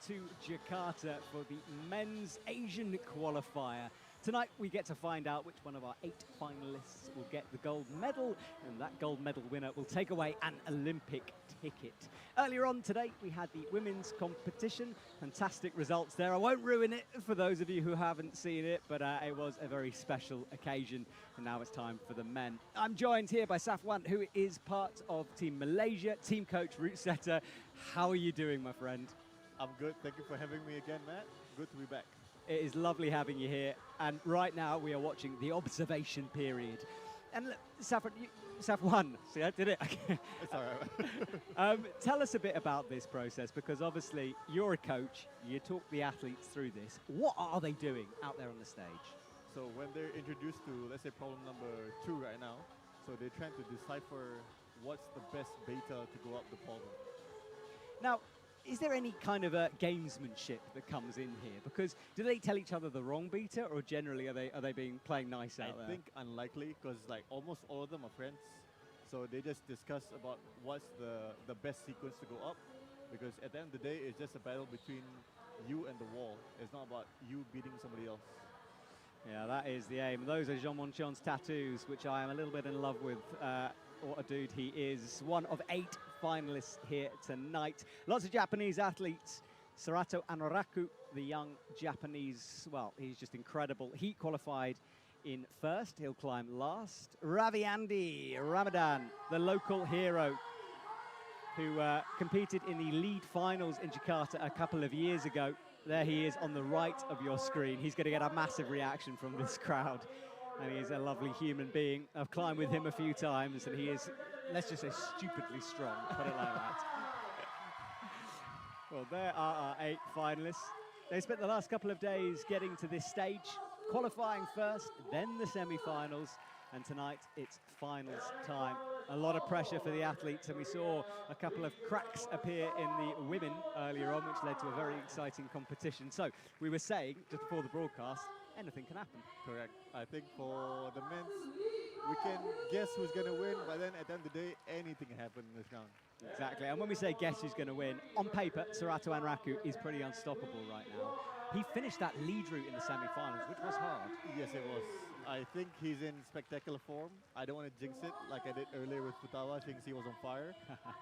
to Jakarta for the men's Asian qualifier. Tonight we get to find out which one of our 8 finalists will get the gold medal, and that gold medal winner will take away an Olympic ticket. Earlier on today we had the women's competition. Fantastic results there. I won't ruin it for those of you who haven't seen it, but it was a very special occasion, and now it's time for the men. I'm joined here by Safwan, who is part of Team Malaysia, team coach, route setter. How are you doing, my friend? I'm good. Thank you for having me again, Matt. Good to be back. It is lovely having you here, and right now we are watching the observation period. And look, Safwan, see, I did it. It's all right. Tell us a bit about this process, because obviously you're a coach, you talk the athletes through this. What are they doing out there on the stage? So when they're introduced to, let's say, problem number 2 right now, so they're trying to decipher what's the best beta to go up the problem. Now, is there any kind of a gamesmanship that comes in here? Because do they tell each other the wrong beta, or generally are they playing nice out there? I think unlikely, because like almost all of them are friends, so they just discuss about what's the best sequence to go up. Because at the end of the day, it's just a battle between you and the wall. It's not about you beating somebody else. Yeah, that is the aim. Those are Jean Monchon's tattoos, which I am a little bit in love with. What a dude he is. One of 8 finalists here tonight. Lots of Japanese athletes. Serato Anraku, the young Japanese, well, he's just incredible. He qualified in first. He'll climb last. Ravi Andy Ramadan, the local hero, who competed in the lead finals in Jakarta a couple of years ago. There he is on the right of your screen. He's going to get a massive reaction from this crowd. And he is a lovely human being. I've climbed with him a few times, and he is, let's just say, stupidly strong, put it like that. Well, there are our 8 finalists. They spent the last couple of days getting to this stage, qualifying first, then the semi-finals, and tonight it's finals time. A lot of pressure for the athletes, and we saw a couple of cracks appear in the women earlier on, which led to a very exciting competition. So we were saying, just before the broadcast, anything can happen. Correct. I think for the men's, we can guess who's going to win, but then at the end of the day, anything can happen in this round. Exactly, and when we say guess who's going to win, on paper, Serato Anraku is pretty unstoppable right now. He finished that lead route in the semi-finals, which was hard. Yes, it was. I think he's in spectacular form. I don't want to jinx it like I did earlier with Futawa, thinks he was on fire.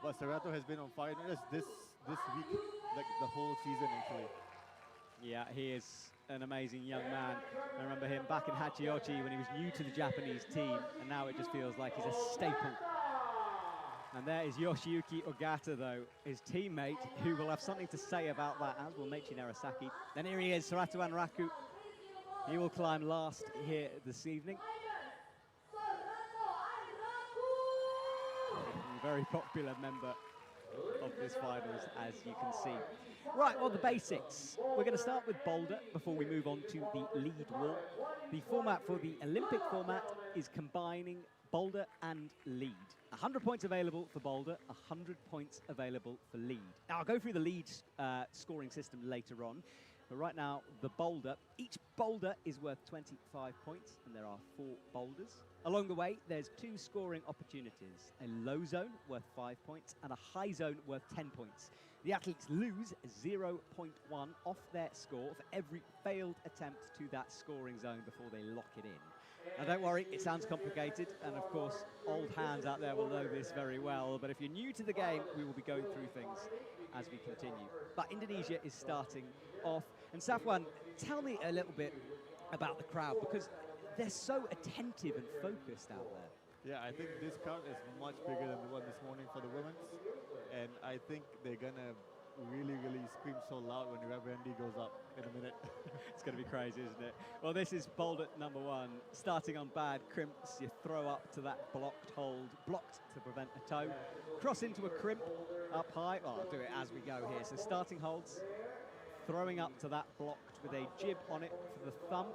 But Serato has been on fire not just this week, like the whole season actually. Yeah, he is an amazing young man. I remember him back in Hachiochi when he was new to the Japanese team, and now it just feels like he's a staple. And there is Yoshiyuki Ogata, though, his teammate, who will have something to say about that, as will Meichi Narasaki. Then here he is, Serato Anraku. He will climb last here this evening. A very popular member of this finals, as you can see. Right, well, the basics. We're going to start with Boulder before we move on to the lead wall. The format for the Olympic format is combining Boulder and lead. 100 points available for Boulder, 100 points available for lead. Now, I'll go through the lead scoring system later on, but right now, the boulder, each boulder is worth 25 points, and there are 4 boulders. Along the way, there's 2 scoring opportunities, a low zone worth 5 points and a high zone worth 10 points. The athletes lose 0.1 off their score for every failed attempt to that scoring zone before they lock it in. Now, don't worry, it sounds complicated, and of course, old hands out there will know this very well, but if you're new to the game, we will be going through things as we continue. But Indonesia is starting off, and Safwan, tell me a little bit about the crowd, because they're so attentive and focused out there. Yeah, I think this crowd is much bigger than the one this morning for the women's, and I think they're gonna really scream so loud when Ravi Andy goes up in a minute. It's going to be crazy, isn't it? Well, this is boulder number 1. Starting on bad crimps, you throw up to that blocked hold, blocked to prevent a toe. Cross into a crimp, up high. Well, I'll do it as we go here. So starting holds, throwing up to that blocked with a jib on it for the thumb.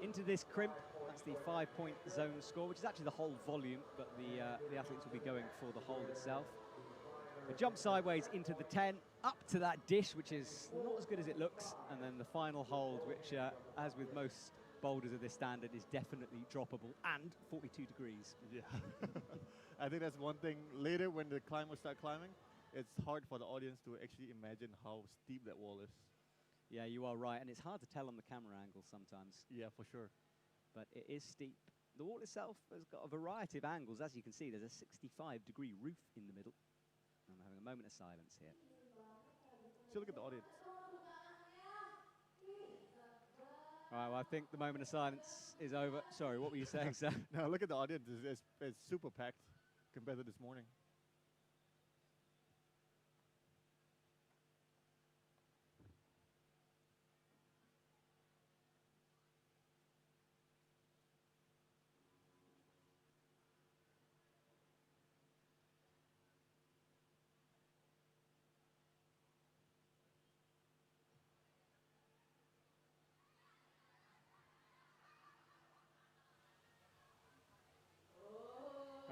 Into this crimp, that's the 5-point zone score, which is actually the whole volume, but the athletes will be going for the hold itself. A jump sideways into the 10, up to that dish, which is not as good as it looks, and then the final hold, which, as with most boulders of this standard, is definitely droppable, and 42 degrees. Yeah. I think that's one thing. Later, when the climbers start climbing, it's hard for the audience to actually imagine how steep that wall is. Yeah, you are right, and it's hard to tell on the camera angle sometimes, Yeah, for sure. but it is steep. The wall itself has got a variety of angles. As you can see, there's a 65-degree roof in the middle. I'm having a moment of silence here. So look at the audience. All right, well, I think the moment of silence is over. Sorry, what were you saying, sir? Now look at the audience. It's super packed compared to this morning.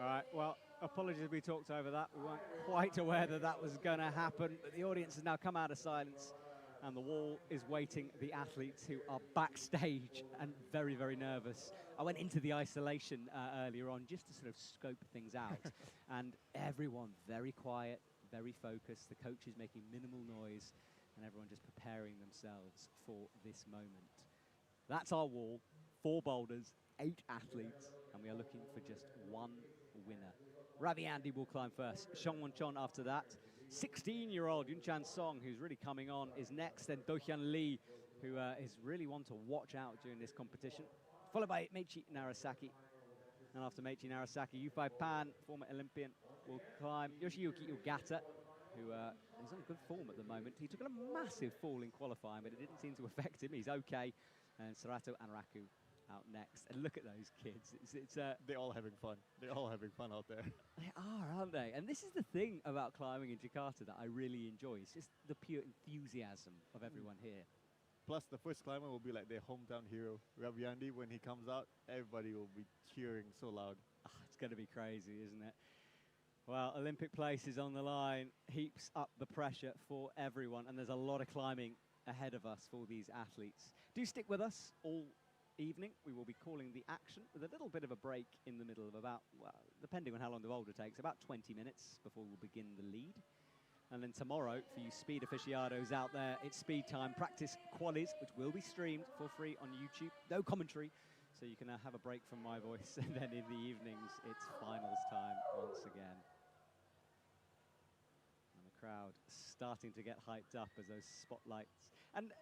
All right, well, apologies we talked over that. We weren't quite aware that that was going to happen, but the audience has now come out of silence, and the wall is waiting the athletes who are backstage and very, very nervous. I went into the isolation earlier on just to sort of scope things out, and everyone very quiet, very focused. The coach is making minimal noise, and everyone just preparing themselves for this moment. That's our wall, 4 boulders, 8 athletes, and we are looking for just one winner. Ravi Andy will climb first. Seongwon Chon after that. 16-year-old Yun Chan Song, who's really coming on, is next. Then Do Hyun Lee, who is really one to watch out during this competition. Followed by Meiichi Narasaki. And after Meiichi Narasaki, Yufei Pan, former Olympian, will climb. Yoshiyuki Ogata, who is on good form at the moment. He took a massive fall in qualifying, but it didn't seem to affect him. He's okay. And Sarato Anraku out next. And look at those kids. They're all having fun. They're all having fun out there. They are, aren't they? And this is the thing about climbing in Jakarta that I really enjoy. It's just the pure enthusiasm of everyone here. Plus, the first climber will be like their hometown hero, Raviandi. When he comes out, everybody will be cheering so loud. It's going to be crazy, isn't it? Well, Olympic place is on the line, heaps up the pressure for everyone, and there's a lot of climbing ahead of us for these athletes. Do stick with us all evening. We will be calling the action with a little bit of a break in the middle of about, well, depending on how long the boulder takes, about 20 minutes before we'll begin the lead. And then tomorrow, for you speed aficionados out there, it's speed time practice qualies, which will be streamed for free on YouTube. No commentary, so you can have a break from my voice. And then in the evenings, it's finals time once again. And the crowd starting to get hyped up as those spotlights. And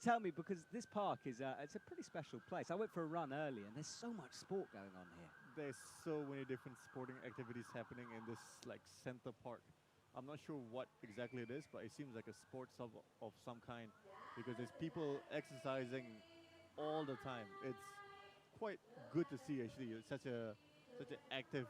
tell me, because this park is it's a pretty special place. I went for a run earlier, and there's so much sport going on here. There's so many different sporting activities happening in this like center park. I'm not sure what exactly it is, but it seems like a sports of some kind because there's people exercising all the time. It's quite good to see actually. It's such an active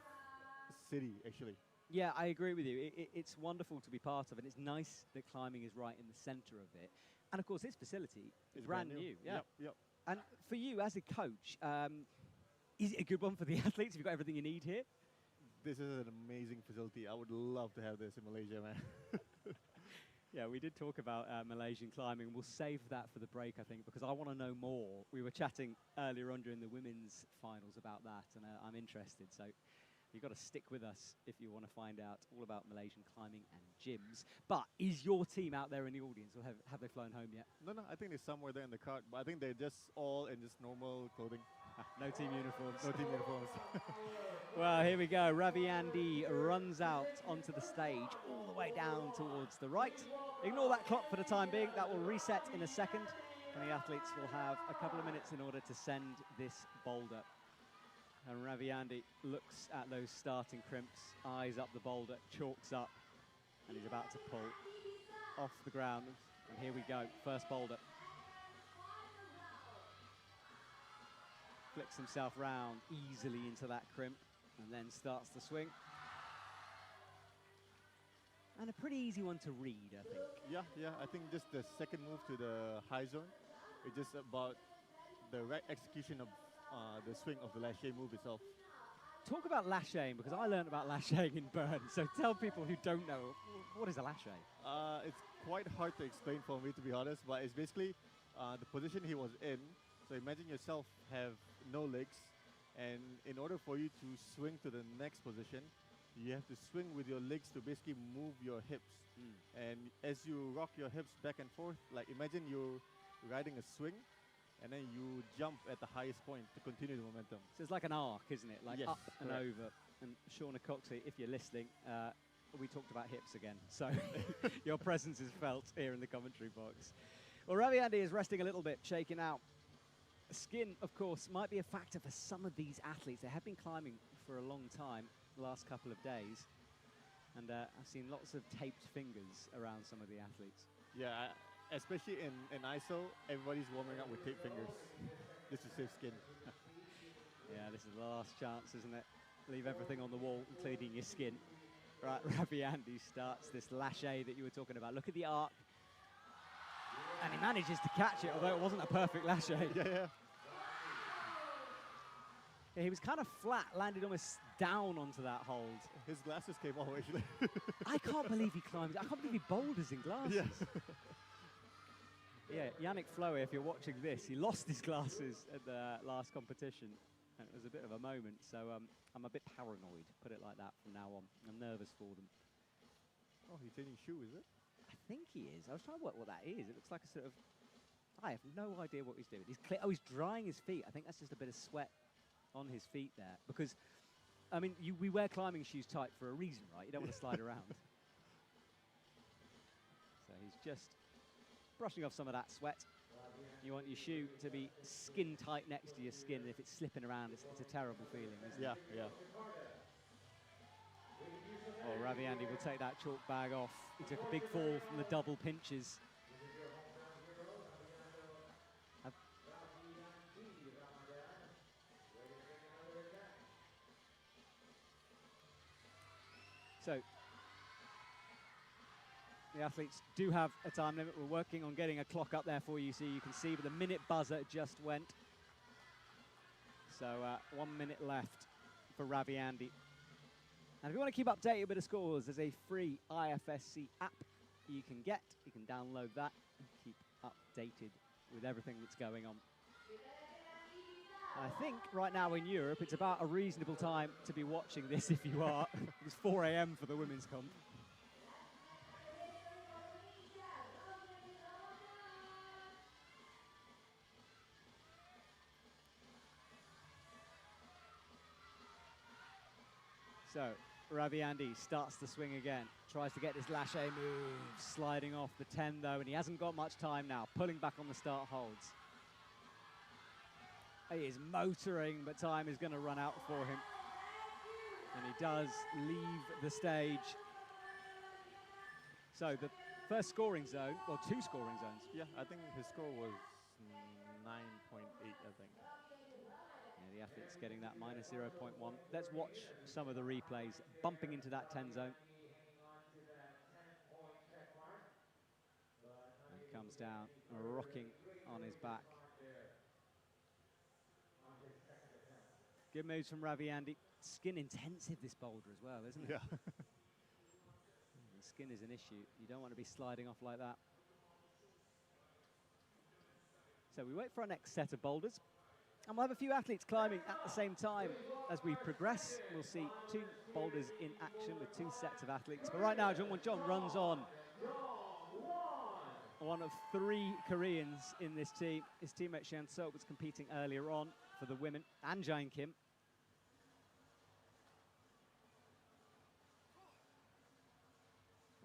city actually. Yeah, I agree with you. It's wonderful to be part of, and it's nice that climbing is right in the center of it. And of course, this facility is brand new. Yeah. Yep. And for you as a coach, is it a good one for the athletes? Have you got everything you need here? This is an amazing facility. I would love to have this in Malaysia, man. Yeah, we did talk about Malaysian climbing. We'll save that for the break, I think, because I want to know more. We were chatting earlier on during the women's finals about that, and I'm interested. So you've got to stick with us if you want to find out all about Malaysian climbing and gyms. But is your team out there in the audience, or have they flown home yet? No, I think they're somewhere there in the cart, but I think they're just all in just normal clothing. No team uniforms. No team uniforms. Well, here we go. Ravi Andy runs out onto the stage all the way down towards the right. Ignore that clock for the time being. That will reset in a second. And the athletes will have a couple of minutes in order to send this boulder. And Ravi Andy looks at those starting crimps, eyes up the boulder, chalks up, and he's about to pull off the ground. And here we go, first boulder. Flicks himself round easily into that crimp and then starts to swing. And a pretty easy one to read, I think. Yeah. I think just the second move to the high zone, it's just about the right execution of the swing of the lâché move itself. Talk about lâché, because I learned about lâché in Bern. So tell people who don't know, what is a lâché? It's quite hard to explain for me, to be honest, but it's basically the position he was in. So imagine yourself have no legs, and in order for you to swing to the next position, you have to swing with your legs to basically move your hips. And as you rock your hips back and forth, like imagine you're riding a swing, and then you jump at the highest point to continue the momentum. So it's like an arc, isn't it? Like Yes, up and correct. over. And Shauna Coxey, if you're listening, we talked about hips again. So your presence is felt here in the commentary box. Well, Ravi Andy is resting a little bit, shaking out. Skin, of course, might be a factor for some of these athletes. They have been climbing for a long time, the last couple of days. And I've seen lots of taped fingers around some of the athletes. Yeah, especially in ISO, everybody's warming up with tape fingers just to save skin. Yeah, this is the last chance, isn't it? Leave everything on the wall, including your skin. Right, Ravi Andy starts this lâcher that you were talking about. Look at the arc. And he manages to catch it, although it wasn't a perfect lâcher. Yeah. Yeah, he was kind of flat, landed almost down onto that hold. His glasses came off, actually. I can't believe he climbs. I can't believe he boulders in glasses. Yes. Yeah, Yannick Floe, if you're watching this, he lost his glasses at the last competition. And it was a bit of a moment, so I'm a bit paranoid, put it like that from now on. I'm nervous for them. Oh, he's changing shoe, is it? I think he is. I was trying to work what that is. It looks like a sort of... I have no idea what he's doing. He's drying his feet. I think that's just a bit of sweat on his feet there. Because, I mean, we wear climbing shoes tight for a reason, right? You don't want to slide around. So he's just brushing off some of that sweat. You want your shoe to be skin tight next to your skin. And if it's slipping around, it's a terrible feeling, isn't it? Yeah. Oh, Ravi Andy will take that chalk bag off. He took a big fall from the double pinches. So, the athletes do have a time limit. We're working on getting a clock up there for you so you can see, but the minute buzzer just went. So 1 minute left for Ravi Andy. And if you want to keep updated with the scores, there's a free IFSC app you can get. You can download that and keep updated with everything that's going on. I think right now in Europe, it's about a reasonable time to be watching this if you are. It's 4 a.m. for the women's comp. So, Ravi Andy starts the swing again, tries to get this lâcher move, sliding off the 10 though, and he hasn't got much time now, pulling back on the start holds. He is motoring, but time is going to run out for him. And he does leave the stage. So the first scoring zone, or two scoring zones. Yeah, I think his score was 9.8, I think. Yeah, the athlete's getting that minus 0.1. Let's watch some of the replays, bumping into that 10 zone. And comes down, rocking on his back. Good moves from Ravi Andy. Skin intensive, this boulder as well, isn't it? Yeah. The skin is an issue. You don't want to be sliding off like that. So we wait for our next set of boulders. And we'll have a few athletes climbing at the same time as we progress. We'll see two boulders in action with two sets of athletes. But right now, Jungwon Chon runs on. One of 3 Koreans in this team. His teammate Sean Seok was competing earlier on for the women, and Jain Kim.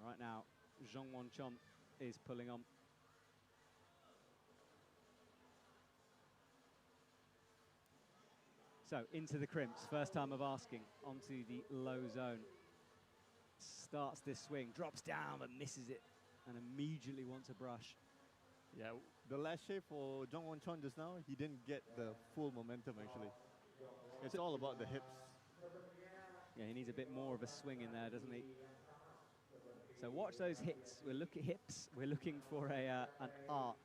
Right now, Jungwon Chon is pulling on. So, into the crimps, first time of asking, onto the low zone. Starts this swing, drops down, but misses it, and immediately wants a brush. Yeah, the lâcher for Jungwon Chon just now, he didn't get the full momentum, actually. It's all about the hips. Yeah, he needs a bit more of a swing in there, doesn't he? So watch those hits. We're looking hips. We're looking for an arc.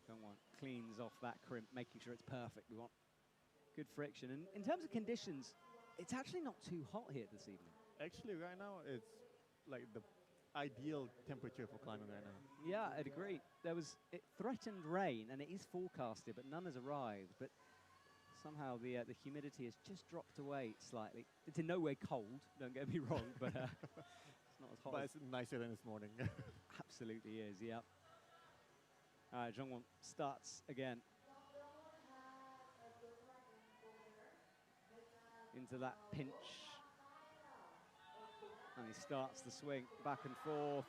Jungwon cleans off that crimp, making sure it's perfect. We want good friction. And in terms of conditions, it's actually not too hot here this evening. Actually, right now, it's like the ideal temperature for climbing right now. Yeah, I'd agree. It threatened rain, and it is forecasted, but none has arrived. But Somehow the humidity has just dropped away slightly. It's in no way cold, don't get me wrong, but it's not as hot But as it's nicer than this morning. absolutely is, yeah. All right, Jongwon starts again. Into that pinch. And he starts the swing back and forth.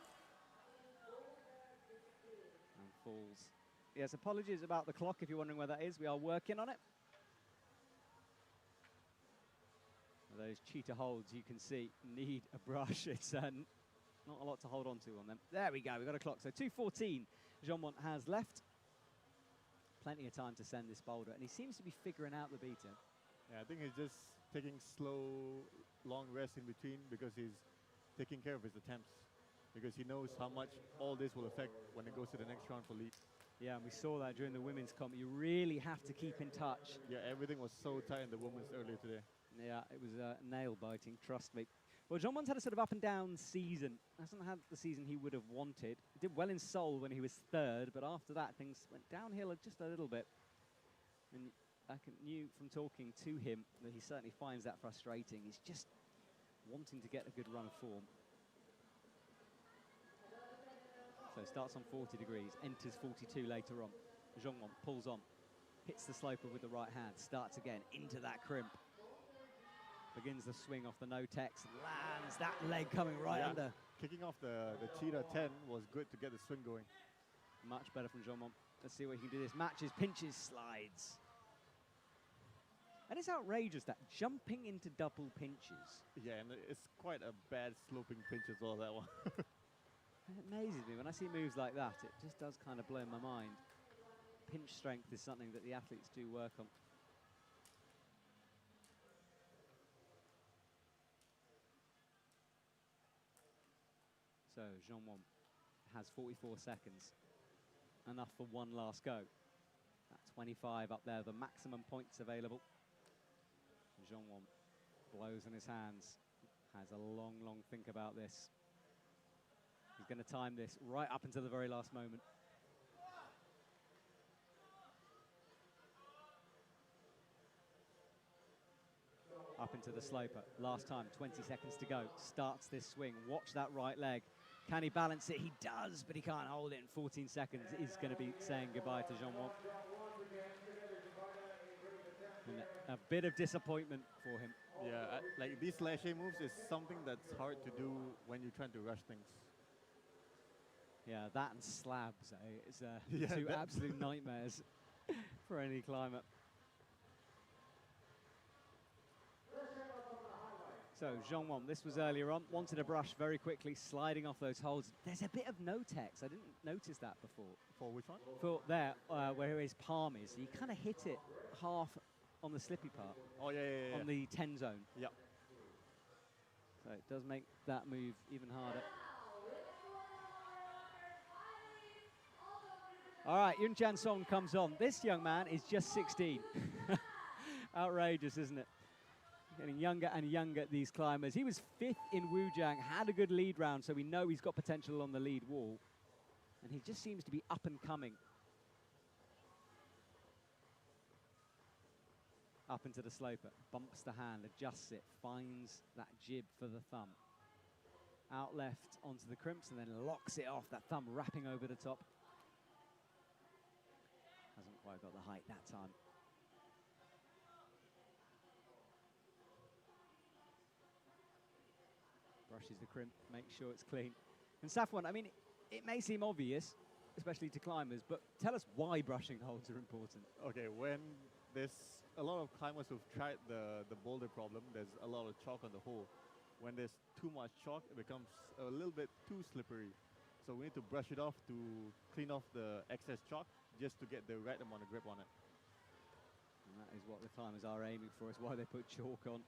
And falls. Yes, apologies about the clock if you're wondering where that is. We are working on it. Those cheetah holds, you can see, need a brush. It's not a lot to hold on to on them. There we go, we've got a clock. So 2:14 Jongwon has left. Plenty of time to send this boulder, and he seems to be figuring out the beater. Yeah, I think he's just taking slow, long rests in between because he's taking care of his attempts. Because he knows how much all this will affect when it goes to the next round for lead. Yeah, and we saw that during the women's comp. You really have to keep in touch. Yeah, everything was so tight in the women's earlier today. Yeah, it was nail-biting, trust me. Well, Jongwon's had a sort of up-and-down season. Hasn't had the season he would have wanted. Did well in Seoul when he was third, but after that, things went downhill just a little bit. And I knew from talking to him that he certainly finds that frustrating. He's just wanting to get a good run of form. So starts on 40 degrees, enters 42 later on. Jongwon pulls on, hits the sloper with the right hand, starts again into that crimp. Begins the swing off the no-tex, lands that leg coming right under. Kicking off the cheetah 10 was good to get the swing going. Much better from Jongwon. Let's see what he can do this. Matches, pinches, slides. And it's outrageous that jumping into double pinches. Yeah, and it's quite a bad sloping pinch as well, that one. It amazes me. When I see moves like that, it just does kind of blow my mind. Pinch strength is something that the athletes do work on. So Jongwon has 44 seconds. Enough for one last go. That 25 up there, the maximum points available. Jongwon blows in his hands. Has a long, long think about this. He's going to time this right up until the very last moment. Up into the sloper. Last time, 20 seconds to go. Starts this swing. Watch that right leg. Can he balance it? He does, but he can't hold it in 14 seconds. He's going to be saying goodbye to Jongwon. A bit of disappointment for him. Yeah, like these lâché moves is something that's hard to do when you're trying to rush things. Yeah, that and slabs, eh? It's Yeah, two absolute nightmares for any climber. So Jongwon, this was earlier on, wanted a brush very quickly, sliding off those holds. There's a bit of no-tex. I didn't notice that before. For which one? For there, where his palm is. You kind of hit it half on the slippy part. Oh, yeah. On the 10 zone. Yeah. So it does make that move even harder. All right, Yun Chan Song comes on. This young man is just 16. Outrageous, isn't it? Getting younger and younger, these climbers. He was 5th in Wujang, had a good lead round, so we know he's got potential on the lead wall. And he just seems to be up and coming. Up into the sloper, bumps the hand, adjusts it, finds that jib for the thumb. Out left onto the crimps and then locks it off, that thumb wrapping over the top. Hasn't quite got the height that time. Brushes the crimp, makes sure it's clean. And Safwan, I mean, it may seem obvious, especially to climbers, but tell us why brushing holds are important. Okay, when there's a lot of climbers who've tried the boulder problem, there's a lot of chalk on the hole. When there's too much chalk, it becomes a little bit too slippery. So we need to brush it off to clean off the excess chalk, just to get the right amount of grip on it. And that is what the climbers are aiming for, is why they put chalk on.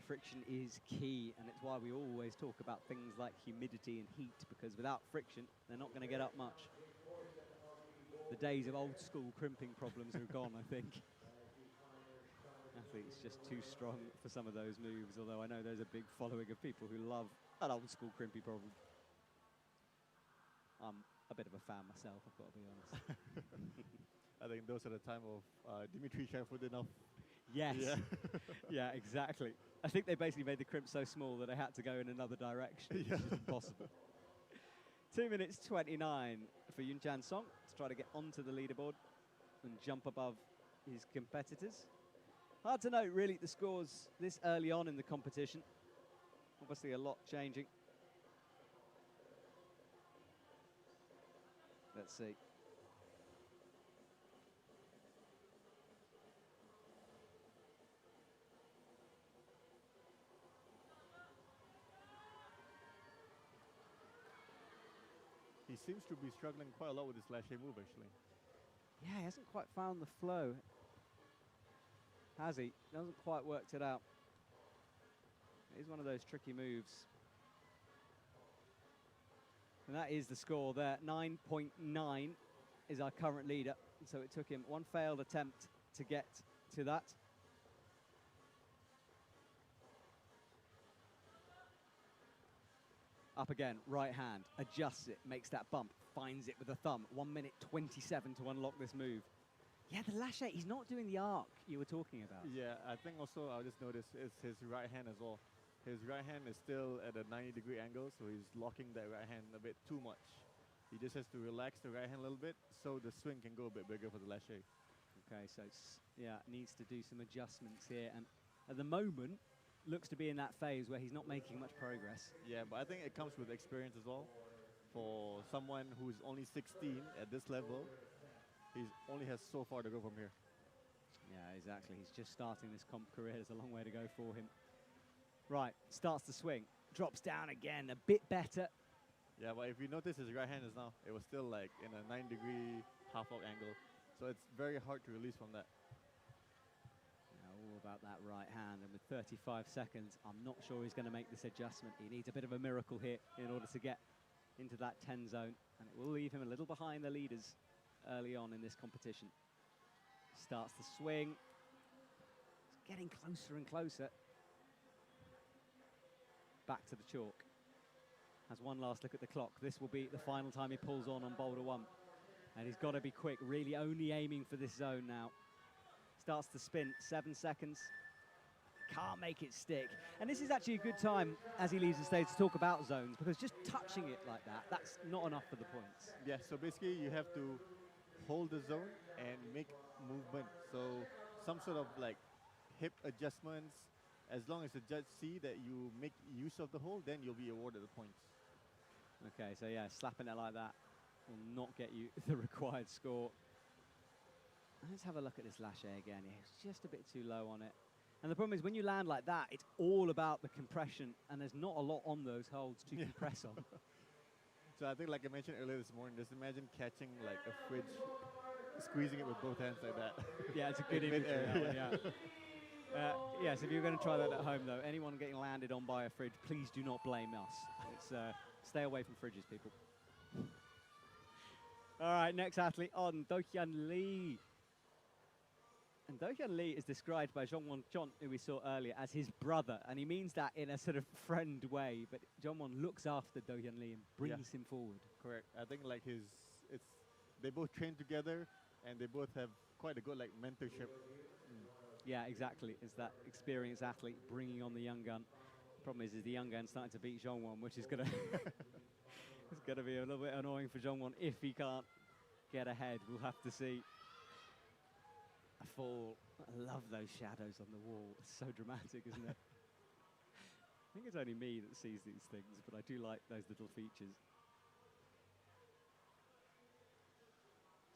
Friction is key, and it's why we always talk about things like humidity and heat, because without friction, they're not going to get up much. The days of old school crimping problems are gone, I think. Athlete's just too strong for some of those moves, although I know there's a big following of people who love an old school crimpy problem. I'm a bit of a fan myself, I've got to be honest. I think those are the time of Dimitri Shafudinov Yes. Yeah. Yeah, exactly. I think they basically made the crimp so small that they had to go in another direction. Yeah. It's just impossible. 2 minutes 29 for Yun Chan Song to try to get onto the leaderboard and jump above his competitors. Hard to note, really, the scores this early on in the competition. Obviously, a lot changing. Let's see. He seems to be struggling quite a lot with his lâcher move, actually. Yeah, he hasn't quite found the flow, has he? Hasn't quite worked it out. It is one of those tricky moves. And that is the score there. 9.9 is our current leader. So it took him one failed attempt to get to that. Up again, right hand, adjusts it, makes that bump, finds it with a thumb. 1 minute 27 to unlock this move. Yeah, the lâcher, he's not doing the arc you were talking about. Yeah, I think also I'll just notice is his right hand as well. His right hand is still at a 90-degree angle, so he's locking that right hand a bit too much. He just has to relax the right hand a little bit so the swing can go a bit bigger for the lâcher. Okay, so yeah, needs to do some adjustments here. And at the moment, looks to be in that phase where he's not making much progress. Yeah, but I think it comes with experience as well. For someone who's only 16 at this level, he only has so far to go from here. Yeah, exactly. He's just starting this comp career. There's a long way to go for him. Right, starts to swing, drops down again, a bit better. Yeah, but if you notice his right hand is now, it was still like in a 9-degree half-lock angle. So it's very hard to release from that. Yeah, all about that right hand. And with 35 seconds, I'm not sure he's going to make this adjustment. He needs a bit of a miracle here in order to get into that 10 zone. And it will leave him a little behind the leaders early on in this competition. Starts to swing. It's getting closer and closer. Back to the chalk. Has one last look at the clock. This will be the final time he pulls on Boulder 1. And he's got to be quick, really only aiming for this zone now. Starts to spin, 7 seconds. Can't make it stick. And this is actually a good time, as he leaves the stage, to talk about zones, because just touching it like that, that's not enough for the points. Yeah, so basically you have to hold the zone and make movement. So some sort of like hip adjustments. As long as the judge see that you make use of the hole, then you'll be awarded the points. Okay, so yeah, slapping it like that will not get you the required score. Let's have a look at this lâcher again. Yeah, it's just a bit too low on it. And the problem is when you land like that, it's all about the compression, and there's not a lot on those holds to compress on. So I think, like I mentioned earlier this morning, just imagine catching like a fridge, squeezing it with both hands like that. Yeah, it's a good imagery, that one, yeah. Yes, if you're going to try that at home, though, anyone getting landed on by a fridge, please do not blame us. It's, stay away from fridges, people. All right, next athlete on, Do-Hyun Lee. And Do-Hyun Lee is described by Jongwon Chon, who we saw earlier, as his brother. And he means that in a sort of friend way. But Jongwon looks after Do-Hyun Lee and brings him forward. Correct. I think like they both train together, and they both have quite a good like mentorship. Yeah, exactly. It's that experienced athlete bringing on the young gun. Problem is the young gun starting to beat Jongwon, which is going to it's going to be a little bit annoying for Jongwon if he can't get ahead. We'll have to see. A fall. I love those shadows on the wall. It's so dramatic, isn't it? I think it's only me that sees these things, but I do like those little features.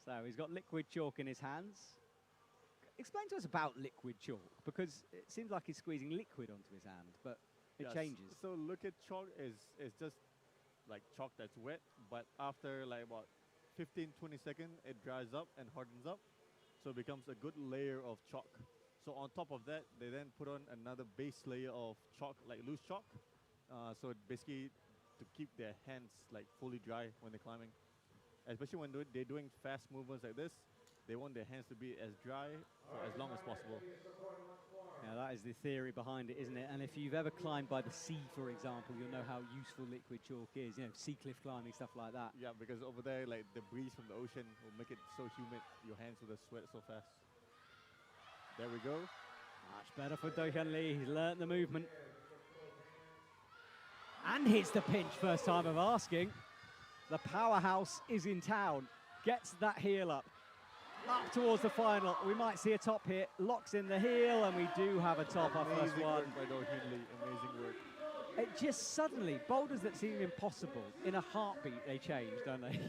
So he's got liquid chalk in his hands. Explain to us about liquid chalk, because it seems like he's squeezing liquid onto his hand, but it changes. So liquid chalk is just like chalk that's wet, but after like about 15-20 seconds, it dries up and hardens up, so it becomes a good layer of chalk. So on top of that, they then put on another base layer of chalk, like loose chalk, so it basically to keep their hands like fully dry when they're climbing. Especially when they're doing fast movements like this, they want their hands to be as dry for as long as possible. Yeah, that is the theory behind it, isn't it? And if you've ever climbed by the sea, for example, you'll know how useful liquid chalk is. You know, sea cliff climbing, stuff like that. Yeah, because over there, like the breeze from the ocean will make it so humid, your hands will just sweat so fast. There we go. Much better for Do Hyun Lee. He's learnt the movement. And hits the pinch, first time of asking. The powerhouse is in town. Gets that heel up. Up towards the final. We might see a top here. Locks in the heel, and we do have a top, our first one. Work by Do Hyun Lee. Amazing work. It just suddenly, boulders that seem impossible, in a heartbeat, they change, don't they?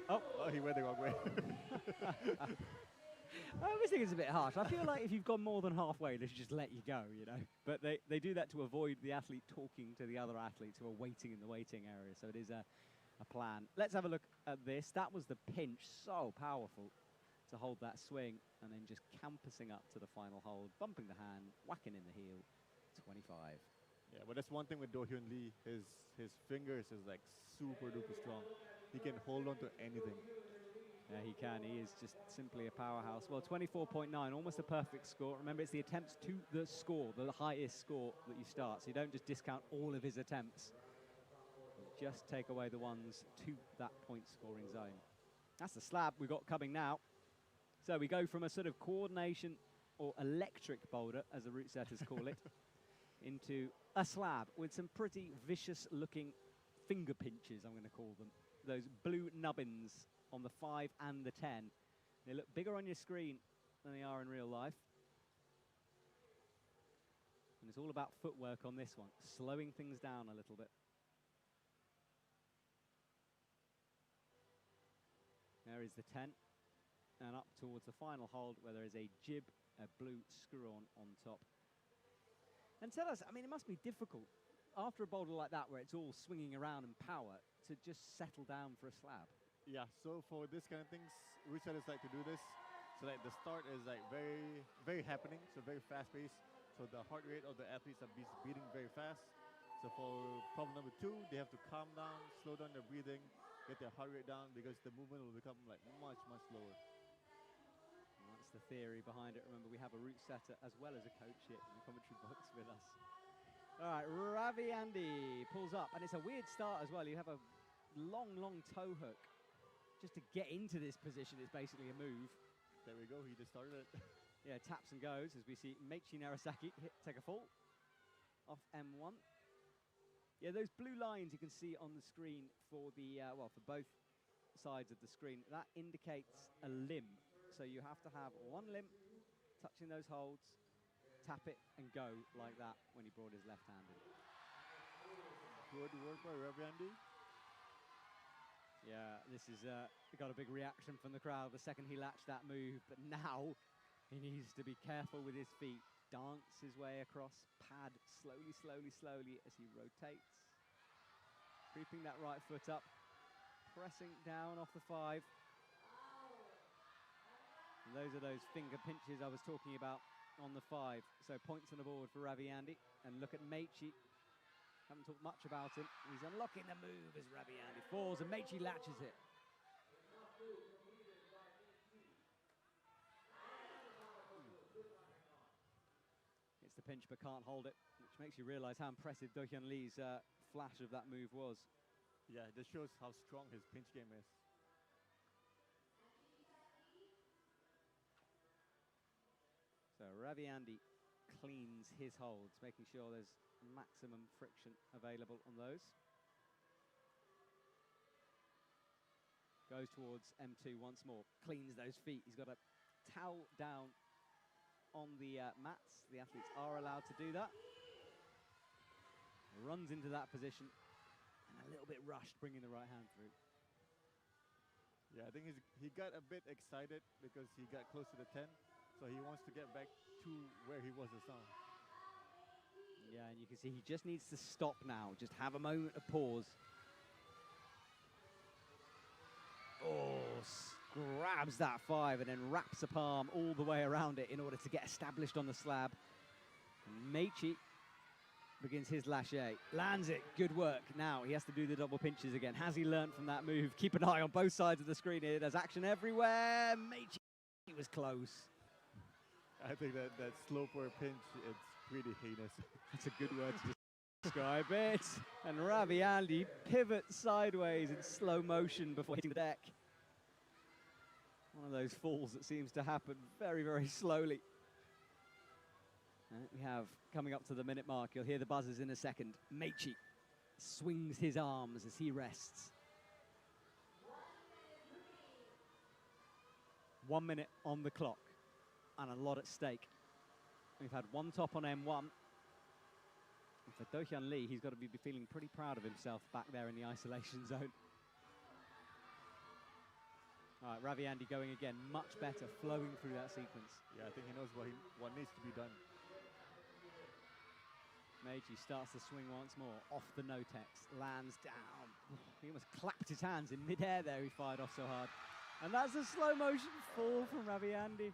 Oh, he went the wrong way. I always think it's a bit harsh. I feel like if you've gone more than halfway, they should just let you go, you know. But they do that to avoid the athlete talking to the other athletes who are waiting in the waiting area. So it is a plan. Let's have a look at this. That was the pinch, so powerful to hold that swing, and then just campusing up to the final hold, bumping the hand, whacking in the heel, 25. Yeah, but that's one thing with Do Hyun Lee. His fingers is like super duper strong. He can hold on to anything. Yeah, he can. He is just simply a powerhouse. Well, 24.9, almost a perfect score. Remember, it's the attempts to the score, the highest score that you start. So you don't just discount all of his attempts. You just take away the ones to that point-scoring zone. That's the slab we've got coming now. So we go from a sort of coordination or electric boulder, as the route setters call it, into a slab with some pretty vicious-looking finger pinches, I'm going to call them. Those blue nubbins on the 5 and the 10. They look bigger on your screen than they are in real life. And it's all about footwork on this one, slowing things down a little bit. There is the 10. And up towards the final hold where there is a jib, a blue screw-on top. And tell us, I mean, it must be difficult after a boulder like that where it's all swinging around in power to just settle down for a slab. Yeah, so for this kind of things, route setters like to do this. So like the start is like very happening, so very fast-paced. So the heart rate of the athletes are beating very fast. So for problem number 2, they have to calm down, slow down their breathing, get their heart rate down, because the movement will become like much slower. And that's the theory behind it. Remember, we have a route setter as well as a coach here in the commentary box with us. All right, Ravi Andy pulls up, and it's a weird start as well. You have a long toe hook. Just to get into this position is basically a move. There we go, he just started it. Yeah, taps and goes as we see Meichi Narasaki take a fall off M1. Yeah, those blue lines you can see on the screen for the, for both sides of the screen, that indicates a limb. So you have to have one limb touching those holds, tap it and go like that when he brought his left hand in. Good work by Ravi Andy. Yeah, this is got a big reaction from the crowd the second he latched that move, but now he needs to be careful with his feet. Dance his way across, pad slowly as he rotates. Creeping that right foot up, pressing down off the 5. And those are those finger pinches I was talking about on the 5. So points on the board for Ravi Andy. And look at Meichi. Haven't talked much about him. He's unlocking the move as Ravi Andy falls and Meichi latches it. It's the pinch but can't hold it, which makes you realize how impressive Do Hyun Lee's flash of that move was. Yeah, this shows how strong his pinch game is. So Ravi Andy cleans his holds, making sure there's maximum friction available on those. Goes towards M2 once more, cleans those feet. He's got a towel down on the mats. The athletes are allowed to do that. Runs into that position and a little bit rushed, bringing the right hand through. Yeah, I think he got a bit excited because he got close to the 10, so he wants to get back to where he was just now. Yeah, and you can see he just needs to stop now, just have a moment of pause. Oh, grabs that 5 and then wraps a palm all the way around it in order to get established on the slab. And Meichi begins his lâché, lands it, good work. Now he has to do the double pinches again. Has he learned from that move? Keep an eye on both sides of the screen here. There's action everywhere. Meichi was close. I think that sloper pinch, it's pretty heinous. That's a good word to describe it. And Ravi Andy pivots sideways in slow motion before hitting the deck. One of those falls that seems to happen very, very slowly. We have, coming up to the minute mark, you'll hear the buzzers in a second. Meichi swings his arms as he rests. 1 minute on the clock and a lot at stake. We've had one top on M1. And for Do-Hyun Lee, he's got to be feeling pretty proud of himself back there in the isolation zone. All right, Ravi Andy going again, much better, flowing through that sequence. Yeah, I think he knows what needs to be done. Meiji starts to swing once more, off the no-tex, lands down. He almost clapped his hands in mid-air there, he fired off so hard. And that's a slow motion fall from Ravi Andy.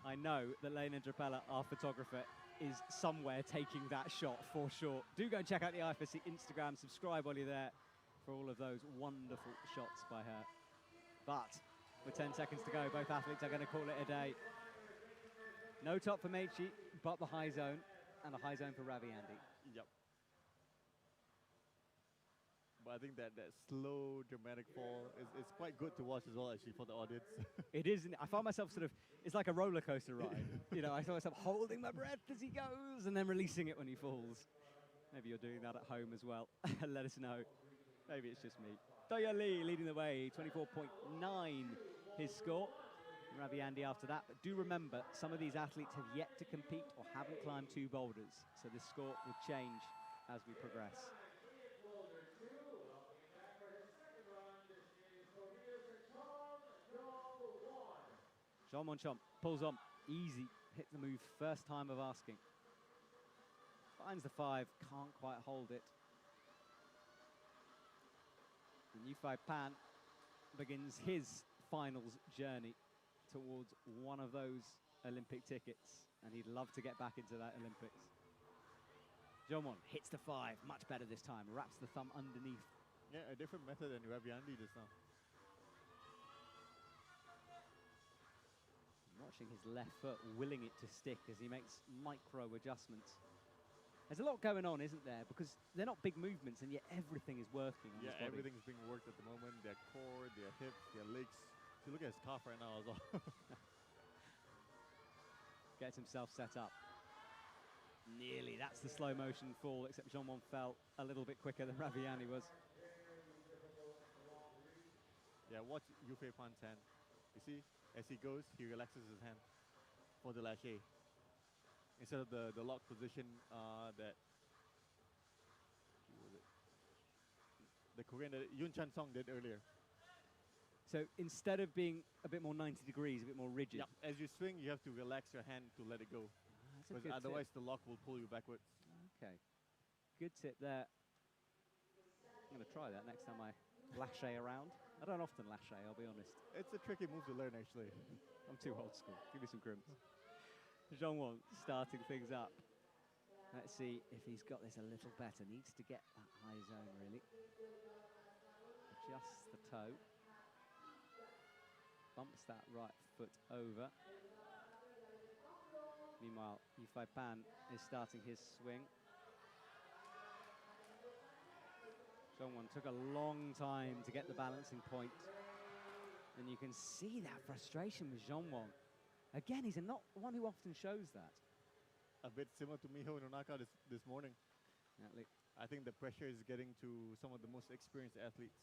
I know that Lena Drapella, our photographer, is somewhere taking that shot for sure. Do go and check out the IFSC Instagram, subscribe while you're there for all of those wonderful shots by her. But with 10 seconds to go, both athletes are going to call it a day. No top for Meichi, but the high zone, and the high zone for Ravi Andy. Yep. But I think that slow, dramatic fall is quite good to watch as well, actually, for the audience. It is. I found myself sort of, it's like a roller coaster ride. You know, I found myself holding my breath as he goes and then releasing it when he falls. Maybe you're doing that at home as well. Let us know. Maybe it's just me. Do-Hyun Lee leading the way, 24.9 his score. Ravi Andy after that. But do remember, some of these athletes have yet to compete or haven't climbed 2 boulders. So this score will change as we progress. Jean Monchon pulls on, easy, hits the move, first time of asking. Finds the 5, can't quite hold it. And Yufei Pan begins his finals journey towards one of those Olympic tickets, and he'd love to get back into that Olympics. Jeongwon hits the 5, much better this time, wraps the thumb underneath. Yeah, a different method than Ravi Andy just now. Watching his left foot, willing it to stick as he makes micro adjustments. There's a lot going on, isn't there? Because they're not big movements, and yet everything is working on his body. Everything's being worked at the moment. Their core, their hips, their legs. So look at his calf right now as well. Gets himself set up. Nearly, that's the slow motion fall, except Jeongwon fell a little bit quicker than Ravi Andy was. Yeah, watch Yufei Pan's hand. You see, as he goes, he relaxes his hand for the lâché. Instead of the lock position that the Korean that Yoon Chan Song did earlier. So instead of being a bit more 90 degrees, a bit more rigid. Yeah, as you swing, you have to relax your hand to let it go. Because otherwise the lock will pull you backwards. Okay, good tip there. I'm going to try that next time I lâché around. I don't often lâché, I'll be honest. It's a tricky move to learn, actually. I'm too old school. Give me some crimps. Jeongwon starting things up. Let's see if he's got this a little better. Needs to get that high zone, really. Adjusts the toe. Bumps that right foot over. Meanwhile, Yufei Pan is starting his swing. Jeongwon took a long time to get the balancing point. And you can see that frustration with Jeongwon. Again, he's not one who often shows that. A bit similar to Miho Nonaka this morning. I think the pressure is getting to some of the most experienced athletes.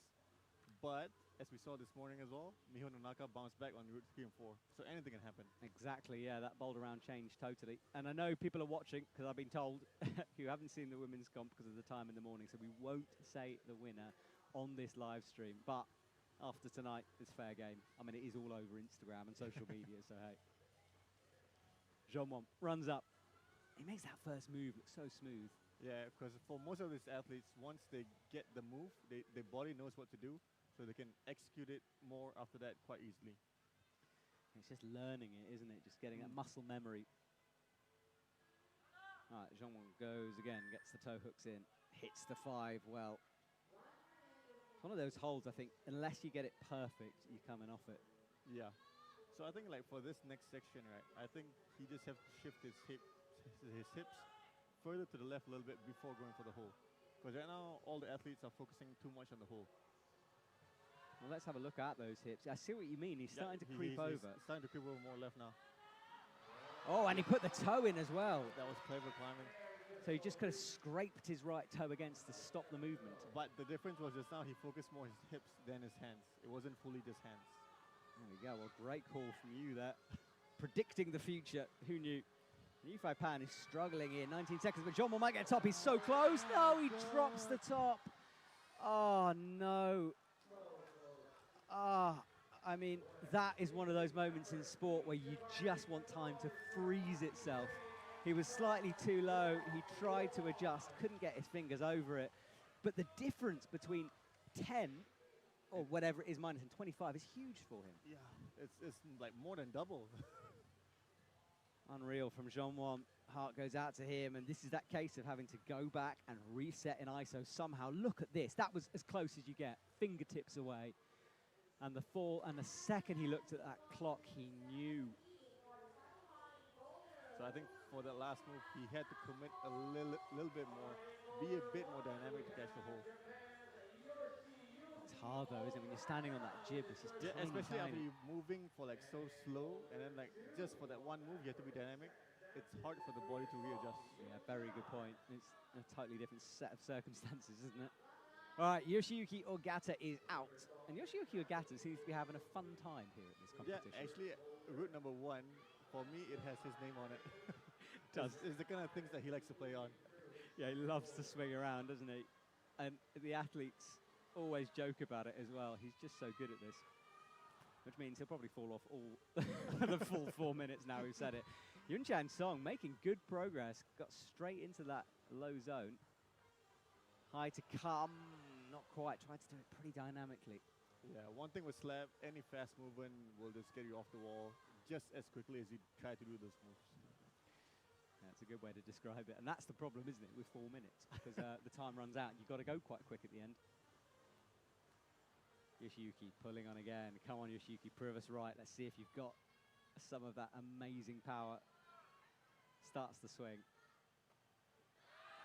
But, as we saw this morning as well, Miho Nonaka bounced back on route 3 and 4. So anything can happen. Exactly, yeah, that Boulder round changed totally. And I know people are watching, because I've been told, you haven't seen the women's comp because of the time in the morning, so we won't say the winner on this live stream. But after tonight, it's fair game. I mean, it is all over Instagram and social media, so hey. Jeongwon runs up. He makes that first move look so smooth. Yeah, because for most of these athletes, once they get the move, their body knows what to do, so they can execute it more after that quite easily. It's just learning it, isn't it? Just getting that muscle memory. All right, Jeongwon goes again, gets the toe hooks in, hits the 5 well. It's one of those holds, I think, unless you get it perfect, you're coming off it. Yeah. So I think like for this next section, right, I think he just have to shift his hips further to the left a little bit before going for the hole. Because right now, all the athletes are focusing too much on the hole. Well, let's have a look at those hips. I see what you mean. He's starting to creep he's over. starting to creep over more left now. Oh, and he put the toe in as well. That was clever climbing. So he just kind of scraped his right toe against to stop the movement. But the difference was just now he focused more his hips than his hands. It wasn't fully just hands. There we go. Well, great call from you there. Predicting the future. Who knew? Yifei Pan is struggling here. 19 seconds, but Jean might get top. He's so close. No, he drops the top. Oh, no. I mean, that is one of those moments in sport where you just want time to freeze itself. He was slightly too low. He tried to adjust, couldn't get his fingers over it. But the difference between 10 or whatever it is minus and 25 is huge for him. Yeah, it's like more than double. Unreal from Jean-Juan. Heart goes out to him, and this is that case of having to go back and reset in ISO somehow. Look at this. That was as close as you get, fingertips away. And the fall, and the second he looked at that clock, he knew. So I think for that last move, he had to commit a little bit more, be a bit more dynamic to catch the hole. It's hard though, isn't it? When you're standing on that jib, it's just tiny, especially tiny. after you're moving for like so slow, and then like just for that one move, you have to be dynamic. It's hard for the body to readjust. Yeah, very good point. It's a totally different set of circumstances, isn't it? All right, Yoshiyuki Ogata is out. And Yoshiyuki Ogata seems to be having a fun time here at this competition. Yeah, actually, route number 1, for me, it has his name on it. It's the kind of things that he likes to play on. Yeah, he loves to swing around, doesn't he? And the athletes always joke about it as well. He's just so good at this. Which means he'll probably fall off all the full 4 minutes now we've said it. Yunchang Song making good progress. Got straight into that low zone. High to come. Not quite. Tried to do it pretty dynamically. Yeah, one thing with slab, any fast movement will just get you off the wall just as quickly as you try to do those moves. That's a good way to describe it. And that's the problem, isn't it, with 4 minutes? Because the time runs out. You've got to go quite quick at the end. Yoshiyuki pulling on again. Come on, Yoshiyuki, prove us right. Let's see if you've got some of that amazing power. Starts the swing.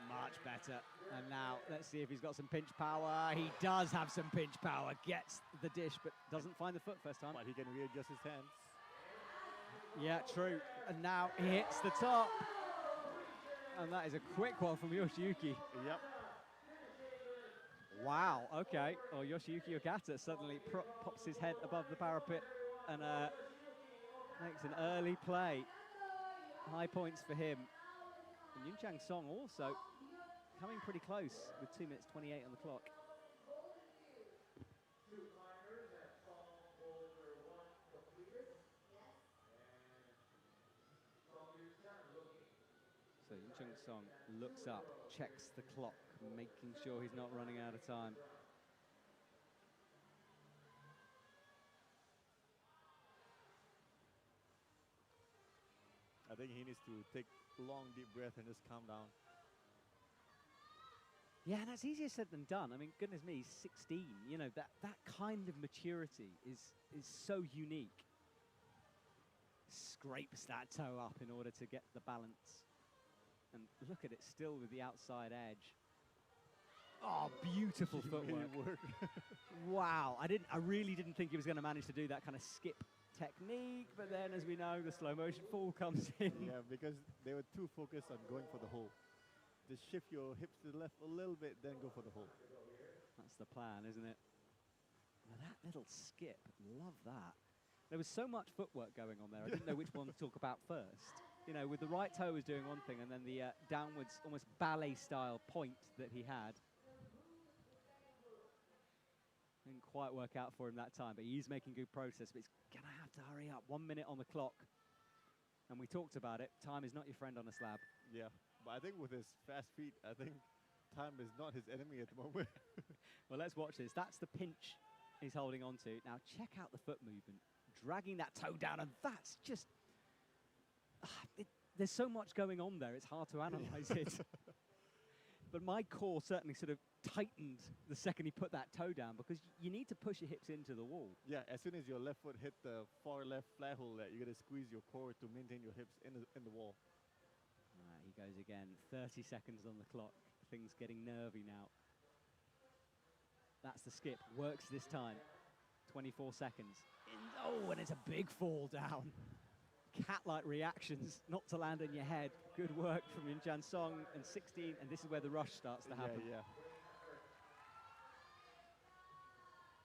Much better. And now let's see if he's got some pinch power. He does have some pinch power. Gets the dish, but doesn't find the foot first time. But he can readjust his hands. Yeah, true. And now he hits the top. And that is a quick one from Yoshiyuki. Yep. Wow, okay. Well, Yoshiyuki Ogata suddenly pops his head above the parapet and makes an early play. High points for him. And Yunchang Song also coming pretty close with 2 minutes 28 on the clock. So Yunchang Song looks up, checks the clock, making sure he's not running out of time. I think he needs to take a long, deep breath and just calm down. Yeah, and that's easier said than done. I mean, goodness me, he's 16. You know, that kind of maturity is so unique. Scrapes that toe up in order to get the balance. And look at it, still with the outside edge. Oh, beautiful footwork. Wow, I really didn't think he was going to manage to do that kind of skip technique, but then, as we know, the slow motion fall comes in. Yeah, because they were too focused on going for the hole. Just shift your hips to the left a little bit, then go for the hole. That's the plan, isn't it? Now that little skip, love that. There was so much footwork going on there, I didn't know which one to talk about first. You know, with the right toe was doing one thing, and then the downwards, almost ballet-style point that he had. Didn't quite work out for him that time, but he's making good progress, but he's going to have to hurry up. 1 minute on the clock. And we talked about it. Time is not your friend on a slab. Yeah, but I think with his fast feet, I think time is not his enemy at the moment. Well, let's watch this. That's the pinch he's holding on to. Now, check out the foot movement. Dragging that toe down, and that's just... there's so much going on there, it's hard to analyze it. But my core certainly sort of tightened the second he put that toe down, because you need to push your hips into the wall. Yeah, as soon as your left foot hit the far left flat hole, you got to squeeze your core to maintain your hips in the wall. All right, he goes again. 30 seconds on the clock. Things getting nervy now. That's the skip. Works this time. 24 seconds. Oh, and it's a big fall down. Cat-like reactions, not to land on your head. Good work from Yun Song, and 16, and this is where the rush starts to happen. Yeah.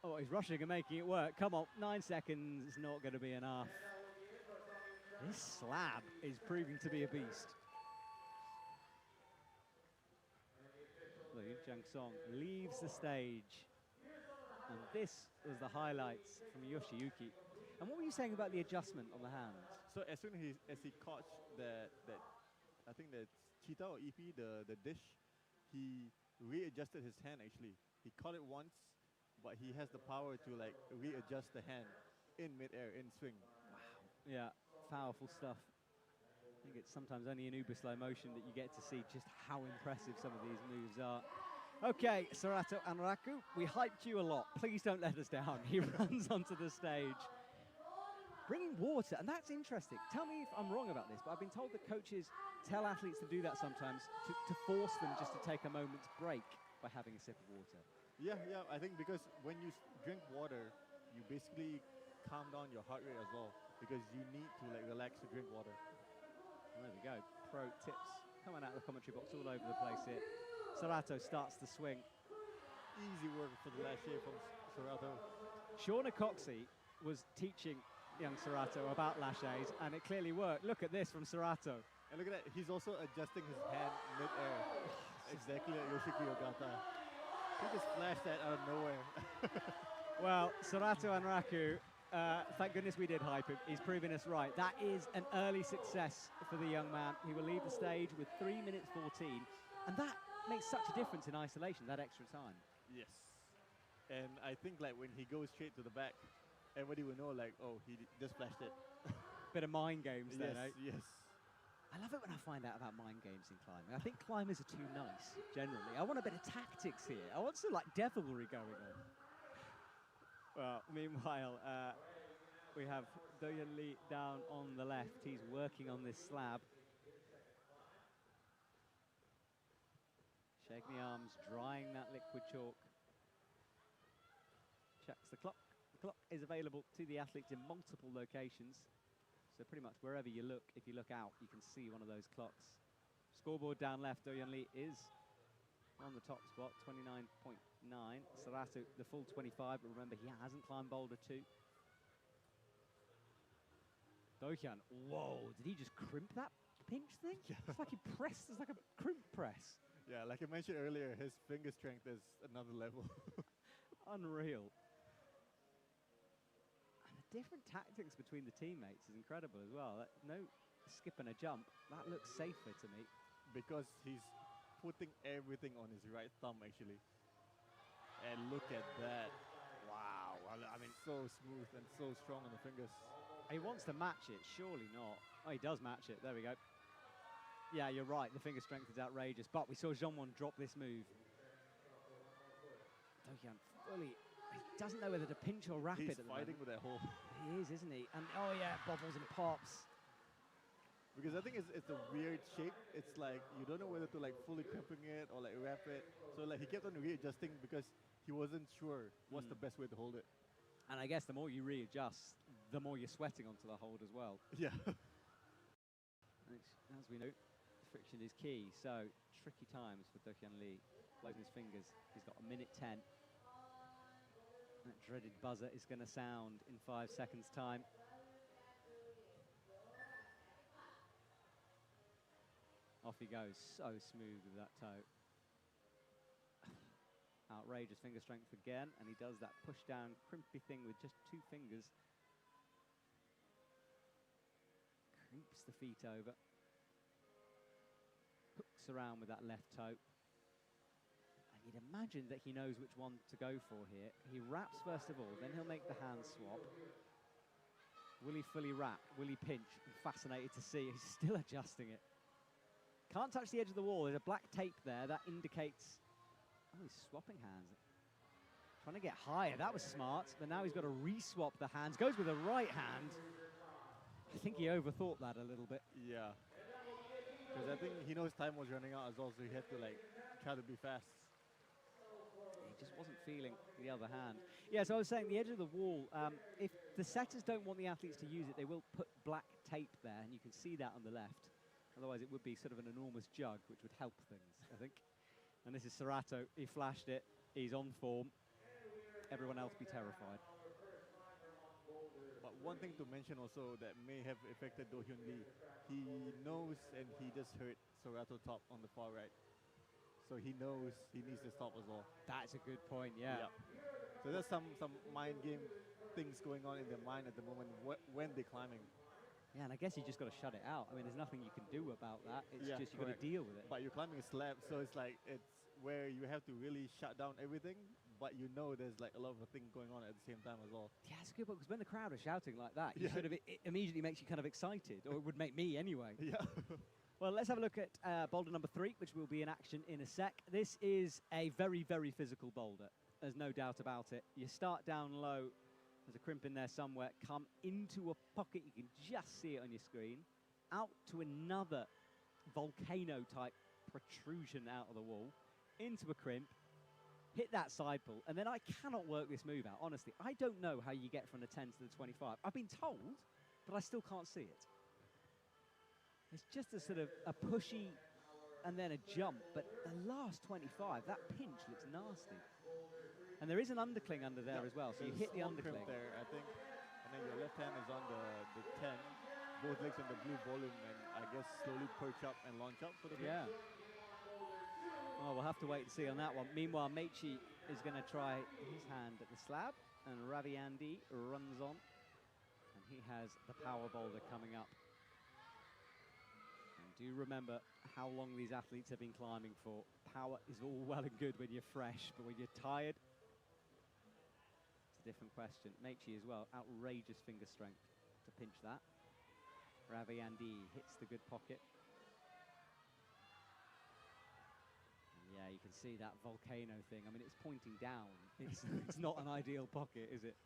Oh, he's rushing and making it work. Come on, 9 seconds is not going to be enough. This slab is proving to be a beast. Yun Song leaves the stage. And this was the highlights from Yoshiyuki. And what were you saying about the adjustment on the hands? So as soon as he caught that I think that's cheetah or EP, the dish, he readjusted his hand actually. He caught it once, but he has the power to like readjust the hand in midair, in swing. Wow. Yeah, powerful stuff. I think it's sometimes only in uber slow motion that you get to see just how impressive some of these moves are. Okay, Serato and Raku, we hyped you a lot. Please don't let us down. He runs onto the stage, bringing water, and that's interesting. Tell me if I'm wrong about this, but I've been told that coaches tell athletes to do that sometimes to force them just to take a moment's break by having a sip of water. Yeah, I think because when you drink water, you basically calm down your heart rate as well, because you need to like relax to drink water. Well, there we go. Pro tips coming out of the commentary box all over the place here. Serato starts the swing. Easy work for the last year from Serato. Shauna Coxey was teaching young Serato about laches, and it clearly worked. Look at this from Serato. And look at that, he's also adjusting his hand mid-air. Exactly like Yoshiki Ogata. He just flashed that out of nowhere. Well, Serato and Raku, thank goodness we did hype him. He's proving us right. That is an early success for the young man. He will leave the stage with 3 minutes 14, and that makes such a difference in isolation, that extra time. Yes. And I think like when he goes straight to the back, everybody will know like, oh, he just flashed it. Bit of mind games there, eh? Yes. I love it when I find out about mind games in climbing. I think climbers are too nice, generally. I want a bit of tactics here. I want some like devilry going on. Well, meanwhile, we have Do-Hyun Lee down on the left. He's working on this slab. Shaking the arms, drying that liquid chalk. Checks the clock. The clock is available to the athletes in multiple locations. So pretty much wherever you look, if you look out, you can see one of those clocks. Scoreboard down left, Do-Hyun Lee is on the top spot, 29.9. Serato, the full 25, but remember, he hasn't climbed Boulder 2. Do-Hyun, whoa, did he just crimp that pinch thing? Yeah. It's like he pressed, it's like a crimp press. Yeah, like I mentioned earlier, his finger strength is another level. Unreal. And the different tactics between the teammates is incredible as well. No skip and a jump. That looks safer to me. Because he's putting everything on his right thumb, actually. And look at that. Wow. I mean, so smooth and so strong on the fingers. He wants to match it, surely not. Oh, he does match it. There we go. Yeah, you're right. The finger strength is outrageous. But we saw Jeonwon drop this move. Do-Hyun fully, he doesn't know whether to pinch or wrap it at the moment. He's fighting with that hole. He is, isn't he? And oh yeah, bobbles and pops. Because I think it's a weird shape. It's like you don't know whether to like fully crimping it or like wrap it. So like he kept on readjusting because he wasn't sure what's the best way to hold it. And I guess the more you readjust, the more you're sweating onto the hold as well. Yeah. As we know, friction is key. So tricky times for Do-Hyun Lee. Closing his fingers. He's got 1:10. That dreaded buzzer is going to sound in 5 seconds' time. Off he goes, so smooth with that toe. Outrageous finger strength again, and he does that push down, crimpy thing with just 2 fingers. Creeps the feet over. Hooks around with that left toe. And you'd imagine that he knows which one to go for here. He wraps first of all, then he'll make the hand swap. Will he fully wrap? Will he pinch? I'm fascinated to see. He's still adjusting it. Can't touch the edge of the wall. There's a black tape there that indicates... Oh, he's swapping hands. Trying to get higher. That was smart. But now he's got to re-swap the hands. Goes with the right hand. I think he overthought that a little bit. Yeah. Because I think he knows time was running out as well, so he had to like try to be fast. He just wasn't feeling the other hand. Yeah, so I was saying the edge of the wall, if the setters don't want the athletes to use it, they will put black tape there, and you can see that on the left. Otherwise, it would be sort of an enormous jug, which would help things, I think. And this is Serato. He flashed it. He's on form. Everyone else be terrified. But one thing to mention also that may have affected Do Hyun Lee, he knows and he just heard Serato top on the far right. So he knows he needs to stop as well. That's a good point, yeah. So there's some mind game things going on in their mind at the moment when they're climbing. Yeah, and I guess you just got to shut it out. I mean, there's nothing you can do about that. It's Yeah, just you got to deal with it. But you're climbing a slab, so it's like it's where you have to really shut down everything, but you know there's like a lot of things going on at the same time as well. Yeah, it's a good one, because when the crowd are shouting like that, you Yeah. sort of, it immediately makes you kind of excited, or it would make me anyway. Yeah. Well, let's have a look at boulder number 3, which will be in action in a sec. This is a very, very physical boulder. There's no doubt about it. You start down low. There's a crimp in there somewhere. Come into a pocket. You can just see it on your screen. Out to another volcano-type protrusion out of the wall. Into a crimp. Hit that side pull. And then I cannot work this move out, honestly. I don't know how you get from the 10 to the 25. I've been told, but I still can't see it. It's just a sort of a pushy and then a jump, but the last 25, that pinch looks nasty. And there is an undercling under there as well, so you hit the undercling. There, I think, and then your left hand is on the 10, both legs on the blue volume, and I guess slowly perch up and launch up for the Yeah. Well, we'll have to wait and see on that one. Meanwhile, Meichi is going to try his hand at the slab, and Ravi Andy runs on, and he has the power boulder coming up. Do remember how long these athletes have been climbing for. Power is all well and good when you're fresh, but when you're tired, it's a different question. Meichi as well, outrageous finger strength to pinch that. Ravi Andy hits the good pocket. And yeah, you can see that volcano thing. I mean, it's pointing down. It's not an ideal pocket, is it?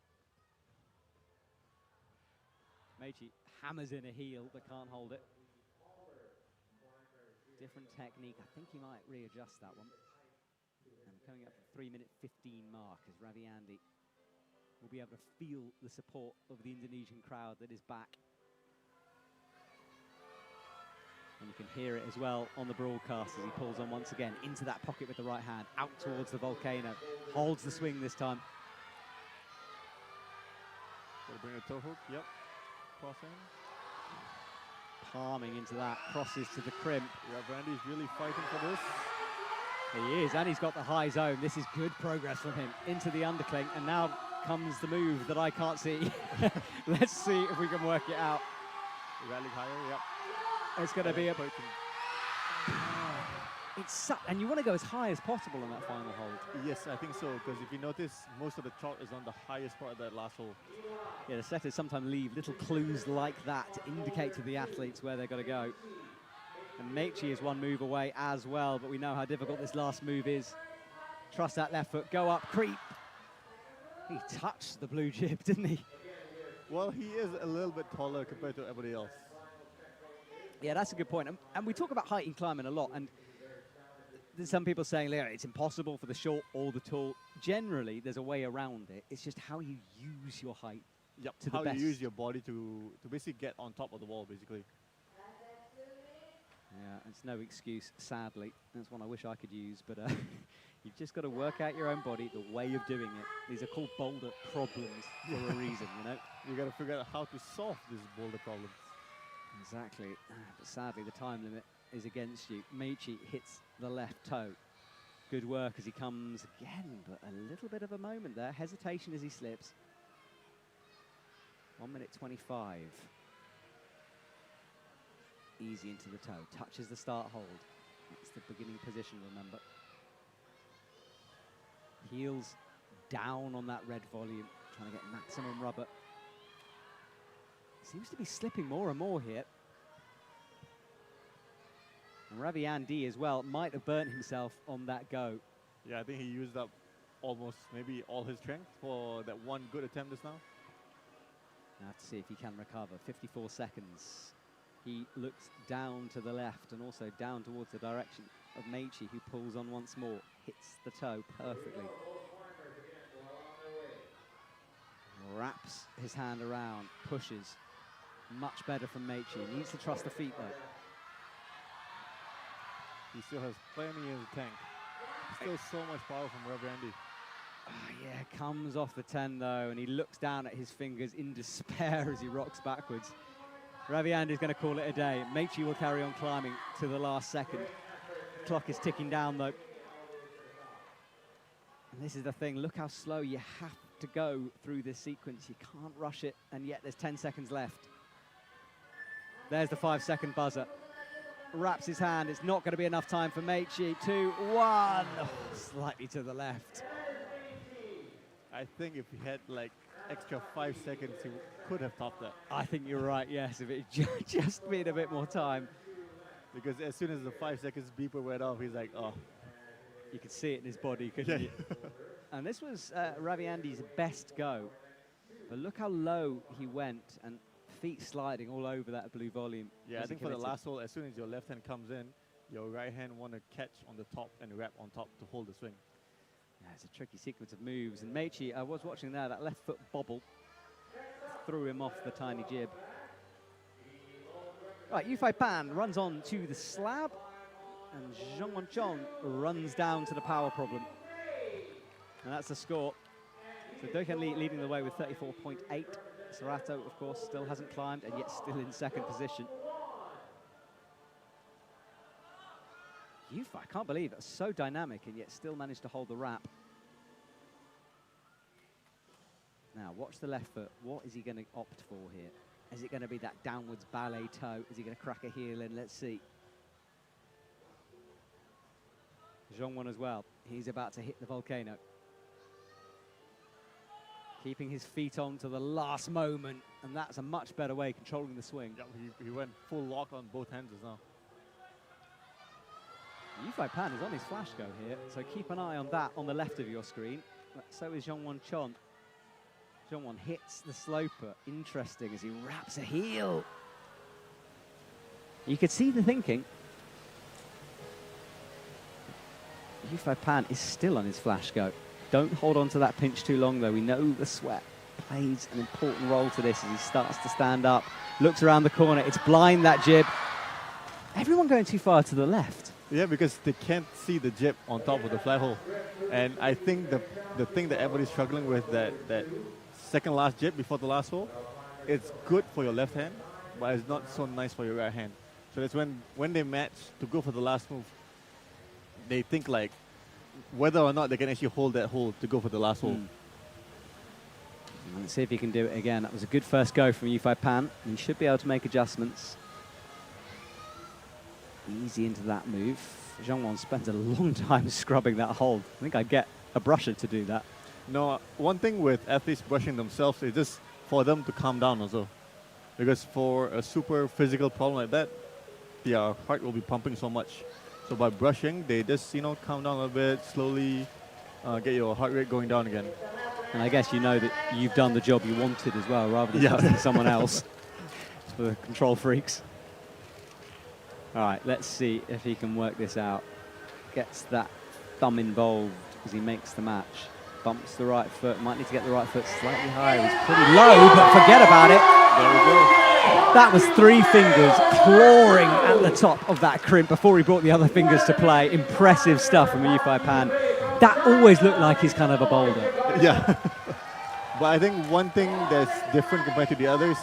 Meichi hammers in a heel but can't hold it. Different technique. I think he might readjust that one. And coming up to the 3-minute 15 mark as Ravi Andy will be able to feel the support of the Indonesian crowd that is back. And you can hear it as well on the broadcast as he pulls on once again into that pocket with the right hand, out towards the volcano. Holds the swing this time. Gonna bring a toe hook, yep. Cross in. Palming into that, crosses to the crimp. Yeah, Brandy's really fighting for this. He is, and he's got the high zone. This is good progress from him into the undercling, and now comes the move that I can't see. Let's see if we can work it out. Rallying higher, yep. It's going to be a... It's and you want to go as high as possible on that final hold. Yes, I think so, because if you notice, most of the chalk is on the highest part of that last hole. Yeah, the setters sometimes leave little clues like that to indicate to the athletes where they've got to go. And Meichi is one move away as well, but we know how difficult this last move is. Trust that left foot, go up, creep. He touched the blue jib, didn't he? Well, he is a little bit taller compared to everybody else. Yeah, that's a good point. And we talk about height in climbing a lot, and there's some people saying, Leo, it's impossible for the short or the tall. Generally, there's a way around it. It's just how you use your height to the best. How you use your body to basically get on top of the wall, basically. Yeah, it's no excuse, sadly. That's one I wish I could use, but you've just got to work out your own body, the way of doing it. These are called boulder problems for a reason, you know? You got to figure out how to solve these boulder problems. Exactly. But sadly, the time limit is against you. Meichi hits the left toe. Good work as he comes again, but a little bit of a moment there. Hesitation as he slips. 1:25. Easy into the toe. Touches the start hold. That's the beginning position, remember. Heels down on that red volume, trying to get maximum rubber. Seems to be slipping more and more here. And Ravi Andy as well might have burnt himself on that go. Yeah, I think he used up almost maybe all his strength for that one good attempt just now. Now to see if he can recover. 54 seconds. He looks down to the left and also down towards the direction of Meichi, who pulls on once more, hits the toe perfectly. Wraps his hand around, pushes. Much better from Meichi. Needs to trust the feet though. He still has plenty in the tank. Still so much power from Ravi. Yeah, comes off the 10 though, and he looks down at his fingers in despair as he rocks backwards. Ravi Andy's going to call it a day. Meichi will carry on climbing to the last second. Clock is ticking down though. And this is the thing, look how slow you have to go through this sequence. You can't rush it, and yet there's 10 seconds left. There's the 5-second buzzer. Wraps his hand, it's not going to be enough time for Meichi. 2, 1, slightly to the left. I think if he had like extra 5 seconds, he could have topped that. I think you're right, yes, if it just been a bit more time. Because as soon as the 5 seconds beeper went off, he's like, oh. You could see it in his body, couldn't you? And this was Ravi Andy's best go. But look how low he went, and feet sliding all over that blue volume. Yeah, I think for the last hole, as soon as your left hand comes in, your right hand want to catch on the top and wrap on top to hold the swing. Yeah, it's a tricky sequence of moves. And Meichi, I was watching there, that left foot bobble threw him off the tiny jib. Right, Yufei Pan runs on to the slab, and Zhong Won-chon runs down to the power problem. And that's the score. So Do-Hyun Lee leading the way with 34.8. Serato, of course, still hasn't climbed, and yet still in second position. Yufei, I can't believe it, so dynamic, and yet still managed to hold the wrap. Now, watch the left foot. What is he going to opt for here? Is it going to be that downwards ballet toe? Is he going to crack a heel in? Let's see. Zhongwon as well. He's about to hit the volcano. Keeping his feet on to the last moment, and that's a much better way controlling the swing. Yeah, he went full lock on both hands just now. Yufei Pan is on his flash go here, so keep an eye on that on the left of your screen. So is Zhong Won-chon. Zhongwon hits the sloper. Interesting as he wraps a heel. You could see the thinking. Yufei Pan is still on his flash go. Don't hold on to that pinch too long though. We know the sweat plays an important role to this as he starts to stand up. Looks around the corner. It's blind, that jib. Everyone going too far to the left. Yeah, because they can't see the jib on top of the flat hole. And I think the thing that everybody's struggling with, that second last jib before the last hole, it's good for your left hand, but it's not so nice for your right hand. So that's when they match to go for the last move, they think like whether or not they can actually hold that hole to go for the last hole. Let's see if he can do it again. That was a good first go from Yufei Pan. He should be able to make adjustments. Easy into that move. Zhongwon spends a long time scrubbing that hold. I think I'd get a brusher to do that. No, one thing with athletes brushing themselves is just for them to calm down also. Because for a super physical problem like that, their heart will be pumping so much. So by brushing, they just, calm down a little bit, slowly get your heart rate going down again. And I guess you know that you've done the job you wanted as well, rather than trusting someone else. It's for the control freaks. All right, let's see if he can work this out. Gets that thumb involved as he makes the match. Bumps the right foot, might need to get the right foot slightly higher. He's pretty low, but forget about it. There we go. That was 3 fingers clawing at the top of that crimp before he brought the other fingers to play. Impressive stuff from Yufei Pan. That always looked like he's kind of a boulder. Yeah. But I think one thing that's different compared to the others,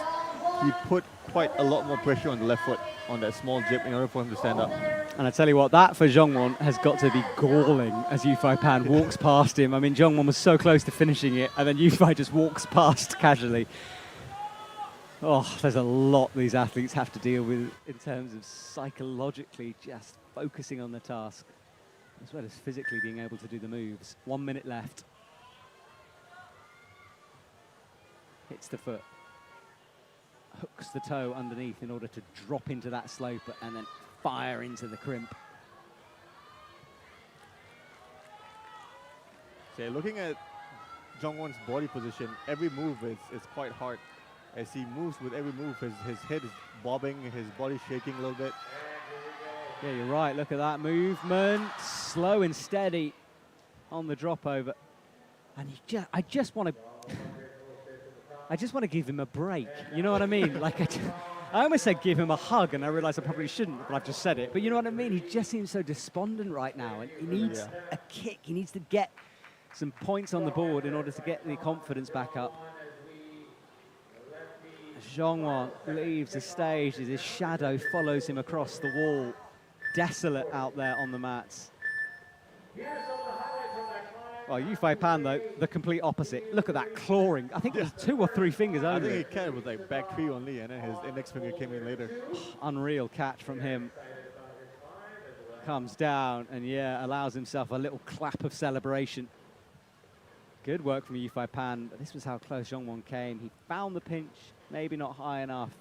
he put quite a lot more pressure on the left foot on that small jib in order for him to stand up. And I tell you what, that for Zhongwon has got to be galling as Yufei Pan walks past him. I mean, Zhongwon was so close to finishing it, and then Yufei just walks past casually. Oh, there's a lot these athletes have to deal with in terms of psychologically just focusing on the task, as well as physically being able to do the moves. 1 minute left. Hits the foot. Hooks the toe underneath in order to drop into that slope and then fire into the crimp. So looking at Zhongwon's body position, every move is quite hard. As he moves with every move, his head is bobbing, his body shaking a little bit. Yeah, you're right. Look at that movement. Slow and steady on the drop over. And I just want to... I just want to give him a break. You know what I mean? Like, I almost said give him a hug, and I realised I probably shouldn't, but I've just said it. But you know what I mean? He just seems so despondent right now, and he needs a kick. He needs to get some points on the board in order to get the confidence back up. Zhongwan leaves the stage as his shadow follows him across the wall. Desolate out there on the mats. Well, Yufei Pan, though, the complete opposite. Look at that clawing. I think it was 2 or 3 fingers only. I think he carried with like back 3 only, and then his index finger came in later. Unreal catch from him. Comes down and, yeah, allows himself a little clap of celebration. Good work from Yufei Pan, but this was how close Zhongwan came. He found the pinch, maybe not high enough.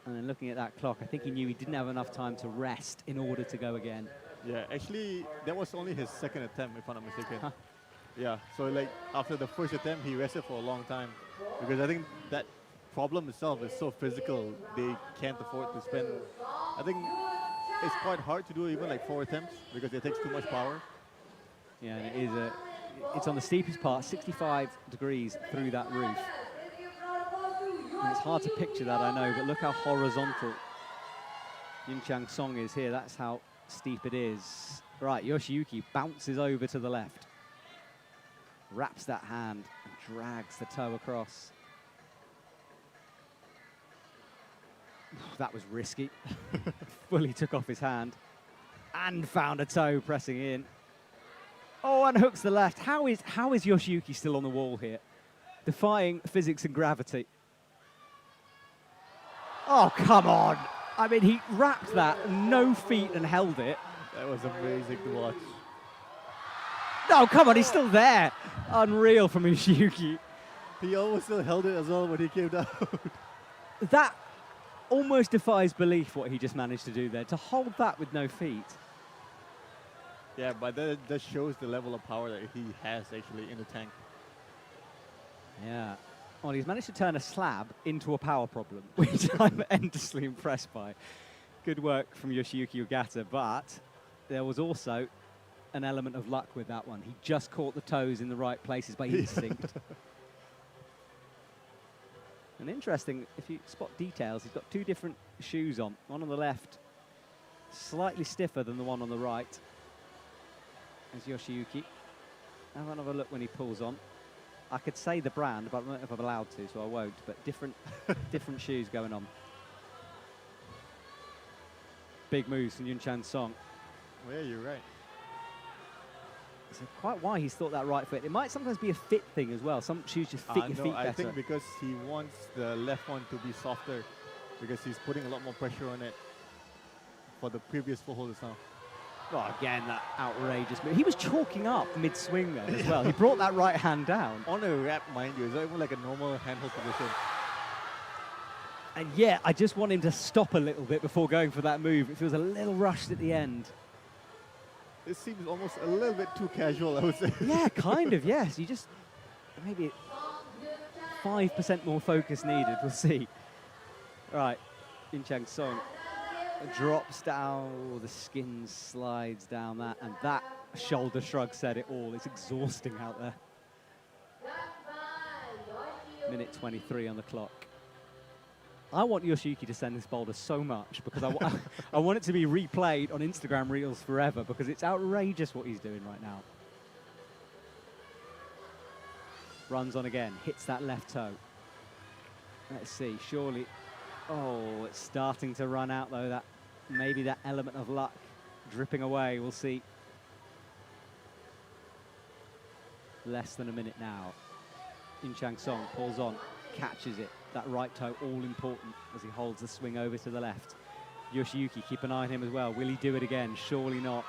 And then looking at that clock, I think he knew he didn't have enough time to rest in order to go again. Yeah, actually, that was only his second attempt, if I'm not mistaken. Yeah, so like after the first attempt, he rested for a long time because I think that problem itself is so physical, they can't afford to spend. I think it's quite hard to do even like 4 attempts because it takes too much power. Yeah, and it is it's on the steepest part, 65 degrees through that roof. And it's hard to picture that, I know, but look how horizontal Yin Chang Song is here. That's how steep it is. Right, Yoshiyuki bounces over to the left, wraps that hand and drags the toe across. That was risky. Fully took off his hand and found a toe pressing in. Oh, and hooks the left. How is Yoshiyuki still on the wall here? Defying physics and gravity. Oh, come on. I mean, he wrapped that, no feet, and held it. That was amazing to watch. No, come on, he's still there. Unreal from Yoshiyuki. He almost still held it as well when he came down. That almost defies belief, what he just managed to do there, to hold that with no feet. Yeah, but that shows the level of power that he has actually in the tank. Yeah. Well, he's managed to turn a slab into a power problem, which I'm endlessly impressed by. Good work from Yoshiyuki Ogata, but there was also an element of luck with that one. He just caught the toes in the right places by instinct. And interesting, if you spot details, he's got 2 different shoes on. One on the left, slightly stiffer than the one on the right. As Yoshiyuki. Have another look when he pulls on. I could say the brand, but I don't know if I'm allowed to, so I won't. But different shoes going on. Big moves from Yun Chan Song. Well, yeah, you're right. So quite why he's thought that right foot. It might sometimes be a fit thing as well. Some shoes just fit your feet better. I think because he wants the left one to be softer because he's putting a lot more pressure on it for the previous footholders now. Oh, again, that outrageous move. He was chalking up mid-swing there as well. He brought that right hand down. On a wrap, mind you, it's not even like a normal handhold position. And yeah, I just want him to stop a little bit before going for that move. It feels a little rushed at the end. It seems almost a little bit too casual, I would say. Yeah, kind of, yes. You just, maybe 5% more focus needed. We'll see. Right, Yin Chang Song drops down, the skin slides down that, and that shoulder shrug said it all. It's exhausting out there. Minute 23 on the clock. I want Yoshiyuki to send this boulder so much because I want it to be replayed on Instagram Reels forever because it's outrageous what he's doing right now. Runs on again, hits that left toe. Let's see, surely. Oh, it's starting to run out though. That maybe that element of luck dripping away. We'll see. Less than a minute now. Yin Chang Song pulls on, catches it. That right toe all important as he holds the swing over to the left. Yoshiyuki, keep an eye on him as well. Will he do it again? Surely not.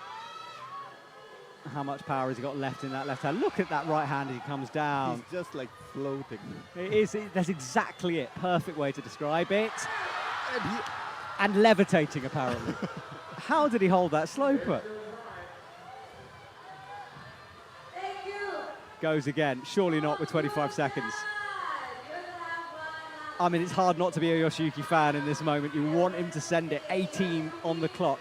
How much power has he got left in that left hand? Look at that right hand as he comes down. He's just like floating. It is. That's exactly it. Perfect way to describe it. And levitating, apparently. How did he hold that slow put? Goes again. Surely not with 25 seconds. I mean, it's hard not to be a Yoshiyuki fan in this moment. You want him to send it. 18 on the clock.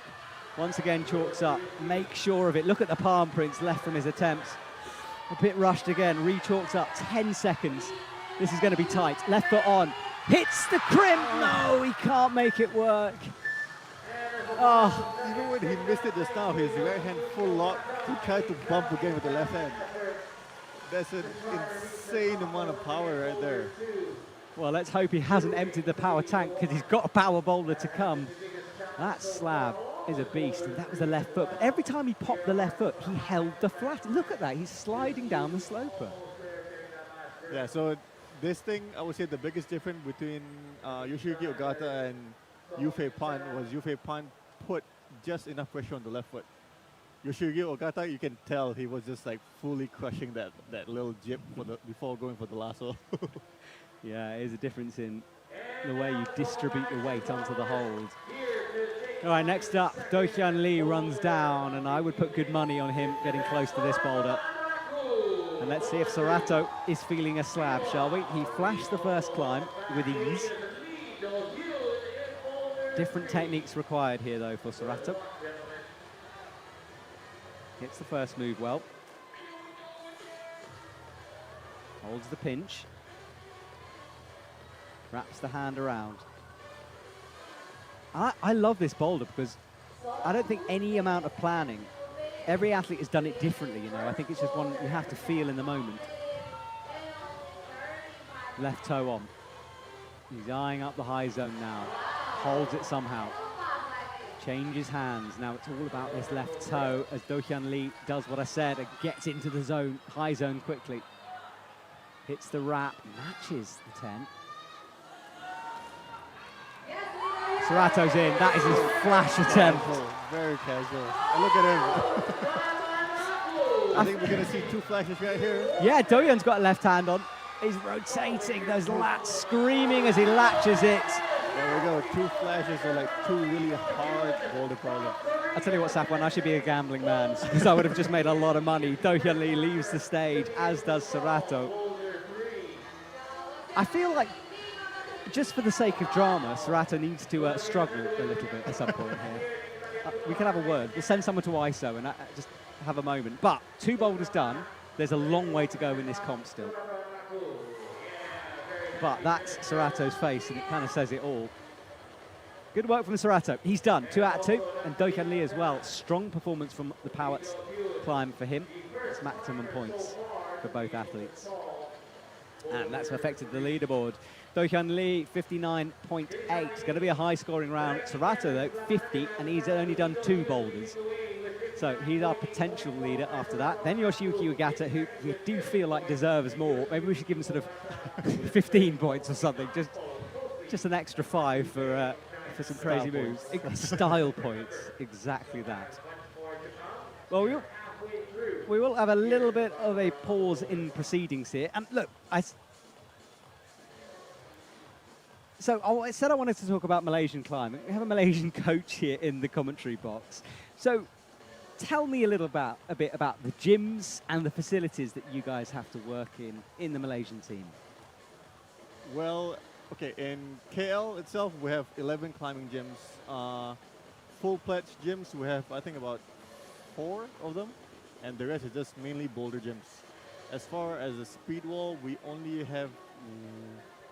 Once again, chalks up. Make sure of it. Look at the palm prints left from his attempts. A bit rushed again. Re-chalks up. 10 seconds. This is going to be tight. Left foot on. Hits the crimp. No, he can't make it work. Oh, Even when he missed it just now, his right hand full lock, he tried to bump again with the left hand. That's an insane amount of power right there. well, let's hope he hasn't emptied the power tank because he's got a power boulder to come. That slab is a beast, and that was the left foot. But every time he popped the left foot, he held the flat. Look at that, he's sliding down the sloper. Yeah, so this thing, I would say the biggest difference between Yoshiyuki Ogata and Yufei Pan was Yufei Pan put just enough pressure on the left foot. Yoshiyuki Ogata, you can tell he was just like fully crushing that little jib before going for the lasso. Yeah, it is a difference in the way you distribute your weight onto the hold. All right, next up, Do-Hyun Lee runs down, and I would put good money on him getting close to this boulder. And let's see if Serato is feeling a slab, shall we? He flashed the first climb with ease. Different techniques required here, though, for Serato. Hits the first move well. Holds the pinch. Wraps the hand around. I love this boulder because I don't think any amount of planning, every athlete has done it differently, you know. I think it's just one you have to feel in the moment. Left toe on. He's eyeing up the high zone now. Holds it somehow. Changes hands. Now it's all about this left toe as Do-Hyun Lee does what I said and gets into the zone, high zone quickly. Hits the wrap, matches the 10. Serato's in. That is his flash attempt. Very casual. And look at him. I think we're going to see two flashes right here. Yeah, Do-Hyun's got a left hand on. He's rotating those lats, screaming as he latches it. There we go. Two flashes are like two really hard boulder problems. I'll tell you what, Safwan, I should be a gambling man because I would have just made a lot of money. Do-Hyun Lee leaves the stage, as does Serato. I feel like, just for the sake of drama, Serato needs to struggle a little bit at some point here. We can have a word. We'll send someone to ISO and just have a moment. But 2 boulders done. There's a long way to go in this comp still. But that's Serato's face, and it kind of says it all. Good work from Serato. He's done. 2 out of 2. And Do-Hyun Lee as well. Strong performance from the power climb for him. It's maximum points for both athletes. And that's affected the leaderboard. Do-Hyun Lee, 59.8. It's going to be a high-scoring round. Serato, though, 50, and he's only done 2 boulders. So he's our potential leader after that. Then Yoshiyuki Ogata, who you do feel like deserves more. Maybe we should give him sort of 15 points or something. Just an extra 5 for some crazy moves. Style points, exactly that. Well, we will have a little bit of a pause in proceedings here. And look, so I said I wanted to talk about Malaysian climbing. We have a Malaysian coach here in the commentary box. So tell me a bit about the gyms and the facilities that you guys have to work in the Malaysian team. Well, okay, in KL itself, we have 11 climbing gyms. Full-fledged gyms, we have, I think, about 4 of them. And the rest is just mainly boulder gyms. As far as the speed wall, we only have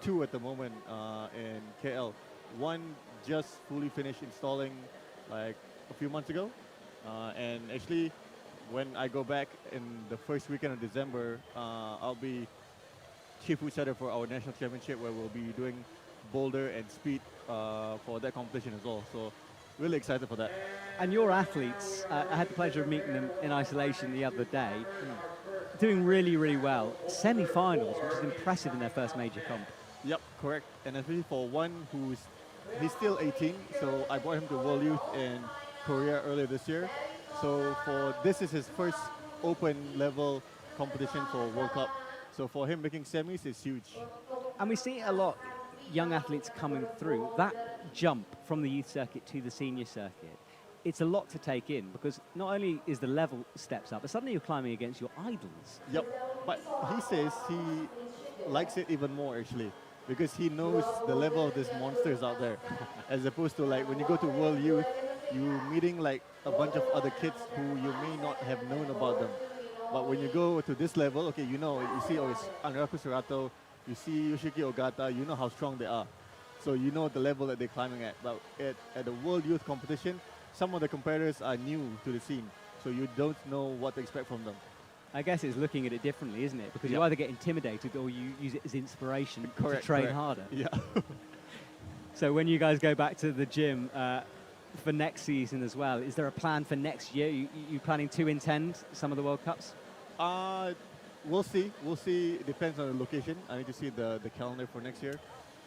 2 at the moment in KL. One just fully finished installing like a few months ago. And actually, when I go back in the first weekend of December, I'll be chief outsider for our national championship, where we'll be doing boulder and speed for that competition as well. So really excited for that. And your athletes, I had the pleasure of meeting them in isolation the other day, doing really, really well. Semi-finals, which is impressive in their first major comp. Yep, correct. And especially for one he's still 18, so I brought him to World Youth in Korea earlier this year. So this is his first open level competition for World Cup. So for him, making semis is huge. And we see a lot young athletes coming through. That jump from the youth circuit to the senior circuit, it's a lot to take in, because not only is the level steps up, but suddenly you're climbing against your idols. Yep, but he says he likes it even more actually, because he knows the level of these monsters out there. As opposed to like when you go to World Youth, you're meeting like a bunch of other kids who you may not have known about them. But when you go to this level, okay, you see, oh, it's Anraku Serato, You see Yoshiki Ogata, you know how strong they are. So you know the level that they're climbing at. But at the World Youth Competition, some of the competitors are new to the scene. So you don't know what to expect from them. I guess it's looking at it differently, isn't it? Because Yeah. you either get intimidated or you use it as inspiration Correct, to train correct. harder. Yeah. So when you guys go back to the gym for next season as well, is there a plan for next year? You planning to attend some of the World Cups? We'll see. We'll see. It depends on the location. I need to see the calendar for next year.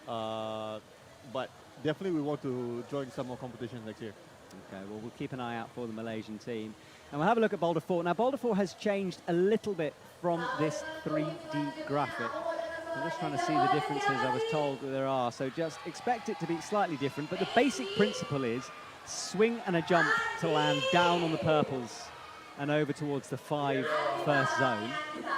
But definitely we want to join some more competitions next year. Okay, well, we'll keep an eye out for the Malaysian team. And we'll have a look at Boulder 4. Now, Boulder 4 has changed a little bit from this 3D graphic. I'm just trying to see the differences I was told that there are. So just expect it to be slightly different. But the basic principle is swing and a jump to land down on the purples and over towards the 5 first zone.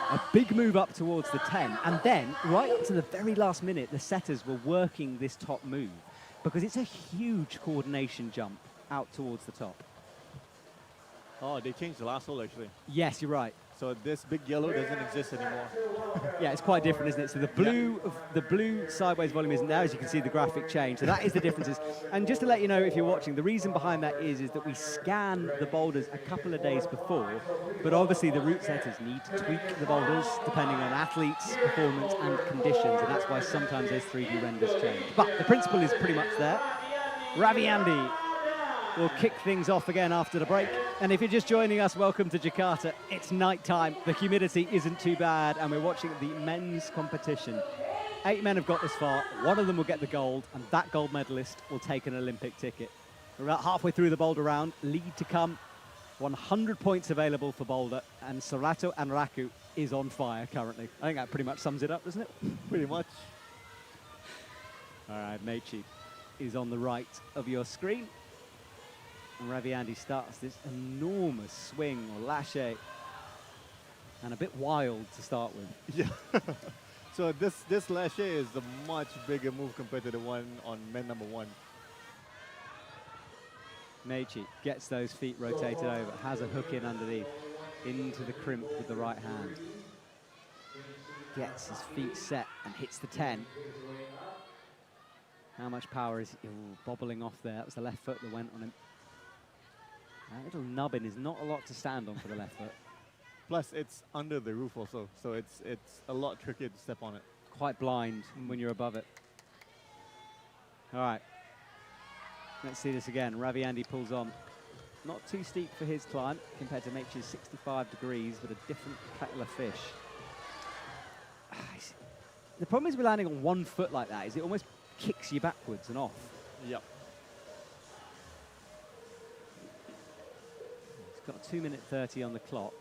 A big move up towards the 10. And then, right up to the very last minute, the setters were working this top move because it's a huge coordination jump out towards the top. Oh, they changed the last hole actually. Yes, you're right. So this big yellow doesn't exist anymore. Yeah, it's quite different, isn't it? So the blue sideways volume isn't there, as you can see the graphic change. So that is the differences. And just to let you know, if you're watching, the reason behind that is that we scan the boulders a couple of days before, but obviously the route setters need to tweak the boulders depending on athletes' performance and conditions, and that's why sometimes those 3D renders change. But the principle is pretty much there. Ravi Andy will kick things off again after the break. And if you're just joining us, welcome to Jakarta. It's night time. The humidity isn't too bad, and we're watching the men's competition. 8 men have got this far. One of them will get the gold, and that gold medalist will take an Olympic ticket. We're about halfway through the Boulder round. Lead to come. 100 points available for Boulder, and Sorato and Raku is on fire currently. I think that pretty much sums it up, doesn't it? Pretty much. All right, Meichi is on the right of your screen. And Ravi Andy starts this enormous swing or lâcher, and a bit wild to start with. Yeah. So this lâcher is a much bigger move compared to the one on men number 1. Meichi gets those feet rotated over, has a hook in underneath, into the crimp with the right hand. Gets his feet set and hits the 10. How much power is he? Ooh, bobbling off there. That was the left foot that went on him. That little nubbin is not a lot to stand on for the left foot. Plus, it's under the roof also, so it's a lot trickier to step on it. Quite blind when you're above it. All right. Let's see this again. Ravi Andy pulls on. Not too steep for his climb compared to Meichi's 65 degrees, but a different kettle of fish. The problem is with landing on 1 foot like that is it almost kicks you backwards and off. Yep. Got 2:30 on the clock,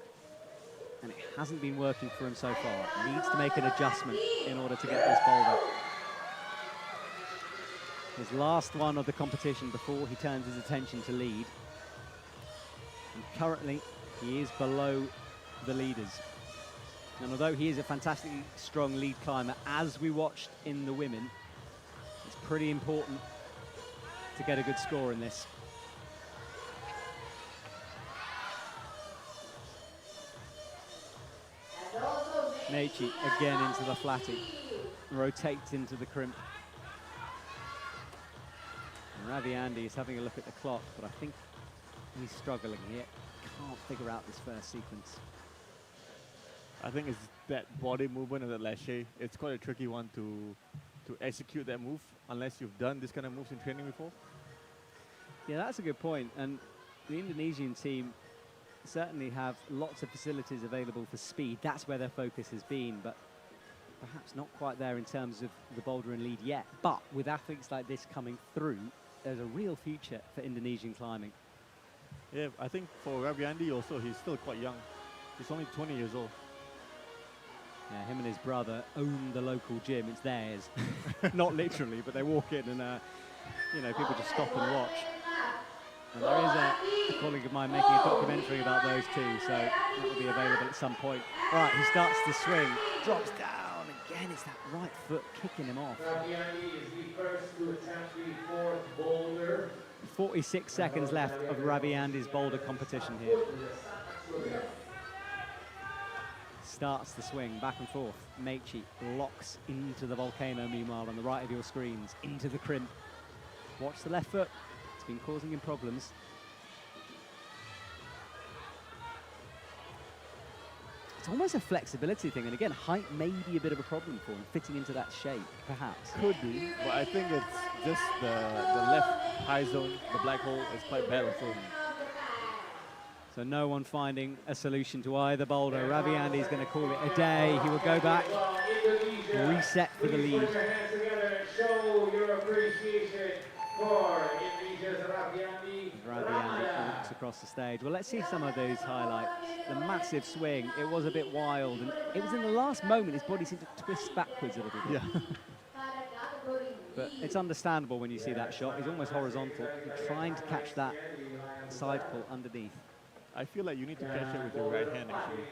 and it hasn't been working for him so far. Needs to make an adjustment in order to get this boulder. His last one of the competition before he turns his attention to lead. And currently, he is below the leaders. And although he is a fantastically strong lead climber, as we watched in the women, it's pretty important to get a good score in this. Meichi again into the flatty, rotates into the crimp. And Ravi Andy is having a look at the clock, but I think he's struggling here. Can't figure out this first sequence. I think it's that body movement of that lâcher. It's quite a tricky one to execute that move unless you've done this kind of moves in training before. Yeah, that's a good point. And the Indonesian team certainly have lots of facilities available for speed. That's where their focus has been, but perhaps not quite there in terms of the boulder and lead yet. But with athletes like this coming through, there's a real future for Indonesian climbing. Yeah, I think for Ravi Andy also, he's still quite young. He's only 20 years old. Yeah, him and his brother own the local gym. It's theirs. Not literally, but they walk in and, you know, people just stop and watch. And there is a colleague of mine making a documentary about those two, so that will be available at some point. Right, he starts to swing, drops down. Again, it's that right foot kicking him off. 46 seconds left of Ravi Andy's boulder competition here. starts the swing back and forth. Meichi locks into the volcano, meanwhile, on the right of your screens, into the crimp. Watch the left foot. It's been causing him problems. It's almost a flexibility thing, and again, height may be a bit of a problem for him, fitting into that shape, perhaps. Could be, but I think it's just the left high zone, the black hole, is quite bad for him. So no one finding a solution to either boulder. Ravi Andy's going to call it a day. He will go back, reset for the lead. Show your appreciation for Indonesia's Ravi Andy. Ravi Andy walks across the stage. Well, let's see some of those highlights. The massive swing, it was a bit wild, and it was in the last moment his body seemed to twist backwards a little bit. Yeah. But it's understandable when you see that shot. He's almost horizontal, trying to catch that side pull underneath. I feel like you need to catch it with your right hand, actually.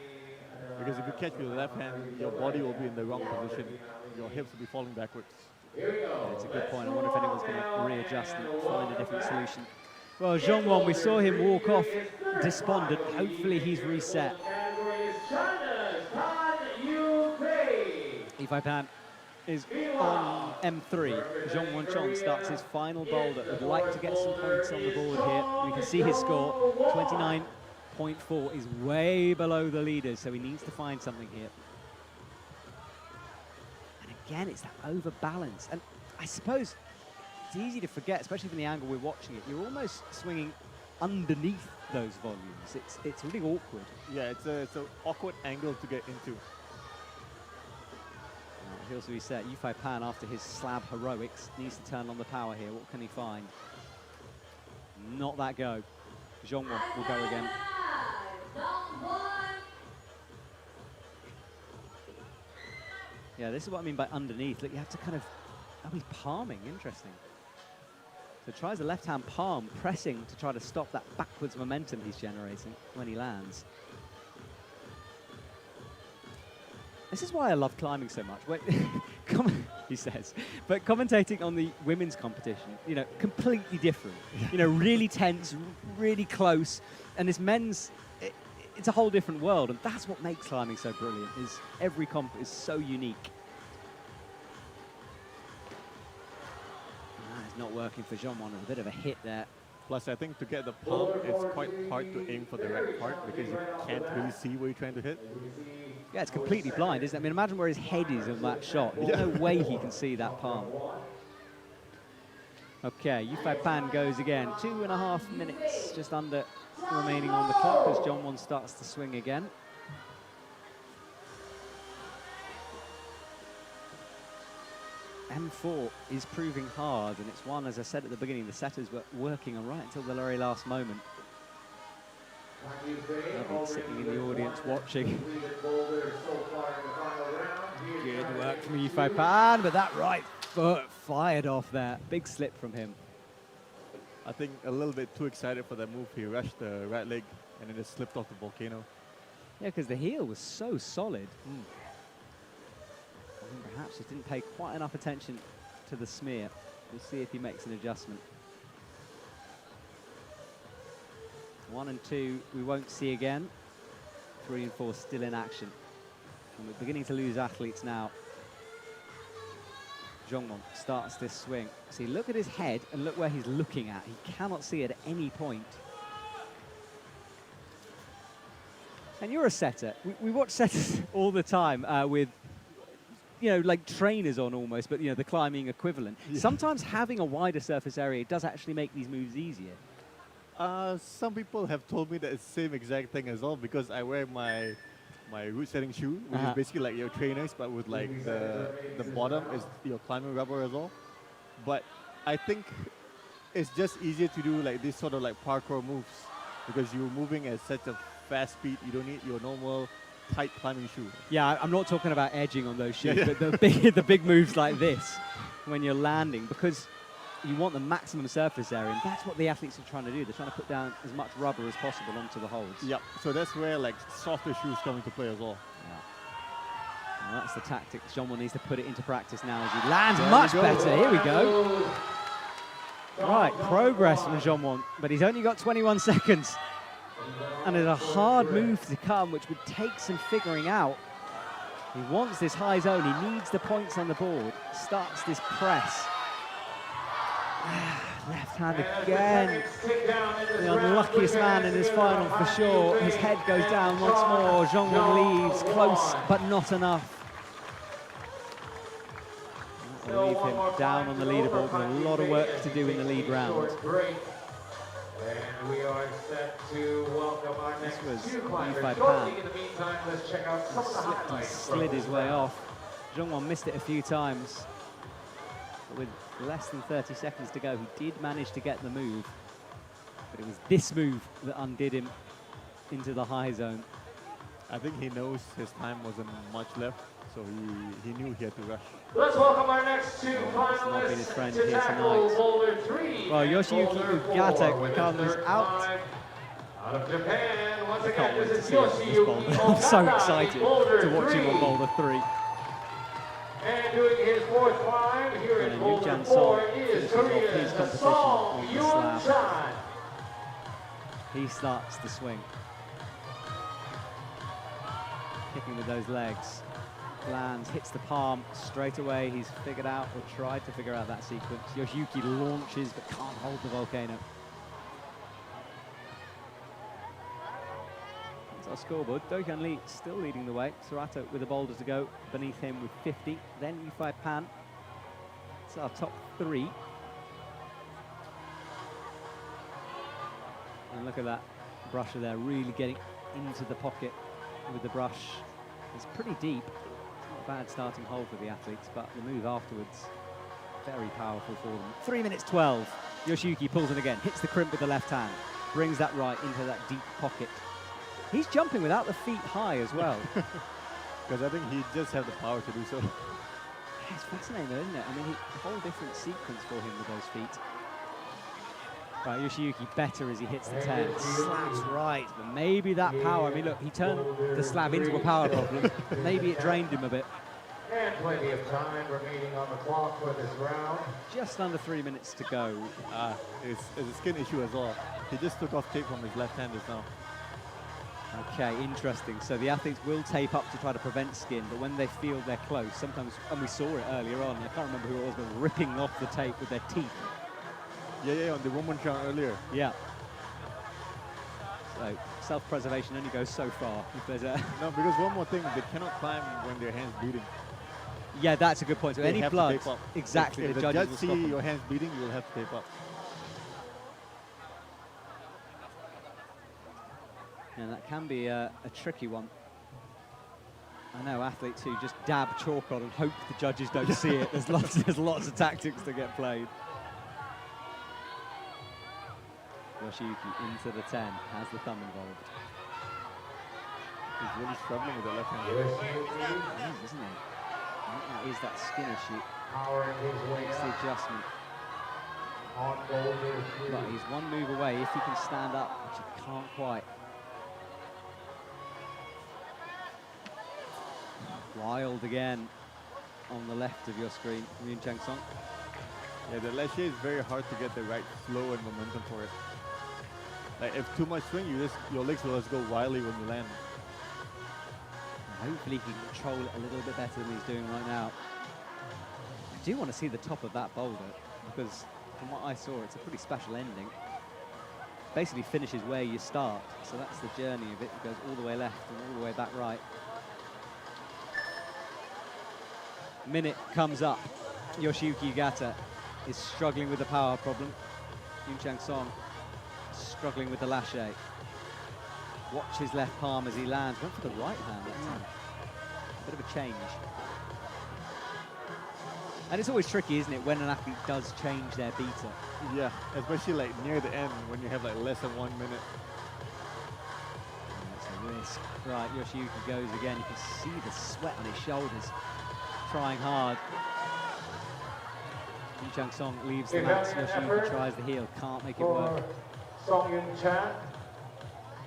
Because if you catch with your left hand, your body will be in the wrong position. Your hips will be falling backwards. Yeah, it's a good point. I wonder if anyone's going to readjust and find a different solution. Well, Jeongwon, we saw him walk off despondent. Hopefully he's reset. Ifai Pan is on M3. Jeongwon Chon starts his final boulder. Would like to get some points on the board here. We can see his score, 29.4, is way below the leaders, so he needs to find something here. And again, it's that overbalance. And I suppose it's easy to forget, especially from the angle we're watching it. You're almost swinging underneath those volumes. It's really awkward. Yeah, it's an awkward angle to get into. He'll reset. Ifai Pan, after his slab heroics, needs to turn on the power here. What can he find? Not that go. Jeongwon will go again. Yeah, this is what I mean by underneath. Look, you have to kind of... Oh, he's palming. Interesting. So tries the left-hand palm, pressing to try to stop that backwards momentum he's generating when he lands. This is why I love climbing so much. He says, but commentating on the women's competition, you know, completely different. You know, really tense, really close, and this men's, it's a whole different world, and that's what makes climbing so brilliant. Is every comp is so unique. It's not working for Jeongwon. A bit of a hit there. Plus, I think to get the palm, it's quite hard to aim for the right part because you can't really see where you're trying to hit. Yeah, it's completely blind, isn't it? I mean, imagine where his head is on that shot. There's no way he can see that palm. Okay, Ifai Pan goes again. 2.5 minutes just under remaining on the clock as Jeongwon starts to swing again. M4 is proving hard, and it's one, as I said at the beginning, the setters were working on right until the very last moment. Lovely, sitting in the audience watching. Good work from Ifai Pan, but that right foot fired off there. Big slip from him. I think a little bit too excited for that move. He rushed the right leg and then just slipped off the volcano. Yeah, because the heel was so solid. I think perhaps just didn't pay quite enough attention to the smear. We'll see if he makes an adjustment. 1 and 2 we won't see again. 3 and 4 still in action. And we're beginning to lose athletes now. Jeongwon starts this swing. See, look at his head and look where he's looking at. He cannot see at any point. And you're a setter. We watch setters all the time with, you know, like trainers on almost, but, you know, the climbing equivalent. Yeah. Sometimes having a wider surface area does actually make these moves easier. Some people have told me that it's the same exact thing as well because I wear my root setting shoe, which is basically like your trainers, but with like the bottom is your climbing rubber as well. But I think it's just easier to do like this sort of like parkour moves because you're moving at such a fast speed. You don't need your normal tight climbing shoe. Yeah, I'm not talking about edging on those shoes, but the big moves like this when you're landing, because you want the maximum surface area, and that's what the athletes are trying to do. They're trying to put down as much rubber as possible onto the holds. Yep, so that's where like softer shoes come into play as well. Yeah. Well, that's the tactic. Jeongwon needs to put it into practice now as he lands much better. Here we go. Right, progress from Jeongwon, but he's only got 21 seconds. And there's a hard move to come, which would take some figuring out. He wants this high zone. He needs the points on the board. Starts this press. Left hand again. The unluckiest man in his final for sure. His head goes down once more. Zhongwon leaves, close but not enough. That will leave him down on the leaderboard with a lot of work to do in the lead round. And we are set to welcome our next two climbers. Pan. In the meantime, let's check out some of the highlights. Slid his way off. Zhongwon missed it a few times. But with less than 30 seconds to go, he did manage to get the move. But it was this move that undid him into the high zone. I think he knows his time wasn't much left, so he knew he had to rush. Let's welcome our next two finalists to tackle Boulder 3. Well, Yoshiyuki Ugata comes out. Out of Japan, once I can't again, wait to this is see him on this boulder. I'm so excited to watch him on Boulder 3. And doing his fourth climb here in Boulder 4 is Korea's Song Yoon-chan. He starts the swing. Kicking with those legs. Lands, hits the palm straight away. He's figured out, or tried to figure out that sequence. Yoshiyuki launches but can't hold the volcano. That's our scoreboard. Do-hyun Lee still leading the way. Surato with a boulder to go. Beneath him with 50. Then Yifei Pan. It's our top three. And look at that brusher there, really getting into the pocket with the brush. It's pretty deep. Not a bad starting hole for the athletes, but the move afterwards, very powerful for them. 3 minutes 12. Yoshiyuki pulls in again, hits the crimp with the left hand, brings that right into that deep pocket. He's jumping without the feet high as well. Because I think he just has the power to do so. It's fascinating though, isn't it? I mean, a whole different sequence for him with those feet. Right, Yoshiyuki better as he hits the 10. Slabs right, but maybe that power. I mean, look, he turned the slab into a power problem. Maybe it drained him a bit. And plenty of time remaining on the clock for this round. Just under 3 minutes to go. It's a skin issue as well. He just took off tape from his left hand just now. Okay, interesting. So the athletes will tape up to try to prevent skin, but when they feel they're close, sometimes, and we saw it earlier on, I can't remember who it was, but ripping off the tape with their teeth. Yeah, on the woman chart earlier. Yeah. So self-preservation only goes so far. If there's a No, because one more thing, they cannot climb when their hands bleeding. Yeah, that's a good point. So they any have blood, to tape up. exactly, If the the judges judge will see stop them. your hands bleeding, you'll have to tape up. And that can be a tricky one. I know athletes who just dab chalk on and hope the judges don't see it. There's lots of tactics to get played. Yoshiyuki into the 10, has the thumb involved. He's really struggling with the left hand. He is, isn't he? I think that is that skin issue. Powering his way Makes the up adjustment. on Boulder 3. But he's one move away if he can stand up, which he can't quite. Wild again on the left of your screen, Yoon Chang-song. Yeah, the lache is very hard to get the right flow and momentum for it. Like if too much swing, your legs will just go wildly when you land. Hopefully he can control it a little bit better than he's doing right now. I do want to see the top of that boulder because from what I saw, it's a pretty special ending. Basically finishes where you start, so that's the journey of it. It goes all the way left and all the way back right. Minute comes up. Yoshiyuki Ugata is struggling with the power problem. Yoon Chang-song struggling with the lache. Watch his left palm as he lands. Went for the right hand that time. Bit of a change. And it's always tricky, isn't it, when an athlete does change their beater. Yeah, especially like near the end when you have like less than 1 minute. That's a risk. Right, Yoshiyuki goes again. You can see the sweat on his shoulders. Trying hard. Yoon Chang-song leaves the mat. Yoshiyuki tries the heel. Can't make it work. Song Yoon-chan.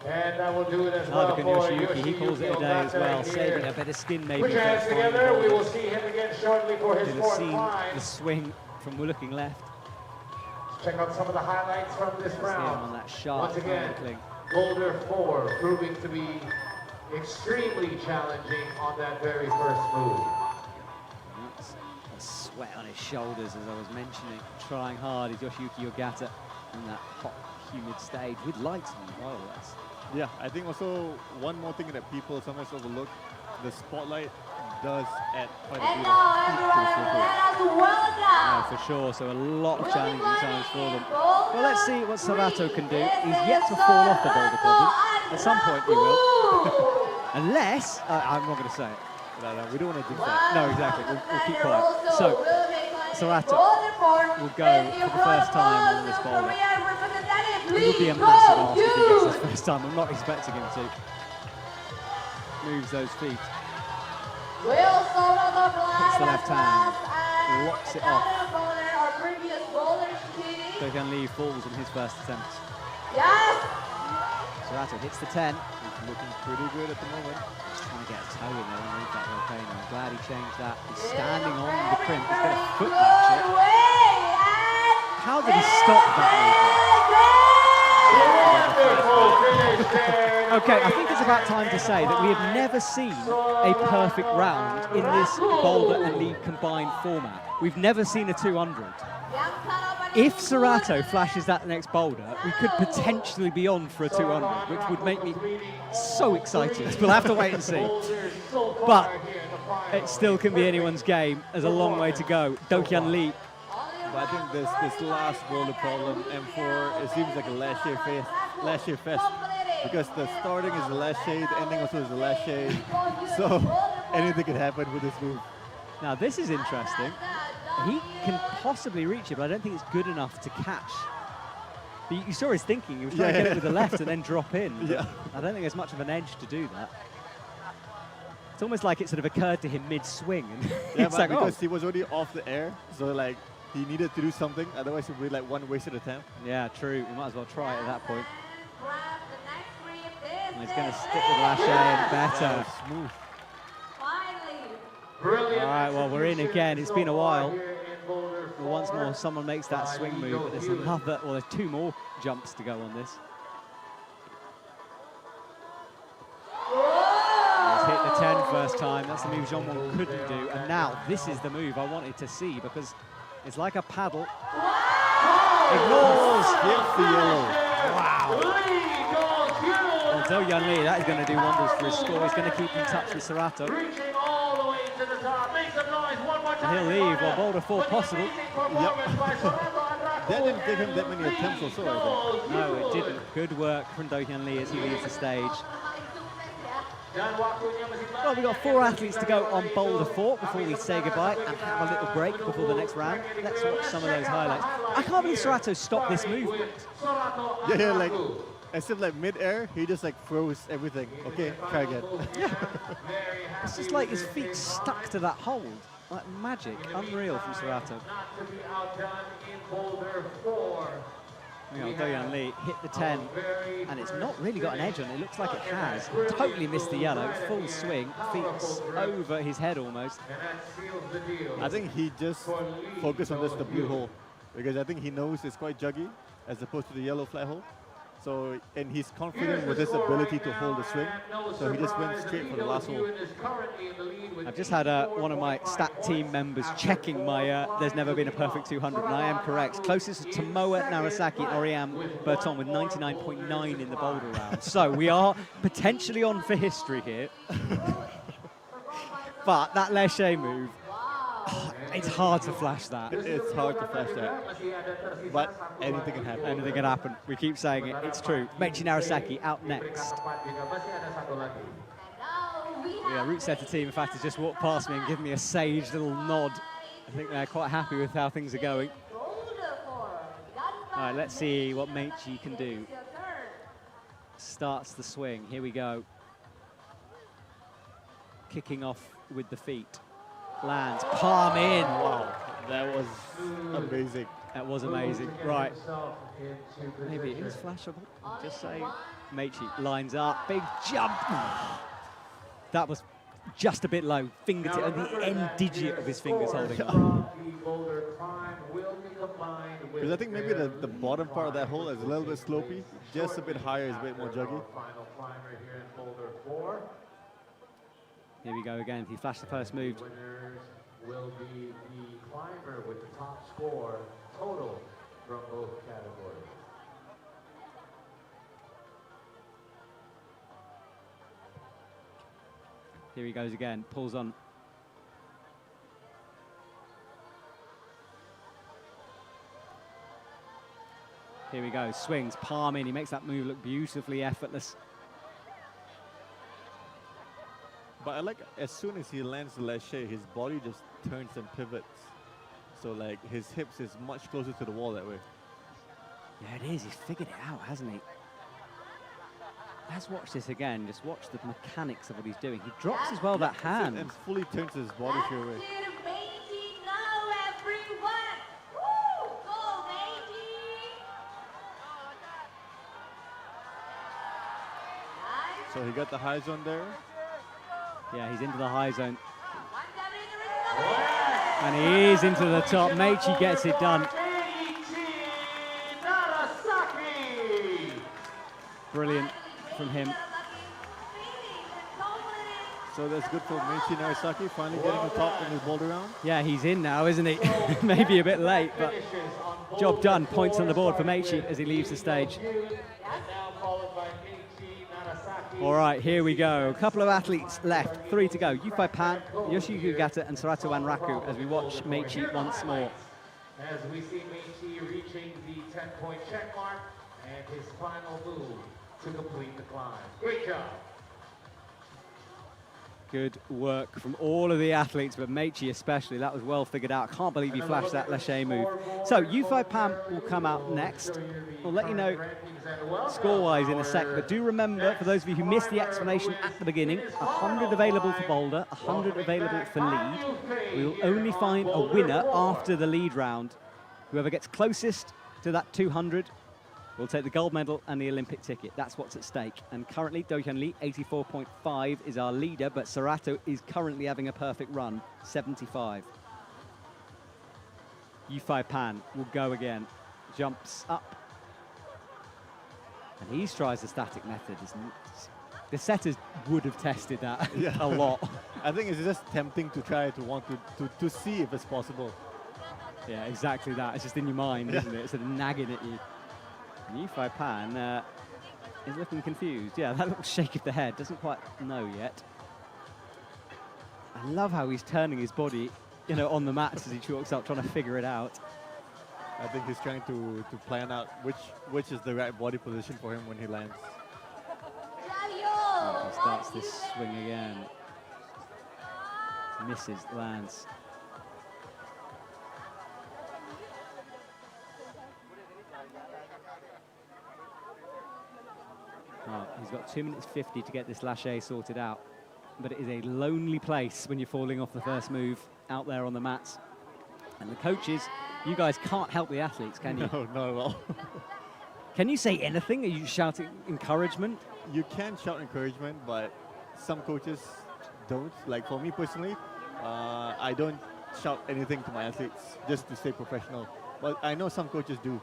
And that will do it as well Look at for Yoshiyuki. He calls it a day as well. Saving a bit of skin maybe. Put your hands together. We will see him again shortly for his fourth climb. The swing from looking left. Check out some of the highlights from this round. On that sharp Once again, handling. Boulder 4 proving to be extremely challenging on that very first move. That's a sweat on his shoulders, as I was mentioning. Trying hard is Yoshiyuki Ogata on that hot, humid stage with lights on as well. Yeah, I think also one more thing that people sometimes overlook, the spotlight does add quite a bit of heat to the circle. Yeah, for sure. So a lot of challenging times for them. Well, let's see what Serato can do. He's yet to fall off the boulder problem. At some point he will. Unless, I'm not going to say it. No, we don't want to do that. No, exactly. We'll keep quiet. So, Serato will go for the first time on this boulder. It would be a massive ask if he gets his first time. I'm not expecting him to. Moves those feet. Hits the left hand. Locks it off. Dogan Lee falls on his first attempt. Serato hits the 10. He's looking pretty good at the moment. Just trying to get a toe in there underneath that volcano. I'm glad he changed that. He's standing on the crimp. He's going to foot match it. How did he stop that movement? Okay, I think it's about time to say that we have never seen a perfect round in this Boulder and League combined format. We've never seen a 200. If Serato flashes that next boulder, we could potentially be on for a 200, which would make me so excited. We'll have to wait and see. But it still can be anyone's game. There's a long way to go. Do-Hyun Lee. But I think this last boulder problem, M4, it seems like a last year fest. Because the starting is the last shade, the ending also is the last shade. So anything could happen with this move. Now this is interesting. He can possibly reach it, but I don't think it's good enough to catch. But you saw his thinking. He was trying to get it with the left and then drop in. Yeah. I don't think there's much of an edge to do that. It's almost like it sort of occurred to him mid-swing. And Yeah, it's but like, because he was already off the air, so like he needed to do something. Otherwise, it would be like one wasted attempt. Yeah, true. We might as well try it at that point. And he's going to stick with Lachey and better. Smooth. All right, well, we're in again. It's been a while. But once more, someone makes that swing move. But there's another, well, there's two more jumps to go on this. He's hit the 10 first time. That's the move Jean-Mon couldn't do. And now this is the move I wanted to see because it's like a paddle. Ignores. Hits the yellow. Wow. Well, Do-Hyun Lee, that is going to do wonders for his score. He's going to keep in touch with Serato. And he'll leave while Boulder 4 possible. Yep. That didn't give him that many attempts or so, I think. No, it didn't. Good work from Do-Hyun Lee as he leaves the stage. Well, we've got 4 athletes to go on Boulder 4 before we say goodbye and have a little break before the next round. Let's watch some of those highlights. I can't believe Serato stopped this movement. Yeah, like, as if like mid-air, he just like froze everything. Okay, try again. It's just like his feet stuck to that hold. Like magic. Unreal from Serato. Do-Hyun Lee hit the 10, and it's not really got an edge on it. It looks like it has. Totally missed the yellow. Full swing. Feet over his head almost. I think he just focused on just the blue hole because I think he knows it's quite juggy as opposed to the yellow flat hole. So, and he's confident with his ability to hold the swing. So he just went straight for the last hole. I've just had one of my stat team members checking my there's never been a perfect 200, and I am correct. Closest to Tomoa Narasaki and Oriam Berton with 99.9 in the boulder round. So we are potentially on for history here. But that Lachey move, it's hard to flash that. It's hard to flash that. But anything can happen. Anything can happen. We keep saying it. It's true. Meiichi Narasaki out next. Yeah, Root Setter team, in fact, has just walked past me and given me a sage little nod. I think they're quite happy with how things are going. All right, let's see what Meiichi can do. Starts the swing. Here we go. Kicking off with the feet. Lands, palm in. Wow, that was amazing. That was amazing. Right. Maybe it is flashable. Just say Meiichi lines up. Big jump. That was just a bit low. Fingertip, the end digit of his fingers holding up. Because I think maybe the bottom part of that hole is a little bit slopey. Just a bit higher is a bit more juggy. Boulder 4. Here we go again. He flashed the first move. Winners will be the climber with the top score total from both categories. Here he goes again. Pulls on. Here we go. Swings, palm in. He makes that move look beautifully effortless. But I like as soon as he lands the lâché, his body just turns and pivots. So like his hips is much closer to the wall that way. Yeah, it is. He's figured it out, hasn't he? Let's watch this again. Just watch the mechanics of what he's doing. He drops as well that hand. And fully turns his body straight away. So he got the high zone there. Yeah, he's into the high zone. And he is into the top. Meichi gets it done. Brilliant from him. So that's good for Meichi Narasaki, finally getting the top in his boulder round. Yeah, he's in now, isn't he? Maybe a bit late, but job done. Points on the board for Meichi as he leaves the stage. All right, here we go. A couple of athletes left, 3 to go. Yufei Pan, Yoshiyuki Gata, and Sarata Wanraku as we watch Meichi once more. As we see Meichi reaching the 10-point check mark and his final move to complete the climb. Great job. Good work from all of the athletes, but Meichi especially. That was well figured out. Can't believe he flashed that lâché move. So Yufei Pan will come out next. We'll let you know score-wise in a sec, but do remember, for those of you who missed the explanation at the beginning, 100 available for Boulder, 100 available for lead. We will only find a winner after the lead round. Whoever gets closest to that 200 will take the gold medal and the Olympic ticket. That's what's at stake. And currently, Do-hyun Lee, 84.5 is our leader, but Sarato is currently having a perfect run, 75. Yufei Pan will go again. Jumps up. And he tries the static method, isn't it? The setters would have tested that a lot. I think it's just tempting to try to see if it's possible. Yeah, exactly that. It's just in your mind, isn't it? It's sort of nagging at you. And Yufei Pan is looking confused. Yeah, that little shake of the head, doesn't quite know yet. I love how he's turning his body, on the mats as he chalks up, trying to figure it out. I think he's trying to plan out which is the right body position for him when he lands. Oh, he starts this swing again. Misses, lands. Oh, he's got 2 minutes 50 to get this lâché sorted out. But it is a lonely place when you're falling off the first move out there on the mats. And the coaches, you guys can't help the athletes, can you? No, not at all. Can you say anything? Are you shouting encouragement? You can shout encouragement, but some coaches don't. Like for me personally, I don't shout anything to my athletes just to stay professional. But I know some coaches do.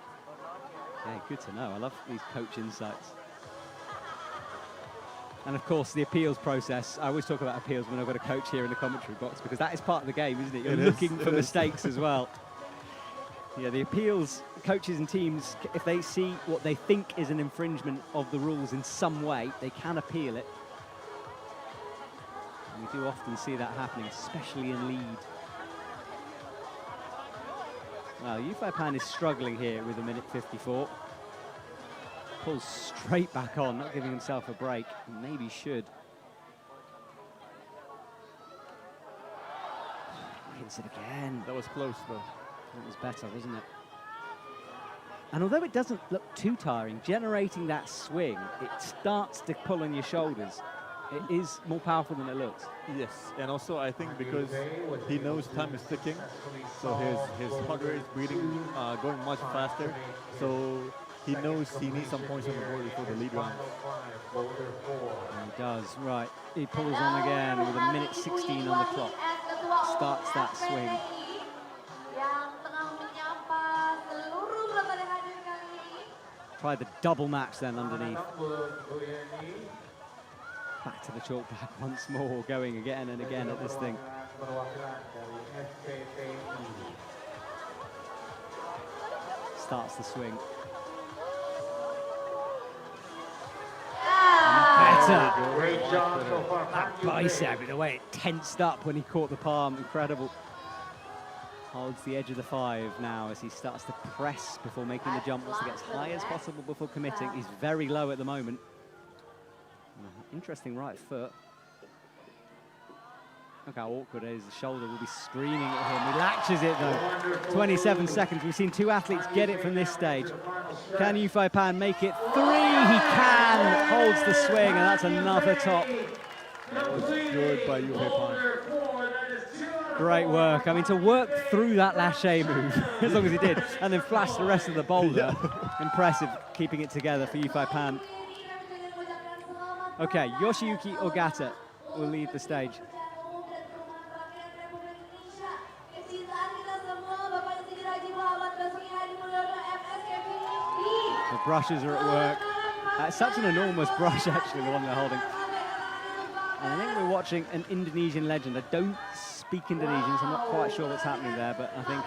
Yeah, good to know. I love these coach insights. And of course, the appeals process. I always talk about appeals when I've got a coach here in the commentary box because that is part of the game, isn't it? You're looking for mistakes as well. Yeah, the appeals, coaches and teams, if they see what they think is an infringement of the rules in some way, they can appeal it. And we do often see that happening, especially in lead. Well, Yufei Pan is struggling here with 1:54. Pulls straight back on, not giving himself a break. Maybe should. Hits it again. That was close, though. That was better, wasn't it? And although it doesn't look too tiring, generating that swing, it starts to pull on your shoulders. It is more powerful than it looks. Yes, and also I think because he knows time is ticking, so his heart rate is beating, going much faster. So he knows he needs some points on the board before the lead round. And he does, right. He pulls on again with 1:16 on the clock. Starts that swing. Try the double match then underneath. Back to the chalk bag once more, going again and again at this thing. Starts the swing. Better. Great job so far. That bicep, the way it tensed up when he caught the palm, incredible. Holds the edge of the 5 now as he starts to press before making the jump, wants to get as high as possible before committing. He's very low at the moment. Interesting right foot. Look how awkward it is. The shoulder will be screaming at him. He latches it though. 27 seconds. We've seen 2 athletes get it from this stage. Can Yufei Pan make it 3? He can. Holds the swing, and that's another top. Good by Yufei Pan. Great work. I mean, to work through that lâché move, as long as he did, and then flash the rest of the boulder. Impressive, keeping it together for Yufei Pan. Okay, Yoshiyuki Ogata will lead the stage. The brushes are at work. It's such an enormous brush, actually, the one they're holding. And I think we're watching an Indonesian legend. I don't speak Indonesian, so I'm not quite sure what's happening there, but I think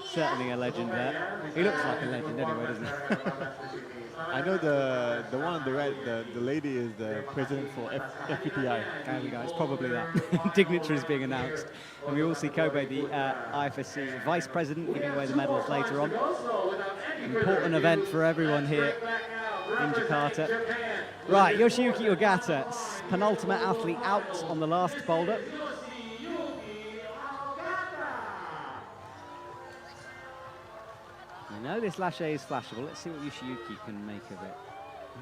certainly a legend there. He looks like a legend anyway, doesn't he? I know the one on the right, the lady is the president for FPTI. There we go, it's probably that. Dignitaries being announced. And we all see Kobe, the IFSC vice president, giving away the medals later on. Important event for everyone here in Jakarta. Right, Yoshiyuki Ogata, penultimate athlete out on the last boulder. I know this lâché is flashable. Let's see what Yoshiyuki can make of it.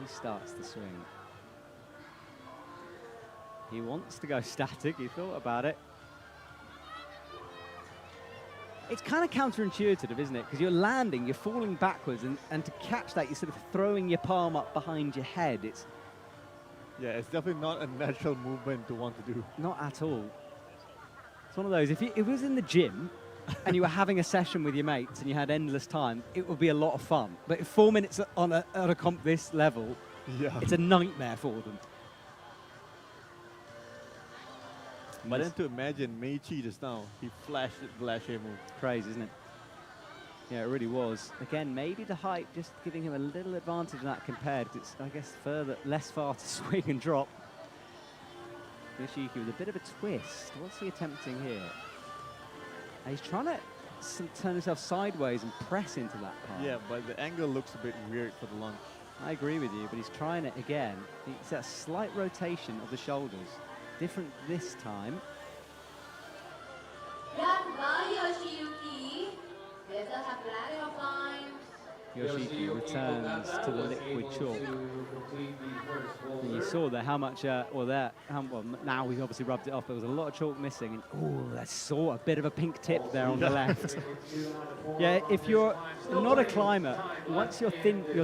He starts the swing. He wants to go static. He thought about it. It's kind of counterintuitive, isn't it? Because you're landing, you're falling backwards, and to catch that, you're sort of throwing your palm up behind your head. Yeah, it's definitely not a natural movement to want to do. Not at all. It's one of those, if it was in the gym, and you were having a session with your mates and you had endless time, it would be a lot of fun. But 4 minutes on a comp this level, yeah, it's a nightmare for them. But then to imagine Meichi just now, he flashed the lâché move. Crazy, isn't it? Yeah, it really was. Again, maybe the height just giving him a little advantage in that compared. It's, I guess, less far to swing and drop. Yoshiyuki with a bit of a twist. What's he attempting here? He's trying to turn himself sideways and press into that part. Yeah, but the angle looks a bit weird for the launch. I agree with you, but he's trying it again. It's a slight rotation of the shoulders. Different this time. Yoshiyuki returns to the liquid chalk. And you saw there how much, well, now we've obviously rubbed it off. There was a lot of chalk missing. And, I saw a bit of a pink tip there on the left. Yeah, if you're not a climber, once your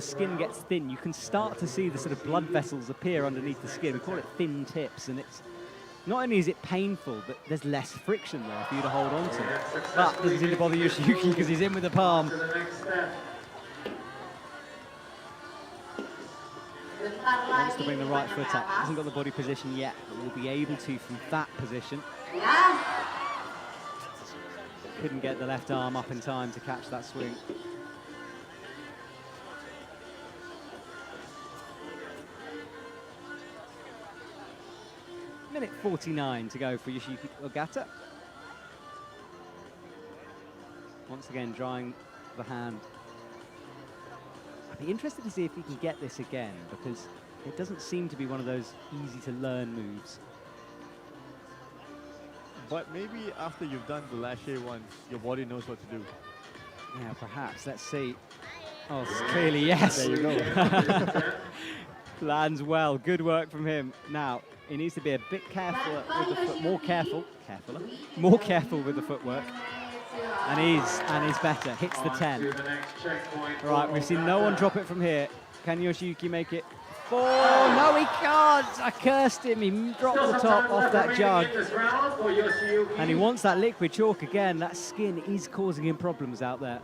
skin gets thin, you can start to see the sort of blood vessels appear underneath the skin. We call it thin tips, and it's not only is it painful, but there's less friction there for you to hold on to. But doesn't seem to bother Yoshiyuki because he's in with the palm. Wants to bring the right foot up. Hasn't got the body position yet, but will be able to from that position. Couldn't get the left arm up in time to catch that swing. Minute 49 to go for Yoshiyuki Ogata. Once again, drying the hand. I'd be interested to see if he can get this again, because it doesn't seem to be one of those easy-to-learn moves. But maybe after you've done the lâché once, your body knows what to do. Yeah, perhaps. Let's see. Oh, clearly, yes. There you go. Lands well. Good work from him. Now, he needs to be a bit careful with the foot, more careful with the footwork. And he's better. Hits the 10. All right, we've seen no one drop it from here. Can Yoshiyuki make it 4? No, he can't. I cursed him. He dropped the top off that jug. And he wants that liquid chalk again. That skin is causing him problems out there.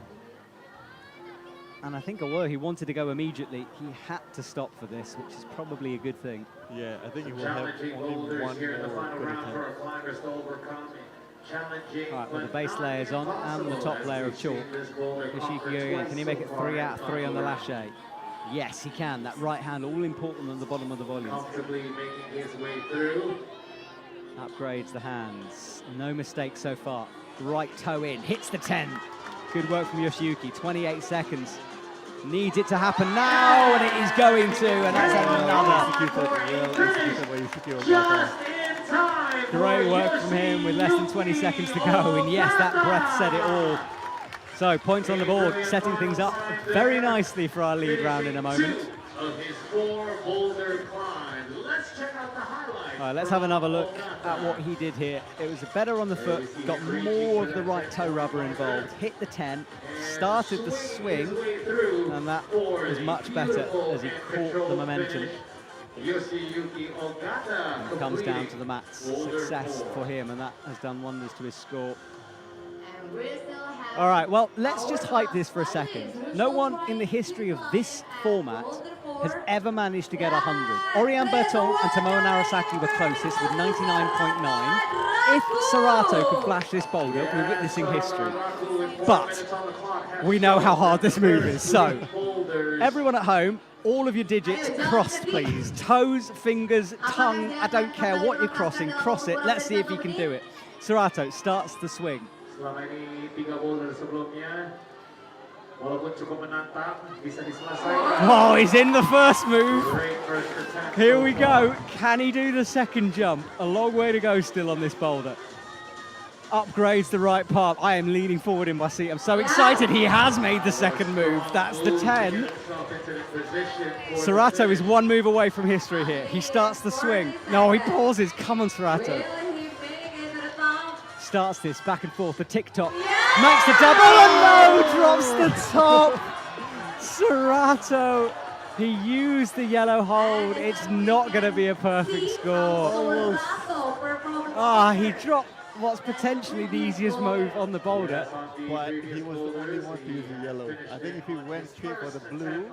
And I think he wanted to go immediately. He had to stop for this, which is probably a good thing. Yeah, I think he will have only one more good attempt. All right, well, the base layer's on and the top layer of chalk. Yoshiki, can he make it 3 out of 3 on the lache? Yes, he can. That right hand, all important on the bottom of the volume. Comfortably making his way through. Upgrades the hands. No mistakes so far. Right toe in, hits the 10. Good work from Yoshiyuki. 28 seconds. Needs it to happen now, and it is going to, and that's another. Just in time. Great work from him with less than 20 seconds to go, and yes, that breath said it all. So, points on the board, setting things up very nicely for our lead round in a moment. Of his 4 boulder climb. Let's check out the highlights. All right, let's have another look at what he did here. It was better on the foot, got more of the right toe rubber involved, hit the 10, started the swing, and that was much better as he caught the momentum. And comes down to the mats. Success for him, and that has done wonders to his score. All right, well, let's just hype this for a second. No one in the history of this format has ever managed to get 100. Oriane Berton and Tomoe Narasaki were closest with 99.9. If Serato could flash this boulder, we're witnessing history. But we know how hard this move is, so everyone at home, all of your digits crossed, please. Toes, fingers, tongue, I don't care what you're crossing, cross it. Let's see if you can do it. Serato starts the swing. Selama ini 3 boulder sebelumnya, walaupun cukup menantang, bisa diselesaikan. Oh, he's in the first move. Great first attempt. Here we go. Can he do the second jump? A long way to go still on this boulder. Upgrades the right part. I am leaning forward in my seat. I'm so excited. He has made the second move. That's the 10. Serato is 1 move away from history here. He starts the swing. No, he pauses. Come on, Serato. Starts this back and forth, the tick-tock, makes the double, and no, drops the top. Serato, he used the yellow hold. It's not going to be a perfect score. He dropped what's potentially the easiest move on the boulder. But he was the only one to use the yellow. I think if he went straight for the blue,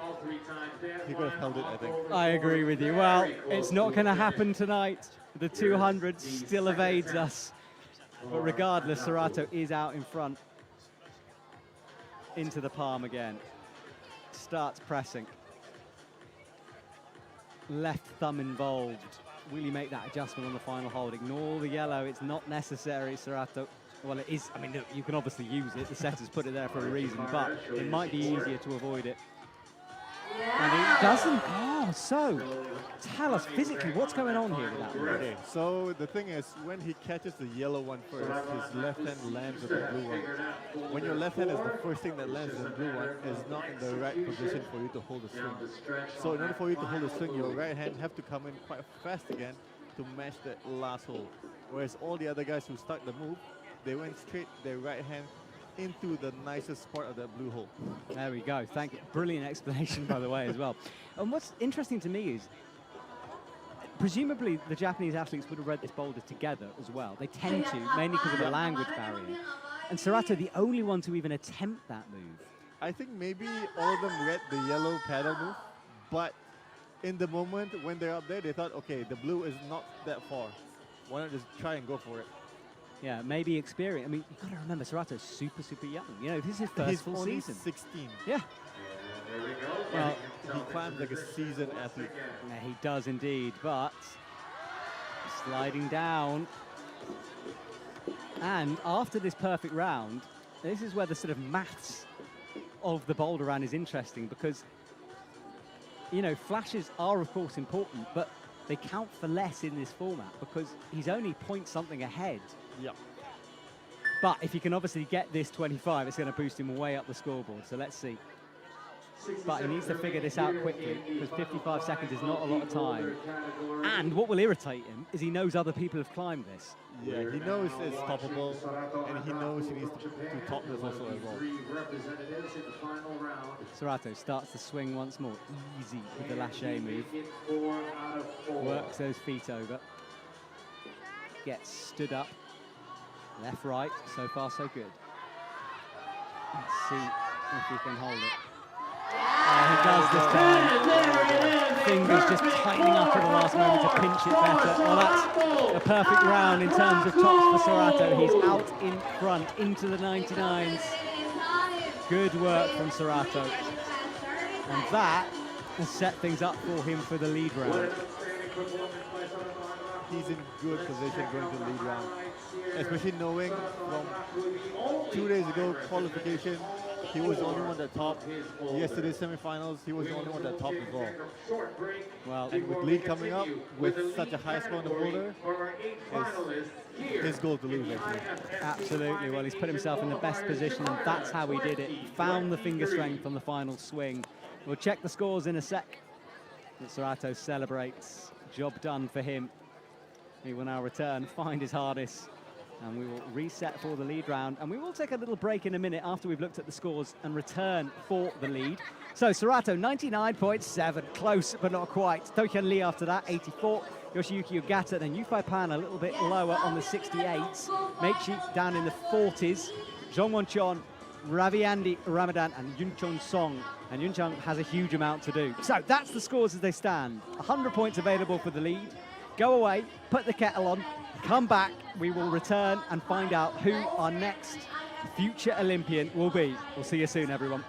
he could have held it, I think. I agree with you. Well, it's not going to happen tonight. The 200 still evades us. But regardless, Serato is out in front. Into the palm again. Starts pressing. Left thumb involved. Will he make that adjustment on the final hold? Ignore the yellow. It's not necessary, Serato. Well, it is. I mean, look, you can obviously use it. The setters put it there for a reason, but it might be easier to avoid it. And he doesn't. Oh, so tell us physically what's going on here with that one. Okay, so the thing is, when he catches the yellow one first, his left hand lands with the blue one. When your left hand is the first thing that lands with the blue one, it's not in the right position for you to hold the swing. So in order for you to hold the swing, your right hand have to come in quite fast again to match that last hold. Whereas all the other guys who start the move, they went straight their right hand into the nicest part of that blue hole. There we go. Thank you. Brilliant explanation, by the way, as well. And what's interesting to me is, presumably the Japanese athletes would have read this boulder together as well. They tend to, mainly because of a language barrier. And Serato, the only one to even attempt that move. I think maybe all of them read the yellow paddle move, but in the moment when they're up there, they thought, okay, the blue is not that far. Why not just try and go for it? Yeah, maybe experience. I mean, you've got to remember, Serato's super, super young. You know, this is his first full only season. 16. Yeah. Well, he climbs like a seasoned athlete. Yeah, he does indeed, but sliding down. And after this perfect round, this is where the sort of maths of the boulder round is interesting, because, you know, flashes are, of course, important, but they count for less in this format because he's only point something ahead. Yep. But if he can obviously get this 25, it's going to boost him way up the scoreboard. So let's see. But he needs to figure this out quickly because 55 seconds is not a lot of time. And what will irritate him is he knows other people have climbed this. Yeah, he knows it's toppable, and he knows he needs to top this also as well. Serato starts the swing once more. Easy with the lache move. Works those feet over. Gets stood up. Left, right. So far, so good. Let's see if he can hold it. He does this time. Fingers just tightening up at the last moment to pinch it better. Well, that's a perfect round in terms of tops for Sorato. He's out in front into the 99s. Good work from Sorato. And that has set things up for him for the lead round. He's in good position going to the lead round, especially knowing from 2 days ago qualification, he was the only one that topped. Yesterday's semifinals, he was the only one that topped as well. Well, And with lead coming up, with such a high score on the boulder, it's his goal to lose, actually. absolutely. Well, he's put himself in the best position, and that's how he did it. He found the finger strength on the final swing. We'll check the scores in a sec. But Sorato celebrates. Job done for him. He will now return, find his harness, and we will reset for the lead round. And we will take a little break in a minute after we've looked at the scores and return for the lead. So Sorato, 99.7, close but not quite. Tokian Lee after that, 84. Yoshiyuki Ogata, then Yufei Pan a little bit lower on the 68s. Meichi down in the 40s. Jongwon Chon, Raviandi Ramadan, and Yunchon Song. And Yunchon has a huge amount to do. So that's the scores as they stand. 100 points available for the lead. Go away, put the kettle on, come back. We will return and find out who our next future Olympian will be. We'll see you soon, everyone.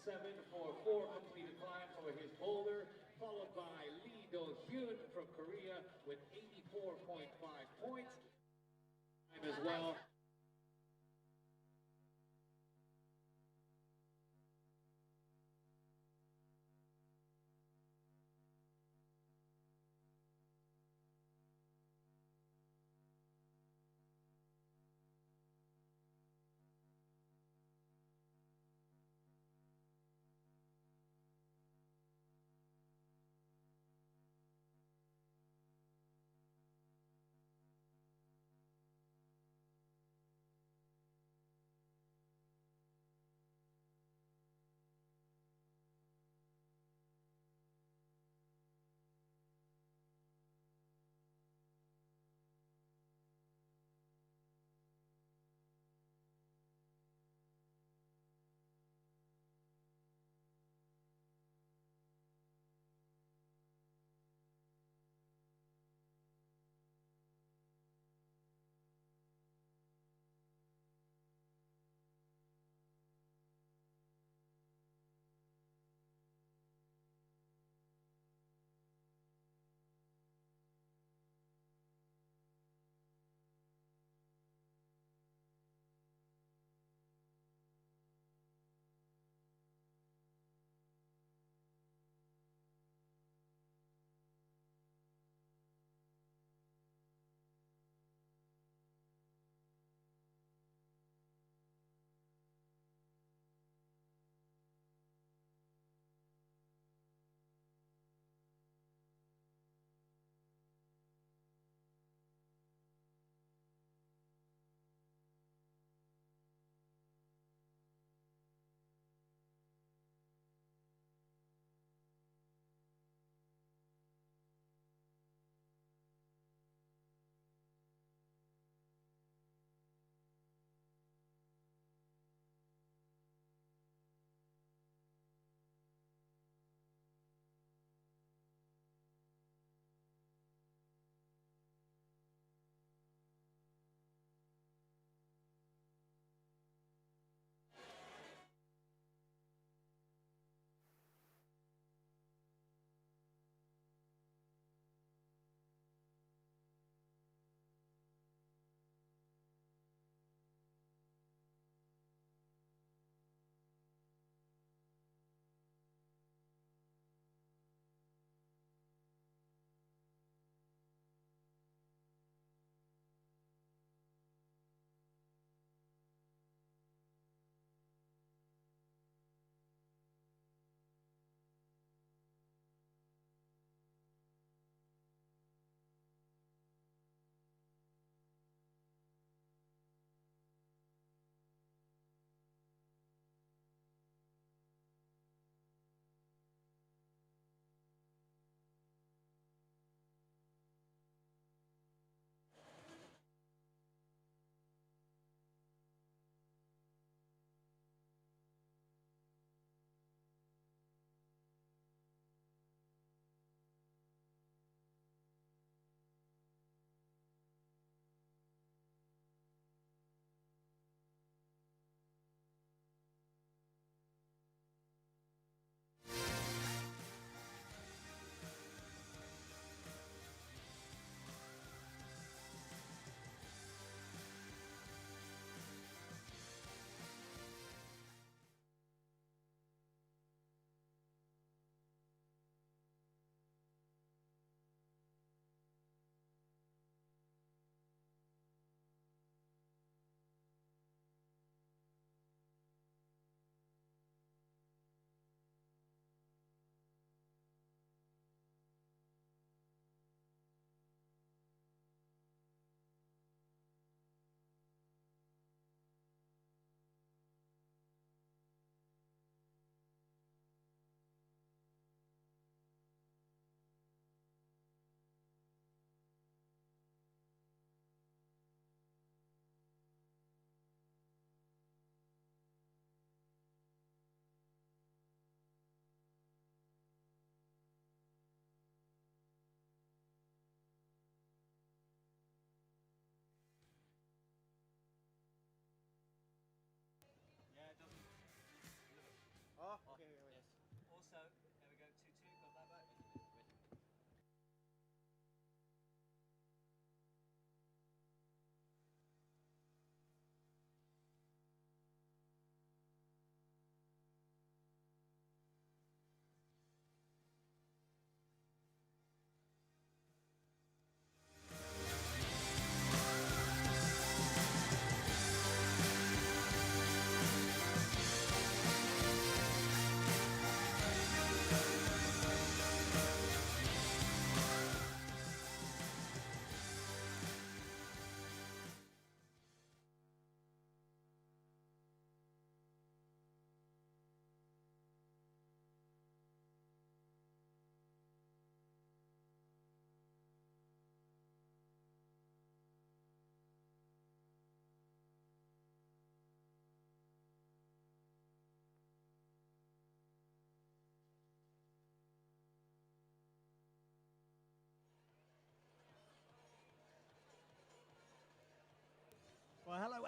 7 for 4 completed climbs for his boulder, followed by Lee Do-hyun from Korea with 84.5 points. As well.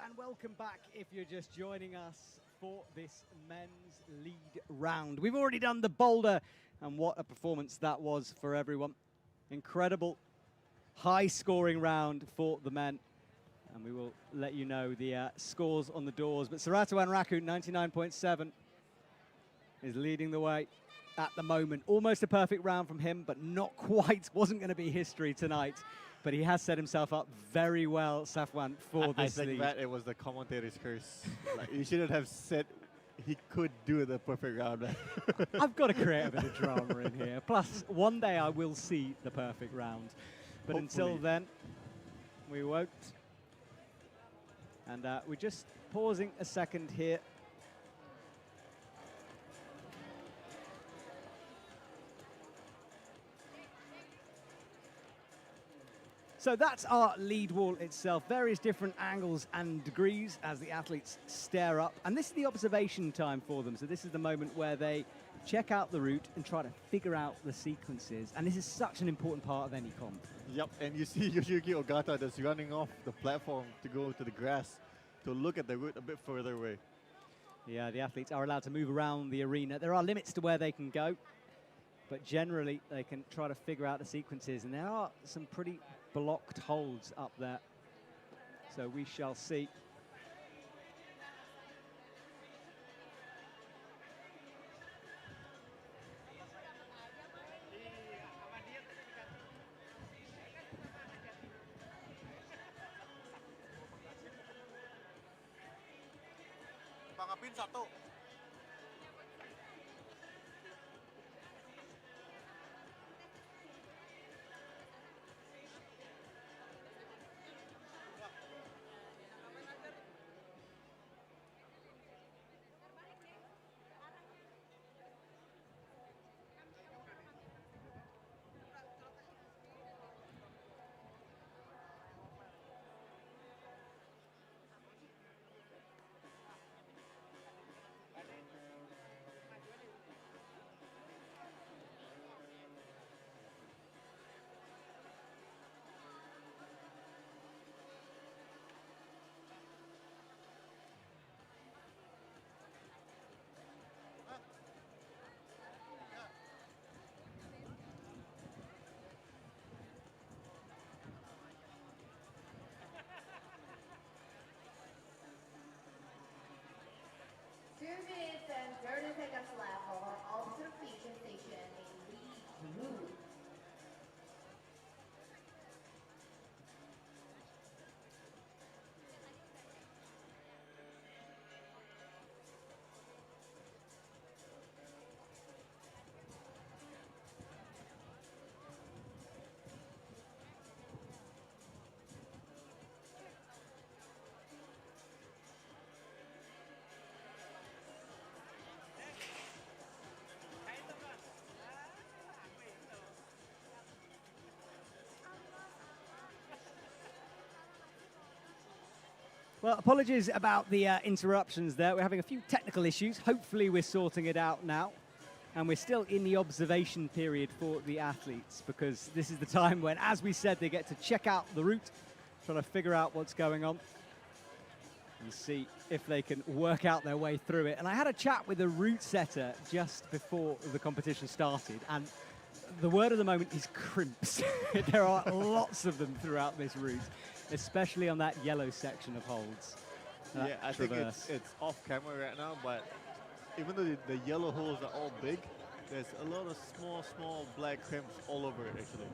and welcome back if you're just joining us for this men's lead round. We've already done the boulder, and what a performance that was for everyone. Incredible, high-scoring round for the men, and we will let you know the scores on the doors. But Serato Anraku, 99.7, is leading the way at the moment. Almost a perfect round from him, but not quite. Wasn't going to be history tonight. But he has set himself up very well, Safwan, for this lead. I think that it was the commentator's curse. Like, you shouldn't have said he could do the perfect round. I've got to create a bit of drama in here. Plus, one day I will see the perfect round. But Hopefully. until then, we won't. And we're just pausing a second here. So that's our lead wall itself, various different angles and degrees as the athletes stare up. And this is the observation time for them. So this is the moment where they check out the route and try to figure out the sequences. And this is such an important part of any comp. Yep, and you see Yoshiyuki Ogata just running off the platform to go to the grass to look at the route a bit further away. Yeah, the athletes are allowed to move around the arena. There are limits to where they can go, but generally they can try to figure out the sequences. And there are some pretty blocked holds up there. So we shall see. Pangapin satu. Minutes and 30 seconds left for observation station in lead blue. Well, apologies about the interruptions there. We're having a few technical issues. Hopefully we're sorting it out now. And we're still in the observation period for the athletes, because this is the time when, as we said, they get to check out the route, try to figure out what's going on, and see if they can work out their way through it. And I had a chat with a route setter just before the competition started, and the word of the moment is crimps. There are lots of them throughout this route, especially on that yellow section of holds. Yeah, I think it's off camera right now, but even though the yellow holes are all big, there's a lot of small black crimps all over it, actually.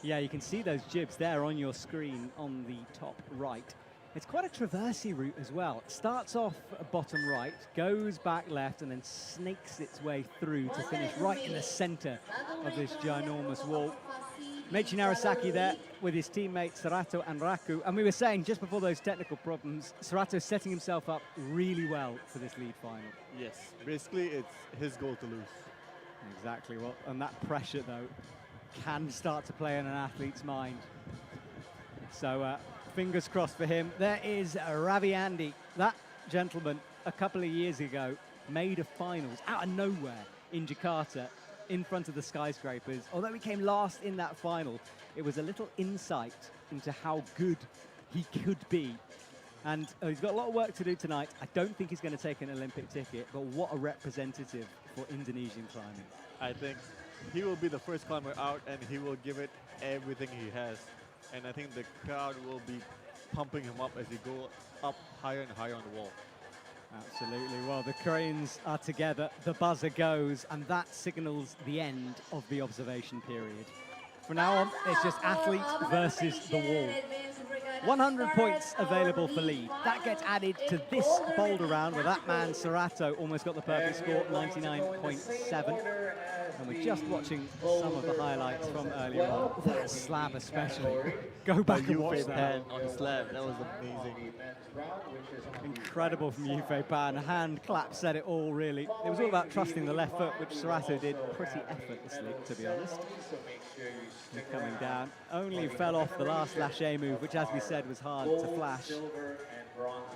Yeah, you can see those jibs there on your screen on the top right. It's quite a traversy route as well. It starts off bottom right, goes back left, and then snakes its way through to finish right in the center of this ginormous wall. Meiichi Narasaki there with his teammate Serato Anraku. And we were saying just before those technical problems, Serato setting himself up really well for this lead final. Yes, basically it's his goal to lose. Exactly. Well, and that pressure, though, can start to play in an athlete's mind. So fingers crossed for him. There is Ravi Andy. That gentleman, a couple of years ago, made a finals out of nowhere in Jakarta, in front of the skyscrapers. Although he came last in that final, it was a little insight into how good he could be And he's got a lot of work to do tonight. I don't think he's going to take an Olympic ticket, but what a representative for Indonesian climbing. I think he will be the first climber out, and he will give it everything he has. And I think the crowd will be pumping him up as he go up higher and higher on the wall. Absolutely. Well, the cranes are together, the buzzer goes, and that signals the end of the observation period. From now on, it's just athlete versus the wall. 100 points available for lead. That gets added to this boulder round where that man, Serato, almost got the perfect score, 99.7. And we're just watching some of the highlights from earlier on. That slab especially. Go back and watch that. On the slab, that was amazing. Incredible from Yufei Pan. Hand clap said it all, really. It was all about trusting the left foot, which Serato did pretty effortlessly, to be honest. And coming down. Only fell off the last lâché move, which, as we said, was hard to flash.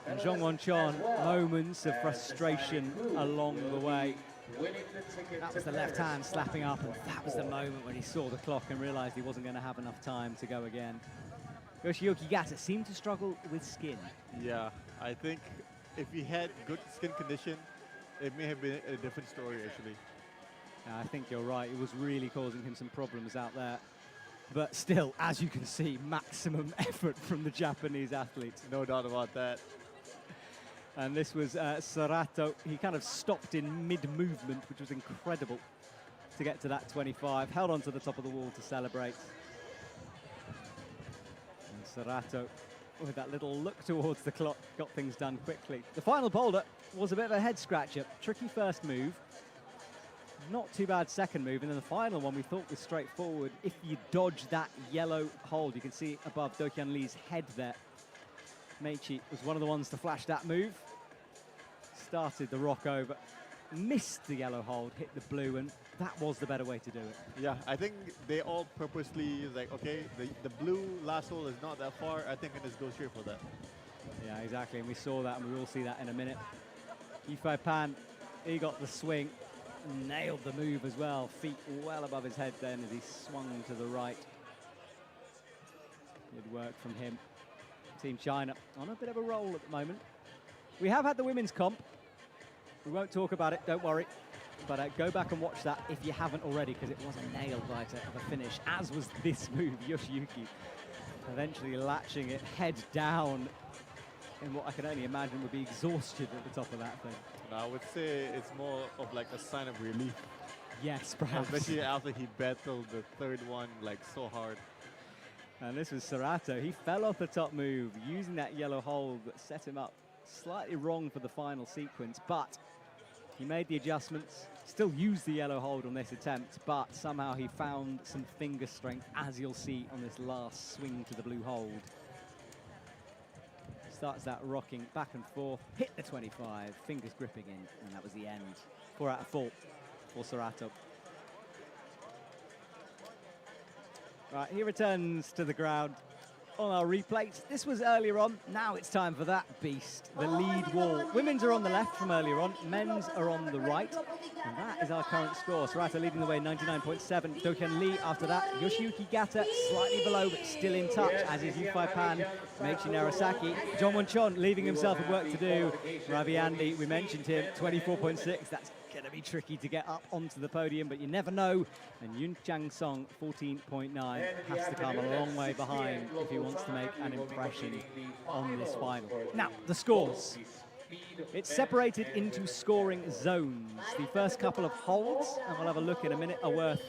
And Zhong Won-chon, moments of frustration along the way. That was the left hand slapping up, and that was the moment when he saw the clock and realized he wasn't going to have enough time to go again. Yoshiyuki Gata seemed to struggle with skin. Yeah, I think if he had good skin condition, it may have been a different story, actually. I think you're right. It was really causing him some problems out there. But still, as you can see, maximum effort from the Japanese athletes. No doubt about that. And this was Serato. He kind of stopped in mid-movement, which was incredible to get to that 25. Held on to the top of the wall to celebrate. And Serato, with that little look towards the clock, got things done quickly. The final boulder was a bit of a head-scratcher. Tricky first move. Not too bad second move, and then the final one we thought was straightforward. If you dodge that yellow hold, you can see above Do Hyun Lee's head there. Meichi was one of the ones to flash that move. Started the rock over, missed the yellow hold, hit the blue, and that was the better way to do it. Yeah, I think they all purposely like, okay, the blue last hole is not that far. I think I can just go straight for that. Yeah, exactly, and we saw that, and we will see that in a minute. Yufei Pan, he got the swing. Nailed the move as well. Feet well above his head then as he swung to the right. Good work from him. Team China on a bit of a roll at the moment. We have had the women's comp. We won't talk about it, don't worry. But go back and watch that if you haven't already, because it was a nail-biter of a finish, as was this move, Yoshiyuki. Eventually latching it head down in what I can only imagine would be exhaustion at the top of that thing. I would say it's more of like a sign of relief. Yes, perhaps. Especially after he battled the third one like so hard. And this was Serato. He fell off the top move using that yellow hold that set him up slightly wrong for the final sequence, but he made the adjustments, still used the yellow hold on this attempt, but somehow he found some finger strength, as you'll see on this last swing to the blue hold. Starts that rocking back and forth, hit the 25, fingers gripping in, and that was the end. 4 out of 4 for Serato. Right, he returns to the ground on our replays. This was earlier on, now it's time for that beast, the lead wall. Women's are on the left from earlier on, men's are on the right, and that is our current score. Serato leading the way, 99.7. Do Hyun Lee after that, Yoshiyuki Gata slightly below but still in touch, as is Yufei Pan, Meichi Narasaki. Zhong Won-chon leaving himself a work to do. Ravi Andy, we mentioned him, 24.6. That's going to be tricky to get up onto the podium, but you never know. And Yun Chang Song, 14.9, has to come a long way behind if he wants to make an impression on this final. Now, the scores. It's separated into scoring zones. The first couple of holds, and we'll have a look in a minute, are worth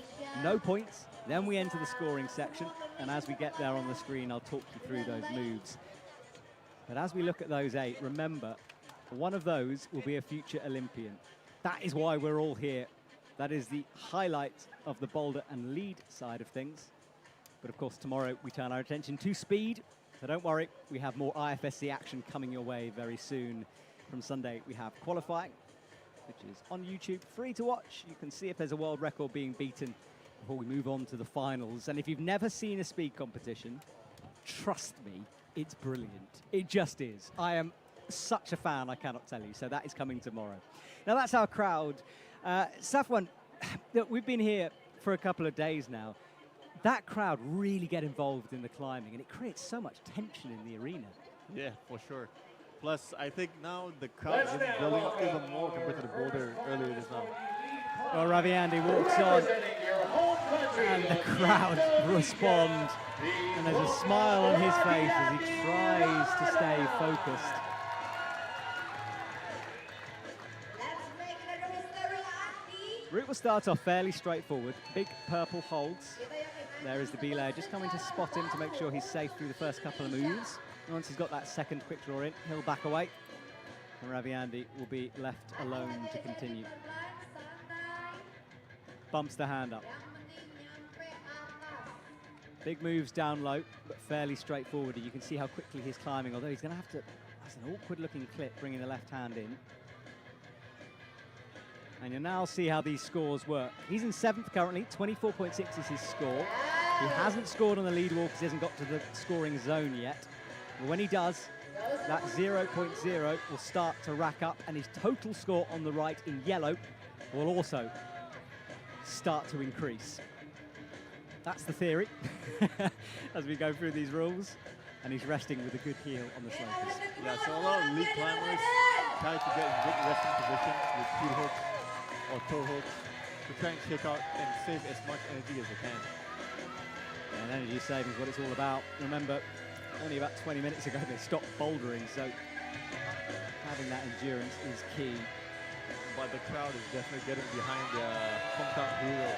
no points. Then we enter the scoring section, and as we get there on the screen, I'll talk you through those moves. But as we look at those 8, remember, one of those will be a future Olympian. That is why we're all here. That is the highlight of the boulder and lead side of things. But of course, tomorrow we turn our attention to speed. So don't worry, we have more IFSC action coming your way very soon. From Sunday, we have qualifying, which is on YouTube, free to watch. You can see if there's a world record being beaten before we move on to the finals. And if you've never seen a speed competition, trust me, it's brilliant. It just is. I am such a fan, I cannot tell you. So that is coming tomorrow. Now that's our crowd. Safwan, we've been here for a couple of days now. That crowd really get involved in the climbing, and it creates so much tension in the arena. Yeah, for sure. Plus, I think now the crowd is building up even more compared to the Boulder earlier just now. Well, Ravi Andy walks on, and the crowd respond. And there's a smile on his face as he tries to stay focused. Let's make another history, Ati. Route will start off fairly straightforward. Big purple holds. There is the B-layer just coming to spot him to make sure he's safe through the first couple of moves. And once he's got that second quick draw in, he'll back away. And Ravi Andy will be left alone to continue. Bumps the hand up. Big moves down low, but fairly straightforward. You can see how quickly he's climbing, although he's going to have to... That's an awkward-looking clip, bringing the left hand in. And you'll now see how these scores work. He's in 7th currently, 24.6 is his score. He hasn't scored on the lead wall because he hasn't got to the scoring zone yet. But when he does, that 0.0 will start to rack up, and his total score on the right in yellow will also start to increase. That's the theory as we go through these rules. And he's resting with a good heel on the slopers. Yeah, so a lot of lead climbers try to get in good resting positions with heel hooks or toe hooks to try and shake out and save as much energy as they can. And energy saving is what it's all about. Remember, only about 20 minutes ago they stopped bouldering, so having that endurance is key. But the crowd is definitely getting behind the hometown hero.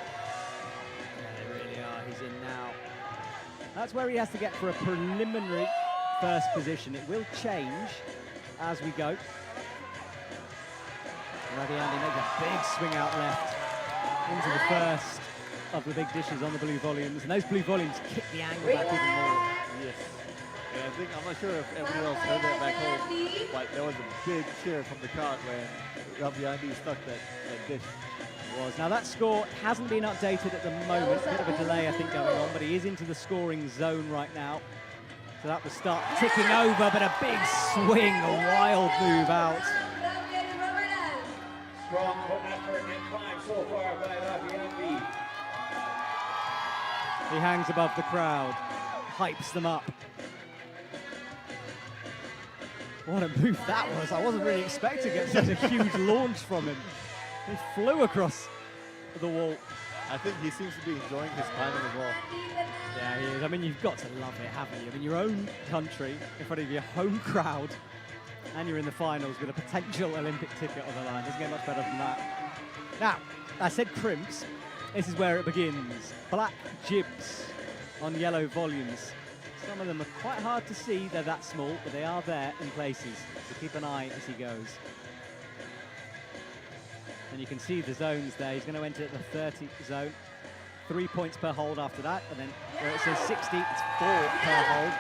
Yeah, they really are. He's in now. That's where he has to get for a preliminary first position. It will change as we go. Ravi Andy makes a big swing out left into the first of the big dishes on the blue volumes. And those blue volumes kick the angle back even more. Yes. Yeah, I think, I'm not sure if everyone else heard that back home, but there was a big cheer from the crowd when Ravi Andy stuck that dish. Now that score hasn't been updated at the moment, a bit of a delay I think going on, but he is into the scoring zone right now. So that will start ticking over, but a big swing, a wild move out. Strong effort and climb so far by Ravi Andy. He hangs above the crowd, hypes them up. What a move that was. I wasn't really expecting it, such a huge launch from him. He flew across the wall. I think he seems to be enjoying his climbing as well. Yeah, he is. I mean, you've got to love it, haven't you? I mean, your own country, in front of your home crowd, and you're in the finals with a potential Olympic ticket on the line. Doesn't get much better than that. Now, I said crimps. This is where it begins. Black jibs on yellow volumes. Some of them are quite hard to see. They're that small, but they are there in places. So keep an eye as he goes. And you can see the zones there. He's going to enter the 30 zone. 3 points per hold after that. And then where it says 60, it's 4 per hold.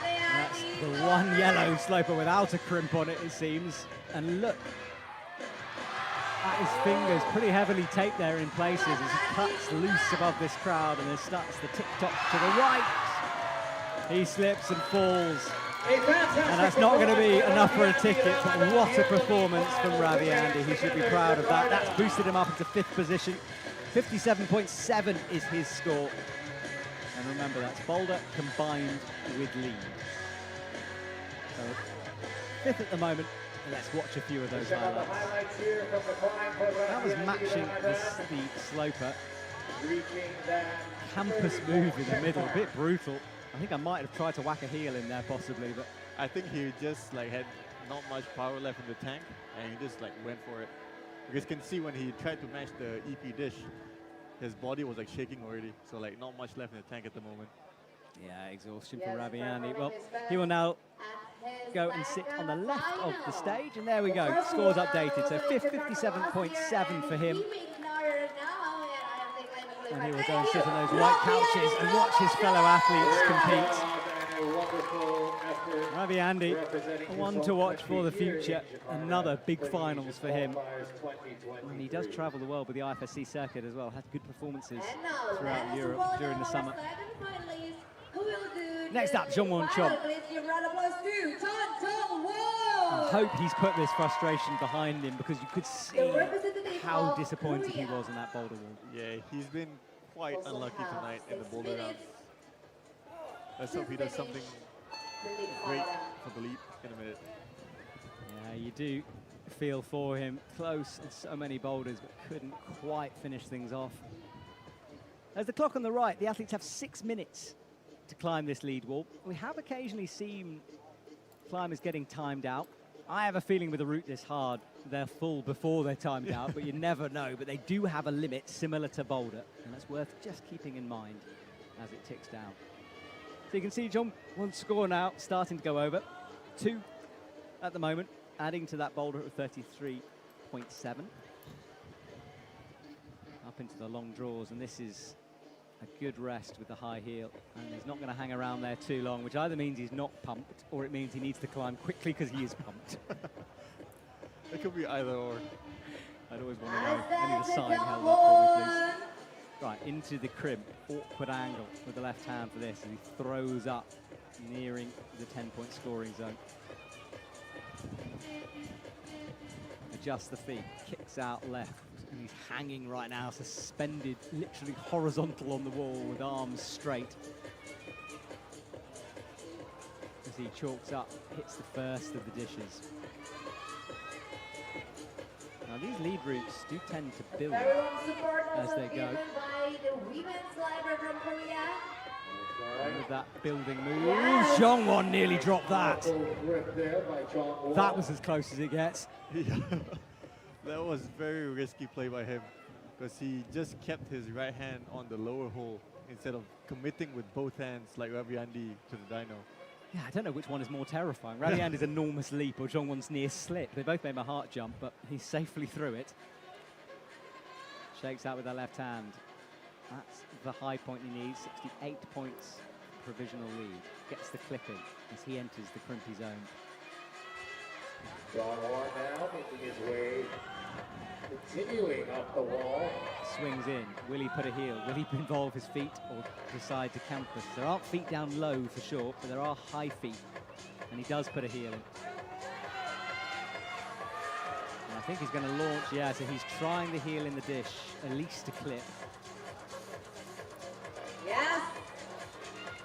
And that's the one yellow sloper without a crimp on it, it seems. And look at his fingers, pretty heavily taped there in places as he cuts loose above this crowd, and then starts the tick-tock to the right. He slips and falls. And that's not going to be enough for a ticket. What a performance from Ravi Andy. He should be proud of that. That's boosted him up into 5th position. 57.7 is his score. And remember, that's Boulder combined with lead. So 5th at the moment. Let's watch a few of those highlights. That was matching the sloper. Campus move in the middle, a bit brutal. I think I might have tried to whack a heel in there possibly, but I think he just had not much power left in the tank, and he just went for it. Because you can see when he tried to match the EP dish, his body was shaking already, so not much left in the tank at the moment. Yeah, exhaustion for Ravi Andy. Well, he will now go and sit on the left of the stage, and there we go. Scores updated. So 57.7 for him. And he will go and sit on those white couches and watch his fellow athletes compete. Ravi Andy, one to watch for the future. Another big finals for him. And he does travel the world with the IFSC circuit as well. Had good performances throughout Europe during the summer. Next up, Jeongwon Chon. I hope he's put this frustration behind him, because you could see how disappointed he was in that boulder wall. Yeah, he's been quite unlucky tonight in the boulder round. Let's hope he does something great for the lead in a minute. Yeah, you do feel for him. Close in so many boulders, but couldn't quite finish things off. As the clock on the right, the athletes have 6 minutes to climb this lead wall. We have occasionally seen climbers getting timed out. I have a feeling with a route this hard, they're full before they're timed out, but you never know. But they do have a limit similar to Boulder, and that's worth just keeping in mind as it ticks down. So you can see John Won's score now starting to go over. 2 at the moment, adding to that Boulder at 33.7. Up into the long draws, and this is a good rest with the high heel, and he's not going to hang around there too long, which either means he's not pumped or it means he needs to climb quickly because he is pumped. It could be either or. I'd always want to know. I need a sign held up for me, please. Right, into the crimp, awkward angle with the left hand for this, and he throws up, nearing the 10-point scoring zone. Adjusts the feet, kicks out left, and he's hanging right now, suspended, literally horizontal on the wall with arms straight. As he chalks up, hits the first of the dishes. Now these lead routes do tend to build as they go. And with that building move, Jongwon nearly dropped that. That was as close as it gets. Yeah. That was very risky play by him, because he just kept his right hand on the lower hole instead of committing with both hands like Raviandi to the dyno. Yeah, I don't know which one is more terrifying. Raviandi's enormous leap or Jongwon's near slip. They both made my heart jump, but he's safely through it. Shakes out with that left hand. That's the high point he needs, 68 points provisional lead. Gets the clipping as he enters the crimpy zone. John Won now making his way, continuing up the wall. Swings in. Will he put a heel? Will he involve his feet or decide to campus? There aren't feet down low for sure, but there are high feet. And he does put a heel in. And I think he's going to launch, yeah, so he's trying the heel in the dish, at least to clip. Yes.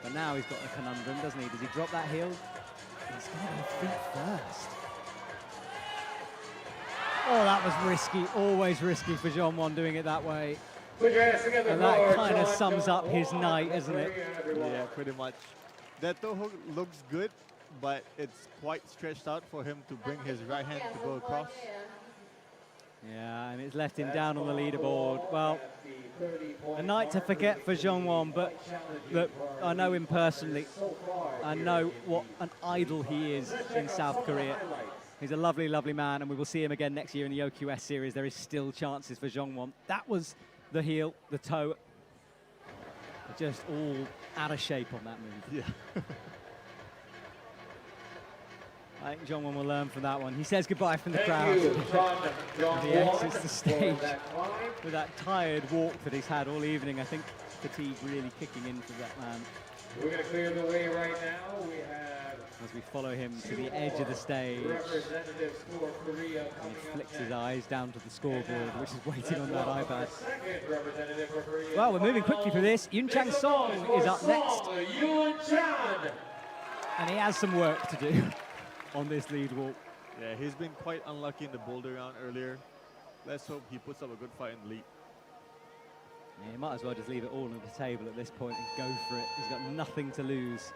But now he's got a conundrum, doesn't he? Does he drop that heel? He's going to go feet first. Oh, that was risky. Always risky for John Won doing it that way. Put your hands together. And that kind of sums up his night, isn't it? Yeah, pretty much. That toe hook looks good, but it's quite stretched out for him to bring his right hand to go across. Yeah, and it's left him down on the leaderboard. Well, a night to forget for John Won, but look, I know him personally. I know what an idol he is in South Korea. He's a lovely, lovely man, and we will see him again next year in the OQS series. There is still chances for John Won. That was the heel, the toe, just all out of shape on that move. Yeah. I think John Won will learn from that one. He says goodbye from the Thank crowd. you, John He Won, exits the stage for that climb. with that tired walk that he's had all evening. I think fatigue really kicking in for that man. We're going to clear the way right now. We have As we follow him to the edge of the stage, representatives for Korea and coming he up flicks his next. eyes down to the scoreboard, which is waiting on that iPad. Second representative for Korea. Well, we're moving quickly through this. Yoon Chang Song is up next, Yoon Chan. and he has some work to do on this lead walk. Yeah, he's been quite unlucky in the boulder round earlier. Let's hope he puts up a good fight in the lead. Yeah, he might as well just leave it all on the table at this point and go for it. He's got nothing to lose.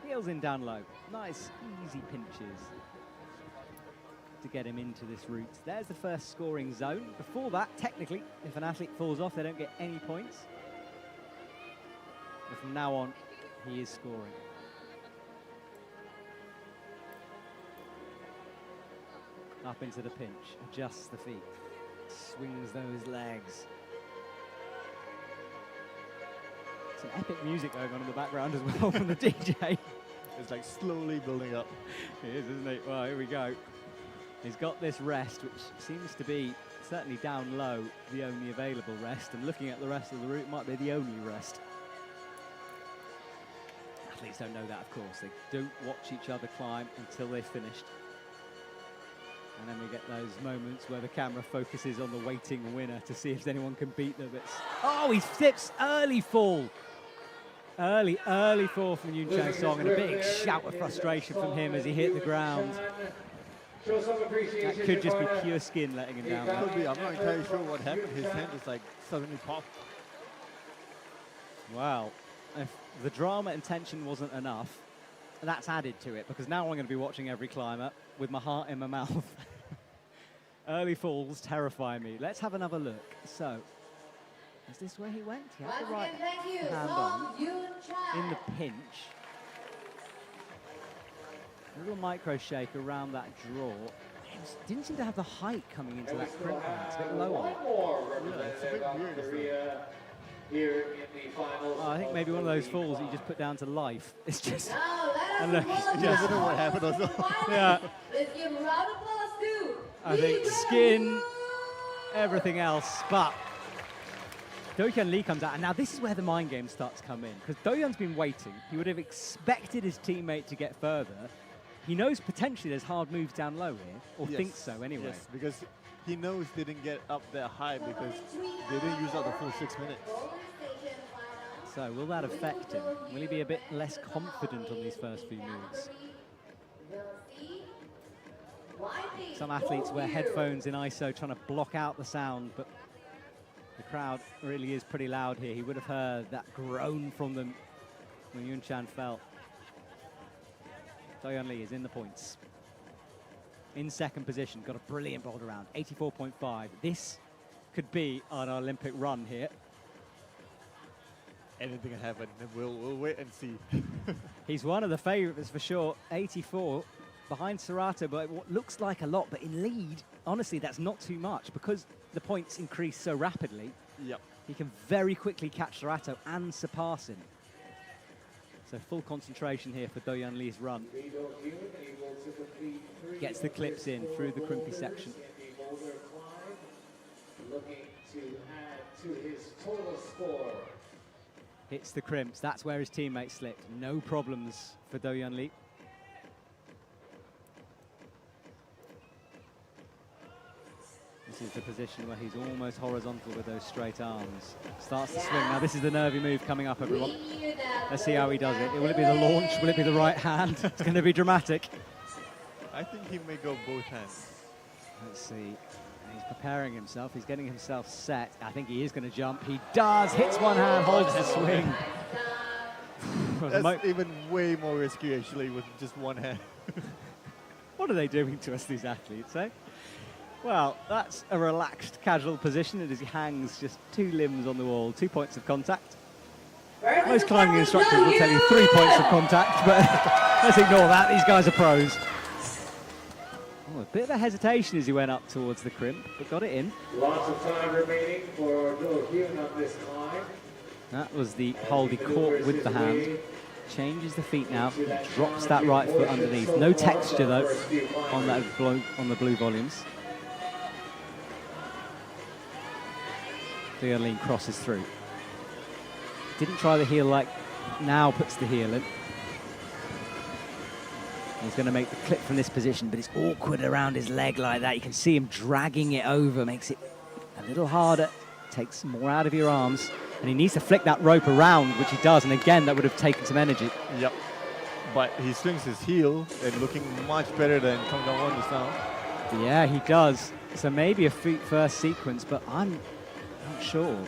Heels in down low. Nice, easy pinches to get him into this route. There's the first scoring zone. Before that, technically, if an athlete falls off, they don't get any points. But from now on, he is scoring. Up into the pinch, adjusts the feet, swings those legs. Some epic music going on in the background as well from the DJ. It's like slowly building up. It is, isn't it? Well, here we go. He's got this rest, which seems to be certainly down low, the only available rest, and looking at the rest of the route might be the only rest. Athletes don't know that, of course. They don't watch each other climb until they've finished. And then we get those moments where the camera focuses on the waiting winner to see if anyone can beat them. Oh, he slips early fall. Early fall from Yoon Chan Song, and a big shout of frustration from him as he hit the ground. That could just be pure skin letting him down. Could be. I'm not entirely sure what happened. His hand just like suddenly popped. Wow. If the drama and tension wasn't enough, that's added to it, because now I'm going to be watching every climber with my heart in my mouth. Early falls terrify me. Let's have another look. So, is this where he went? He had the right hand on in the pinch. A little micro shake around that draw. Didn't seem to have the height coming into that crimp. It's a bit low on it. Yeah, it's a bit weird. Here in the final. Oh, I think maybe one of those falls that you just put down to life. It's just. And look, He doesn't know what happened also. Yeah. Let's give a round of applause to I think skin, everything else, but Do-Hyun Lee comes out, and now this is where the mind game starts to come in, because Do-Hyun's been waiting. He would have expected his teammate to get further. He knows potentially there's hard moves down low here, or thinks so anyway. Yes, because he knows they didn't get up that high because they didn't use up the full 6 minutes. So will that affect him? Will he be a bit less confident on these first few moves? Some athletes wear headphones in ISO trying to block out the sound, but the crowd really is pretty loud here. He would have heard that groan from them when Yoon Chan fell. Do-Hyun Lee is in the points. In second position, got a brilliant boulder round, 84.5. This could be an Olympic run here. Anything can happen, and we'll wait and see. He's one of the favourites for sure, 84. Behind Serato, but what looks like a lot, but in lead, honestly, that's not too much, because the points increase so rapidly. Yep. He can very quickly catch Serato and surpass him. So full concentration here for Do-Hyun Lee's run. Gets the clips in through the crimpy section. Looking to add to his total score. Hits the crimps. That's where his teammate slipped. No problems for Do-Hyun Lee. This is the position where he's almost horizontal with those straight arms. Starts to swing. Now this is the nervy move coming up, everyone. Let's see how he does it. Will it be the launch? Will it be the right hand? It's going to be dramatic. I think he may go both hands. Let's see. He's preparing himself. He's getting himself set. I think he is going to jump. He does. Hits one hand, holds the swing. That's even way more risky, actually, with just one hand. What are they doing to us, these athletes, eh? Well, that's a relaxed, casual position as he hangs just 2 limbs on the wall, 2 points of contact. Most climbing instructors will tell you 3 points of contact, but let's ignore that. These guys are pros. Oh, a bit of a hesitation as he went up towards the crimp, but got it in. Lots of time remaining for Do-Hyun on this climb. That was the hold he caught with the hand. Changes the feet now, drops that right foot underneath. No texture though on the blue volumes. Do-Hyun Lee crosses through. Didn't try the heel like now, puts the heel in. He's going to make the clip from this position, but it's awkward around his leg like that. You can see him dragging it over, makes it a little harder, takes more out of your arms, and he needs to flick that rope around, which he does, and again, that would have taken some energy. Yep. But he swings his heel and looking much better than Kong Dong-won just now. Yeah, he does. So maybe a feet first sequence, but I'm not sure.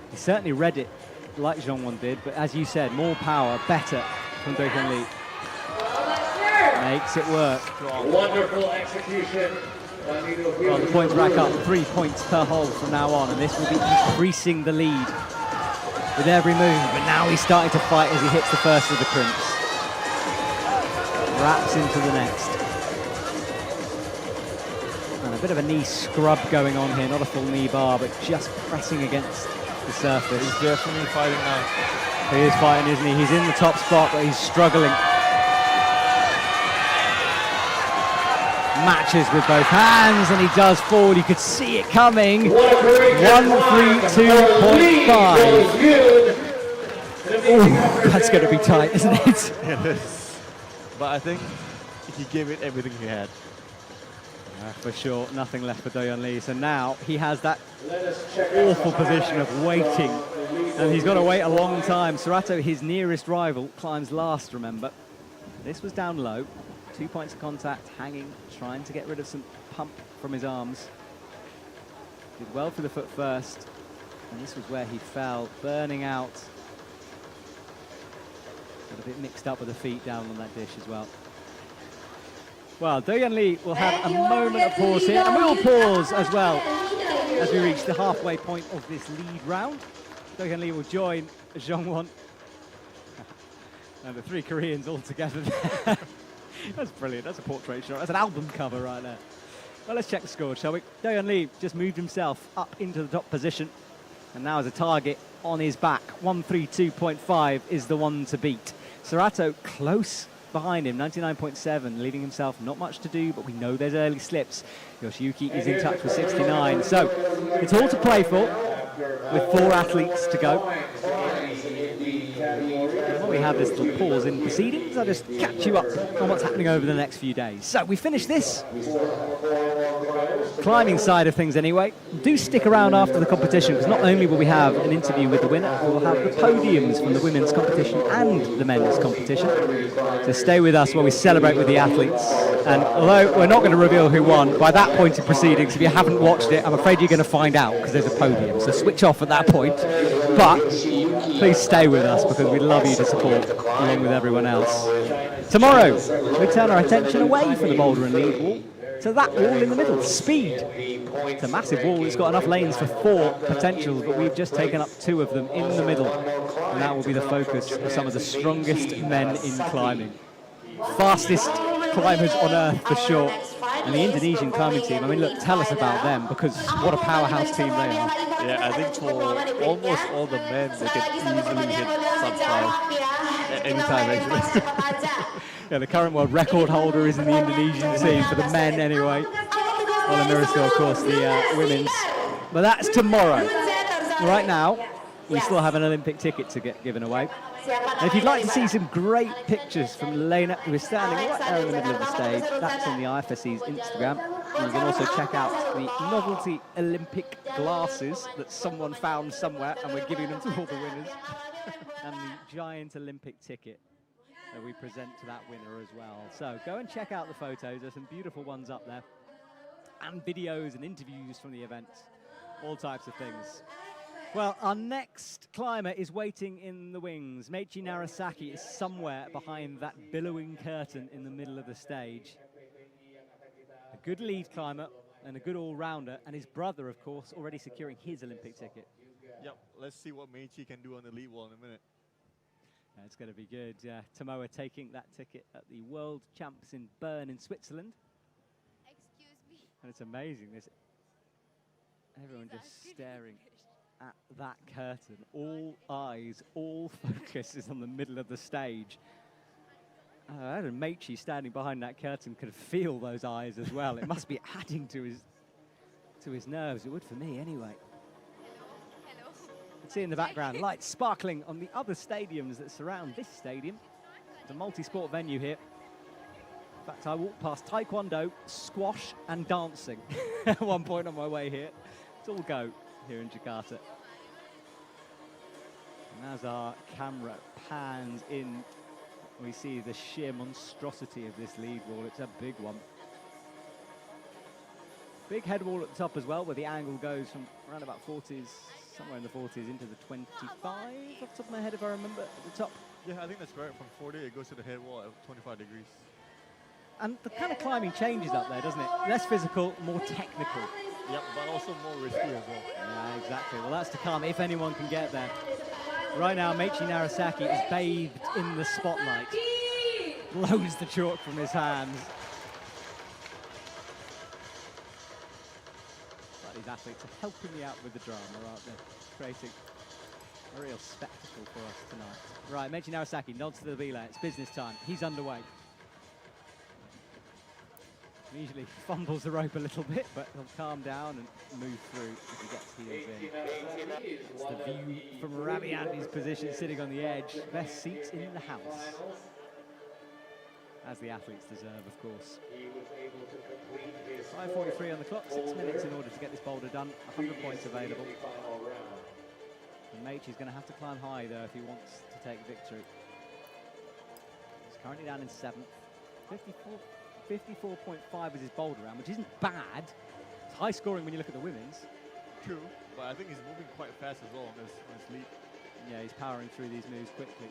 He certainly read it like Jeongwon did, but as you said, more power, better from Do-Hyun Lee. Makes it work. Wonderful execution. Well, the points rack up, 3 points per hole from now on, and this will be increasing the lead with every move, but now he's starting to fight as he hits the first of the crimps. Wraps into the next. And a bit of a knee scrub going on here, not a full knee bar, but just pressing against the surface. He's definitely fighting now. He is fighting, isn't he? He's in the top spot, but he's struggling. Matches with both hands, and he does fall. You could see it coming. 132.5. That's going to be tight, isn't it? But I think he gave it everything he had. For sure, nothing left for Do-Yeon Lee. So now he has that awful position of waiting. And he's got to wait a long time. Serato, his nearest rival, climbs last, remember. This was down low. 2 points of contact, hanging, trying to get rid of some pump from his arms. Did well for the foot first. And this was where he fell, burning out. Got a bit mixed up with the feet down on that dish as well. Well, Do-Yeon Lee will have a moment of pause here, and we'll pause as well as we reach the halfway point of this lead round. Do-Yeon Lee will join Jongwon and the 3 Koreans all together there. That's brilliant. That's a portrait shot. That's an album cover right there. Well, let's check the score, shall we? Do-Yeon Lee just moved himself up into the top position, and now has a target on his back. 132.5 is the one to beat. Serato close behind him, 99.7, leaving himself not much to do, but we know there's early slips. Yoshiyuki is in touch with 69. So it's all to play for with 4 athletes to go. While we have this little pause in proceedings, I'll just catch you up on what's happening over the next few days. So we finish this climbing side of things anyway. Do stick around after the competition, because not only will we have an interview with the winner, we'll have the podiums from the women's competition and the men's competition. So stay with us while we celebrate with the athletes. And although we're not going to reveal who won, by that point in proceedings, if you haven't watched it, I'm afraid you're going to find out, because there's a podium. So switch off at that point. But please stay with us, because we'd love you to support along with everyone else. Tomorrow, we turn our attention away from the Boulder and lead wall to that wall in the middle, speed. It's a massive wall. It's got enough lanes for 4 potentials, but we've just taken up 2 of them in the middle. And that will be the focus of some of the strongest men in climbing. Fastest climbers on earth for sure. And the Indonesian climbing team, I mean, look, tell us about them, because what a powerhouse team they are. Yeah, I think for almost all the men, they can easily hit sub 5 at any time, actually. Yeah, the current world record holder is in the Indonesian team, for the men anyway. Well, and there is still, of course, the women's. But that's tomorrow. Right now, we still have an Olympic ticket to get given away. And if you'd like to see some great pictures from Lena, who is standing right there in the middle of the stage, that's on the IFSC's Instagram. And you can also check out the novelty Olympic glasses that someone found somewhere, and we're giving them to all the winners. And the giant Olympic ticket that we present to that winner as well. So go and check out the photos. There's some beautiful ones up there. And videos and interviews from the event. All types of things. Well, our next climber is waiting in the wings. Meiichi Narasaki is somewhere behind that billowing curtain in the middle of the stage. A good lead climber and a good all-rounder, and his brother, of course, already securing his Olympic ticket. Yep, let's see what Meiichi can do on the lead wall in a minute. It's going to be good. Tomoa taking that ticket at the World Champs in Bern in Switzerland. Excuse me. And it's amazing. There's everyone just staring at that curtain. All eyes, all focus is on the middle of the stage. And Meiichi standing behind that curtain could feel those eyes as well. It must be adding to his nerves. It would for me anyway. Hello. You can see in the background lights sparkling on the other stadiums that surround this stadium. It's a multi-sport venue here. In fact, I walked past taekwondo, squash and dancing at one point on my way here. It's all go here in Jakarta. And as our camera pans in, we see the sheer monstrosity of this lead wall. It's a big one. Big head wall at the top as well, where the angle goes from around about 40s, somewhere in the 40s into the 25, off the top of my head if I remember, at the top. Yeah, I think that's correct. From 40, it goes to the head wall at 25 degrees. And the kind of climbing changes up there, doesn't it? Less physical, more technical. Yep, but also more risky as well. Yeah, exactly. Well, that's to come if anyone can get there. Right now, Meiichi Narasaki is bathed in the spotlight. Blows the chalk from his hands. But these athletes are helping me out with the drama, aren't they? Creating a real spectacle for us tonight. Right, Meiichi Narasaki nods to the belay. It's business time. He's underway. Usually fumbles the rope a little bit, but he'll calm down and move through as he gets heels in. It's the view from Ravi Andy's position, sitting on the edge. Best seats in the house. as the athletes deserve, of course. He was able to complete his 5:43 on the clock, 6 minutes in order to get this boulder done. 100 points available. final round. And Mage is going to have to climb high, though, if he wants to take victory. He's currently down in 7th. 54.5 is his boulder round, which isn't bad. It's high scoring when you look at the women's. True, but I think he's moving quite fast as well on his lead. Yeah, he's powering through these moves quickly.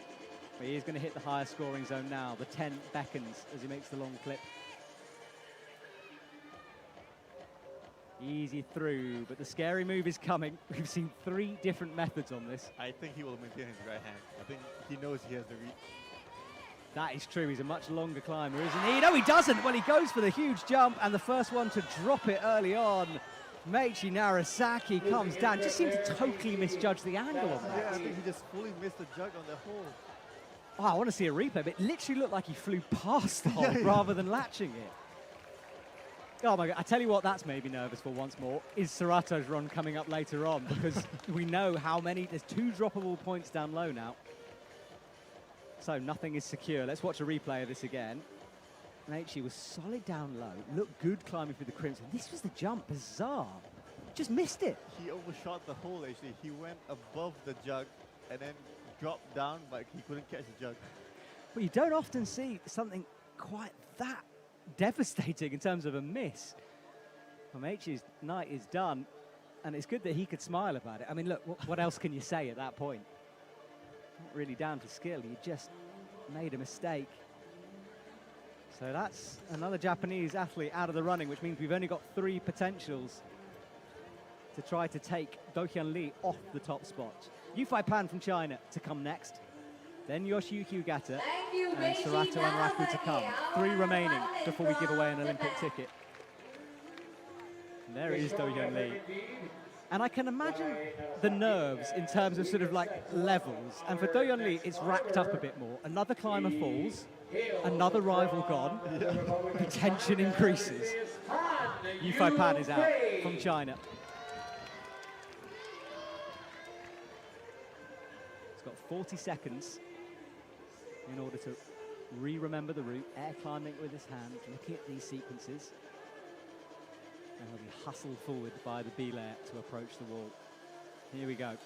But he is going to hit the higher scoring zone now. The 10 beckons as he makes the long clip. Easy through, but the scary move is coming. We've seen 3 different methods on this. I think he will maintain his right hand. I think he knows he has the reach. That is true. He's a much longer climber, isn't he? No, he doesn't. Well, he goes for the huge jump, and the first one to drop it early on. Meiichi Narasaki comes down. Just seemed to totally misjudge the angle on that. Yeah, I think he just fully missed the jug on the hole. Oh, I want to see a replay, but it literally looked like he flew past the hole rather than latching it. Oh my God, I tell you what that's made me nervous for once more, is Serato's run coming up later on, because we know how many, there's 2 droppable points down low now. So nothing is secure. Let's watch a replay of this again. Meiichi was solid down low, looked good climbing through the crimson. This was the jump, bizarre. Just missed it. He overshot the hole actually. He went above the jug and then dropped down, but he couldn't catch the jug. But you don't often see something quite that devastating in terms of a miss. Well, Meiichi's night is done, and it's good that he could smile about it. I mean, look, what else can you say at that point? Not really down to skill, he just made a mistake. So that's another Japanese athlete out of the running, which means we've only got 3 potentials to try to take Do-Hyun Lee off the top spot. Yufei Pan from China to come next, then Yoshiyuki Ugata and Serato and Raku to come. 3 remaining before we give away an Olympic ticket. And there is Do-Hyun Lee. And I can imagine the nerves in terms of sort of like levels. And for Do-Hyun Lee, it's racked up a bit more. Another climber falls, another rival gone, the tension increases. Yufei Pan is out from China. He's got 40 seconds in order to remember the route, air climbing with his hand, looking at these sequences. And he'll be hustled forward by the B-layer to approach the wall. Here we go.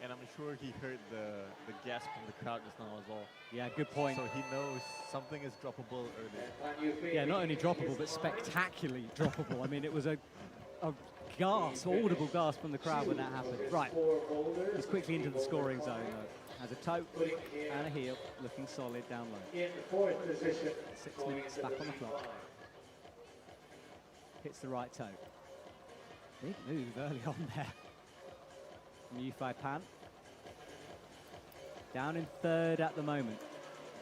And I'm sure he heard the gasp from the crowd just now as well. Yeah, good point. So he knows something is droppable early. Yeah, not only droppable, but spectacularally droppable. I mean, it was a gasp, audible gasp from the crowd when that happened. Right, he's quickly into the scoring zone though. Has a toe and a heel, looking solid down low. In 4th position. 6 minutes back on the clock. Hits the right toe. Big move early on there from Yufei Pan. Down in 3rd at the moment.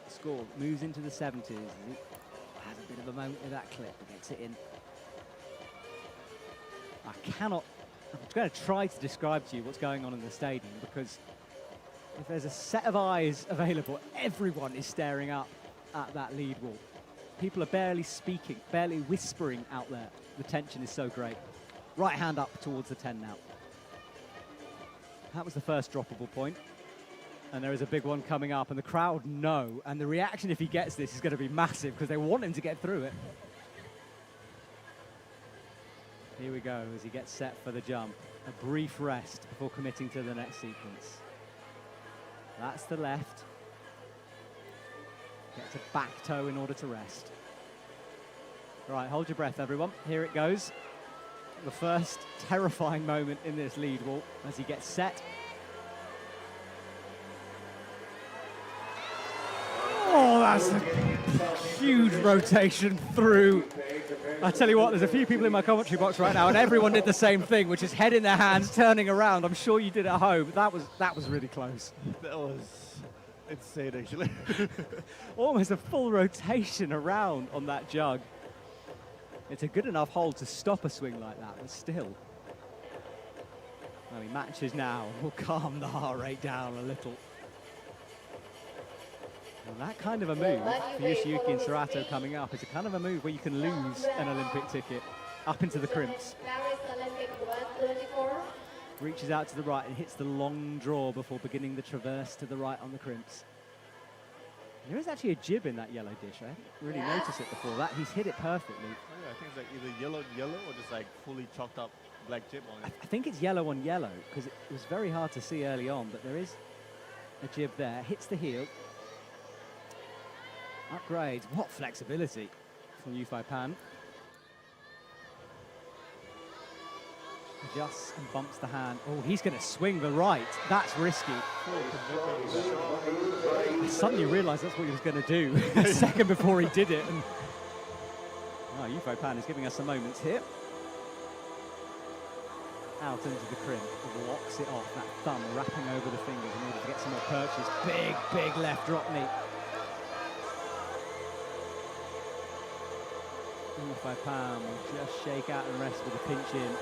Score moves into the 70s. He has a bit of a moment with that clip, but gets it in. I'm going to try to describe to you what's going on in the stadium, because if there's a set of eyes available, everyone is staring up at that lead wall. People are barely speaking, barely whispering out there. The tension is so great. Right hand up towards the 10 now. That was the first droppable point. And there is a big one coming up, and the crowd know. And the reaction if he gets this is going to be massive, because they want him to get through it. Here we go as he gets set for the jump. A brief rest before committing to the next sequence. That's the left. Gets a back toe in order to rest. Right, hold your breath, everyone. Here it goes. The first terrifying moment in this lead wall as he gets set. Oh, that's a huge rotation through. I tell you what, there's a few people in my commentary box right now, and everyone did the same thing, which is head in their hands, turning around. I'm sure you did at home. That was really close. That was insane, actually. Almost a full rotation around on that jug. It's a good enough hole to stop a swing like that, but still. Well, he matches now. We'll calm the heart rate down a little. Well, that kind of a move for Yoshiyuki and Serato coming up is a kind of a move where you can lose an Olympic ticket up into the crimps. Reaches out to the right and hits the long draw before beginning the traverse to the right on the crimps. There is actually a jib in that yellow dish. I didn't really notice it before that. He's hit it perfectly. Oh, yeah, I think it's like either yellow and yellow or just like fully chalked up black chip on it. I think it's yellow on yellow because it was very hard to see early on, but there is a jib there. Hits the heel. Upgrades. What flexibility from Yufei Pan. Adjusts and bumps the hand. Oh, he's going to swing the right. That's risky. I suddenly realised that's what he was going to do a second before he did it. And Yufei Pan is giving us some moments here. Out into the crimp, locks it off. That thumb wrapping over the fingers in order to get some more purchase. Big, big left drop knee. Yufei Pan will just shake out and rest with a pinch in.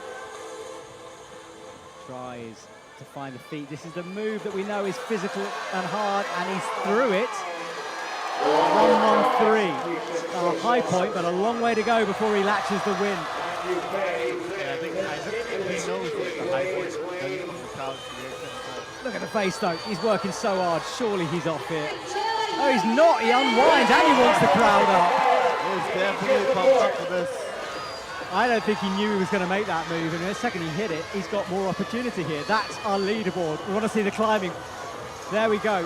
Tries to find the feet. This is the move that we know is physical and hard, and he's through it. 1-1-3. A high point, but a long way to go before he latches the win. Yeah, I think he knows it's the high point. Look at the face though. He's working so hard. Surely he's off here. Oh, he's not. He unwinds and he wants the crowd up. He's definitely pumped up for this. I don't think he knew he was going to make that move, and the second he hit it, he's got more opportunity here. That's our leaderboard. We want to see the climbing. There we go.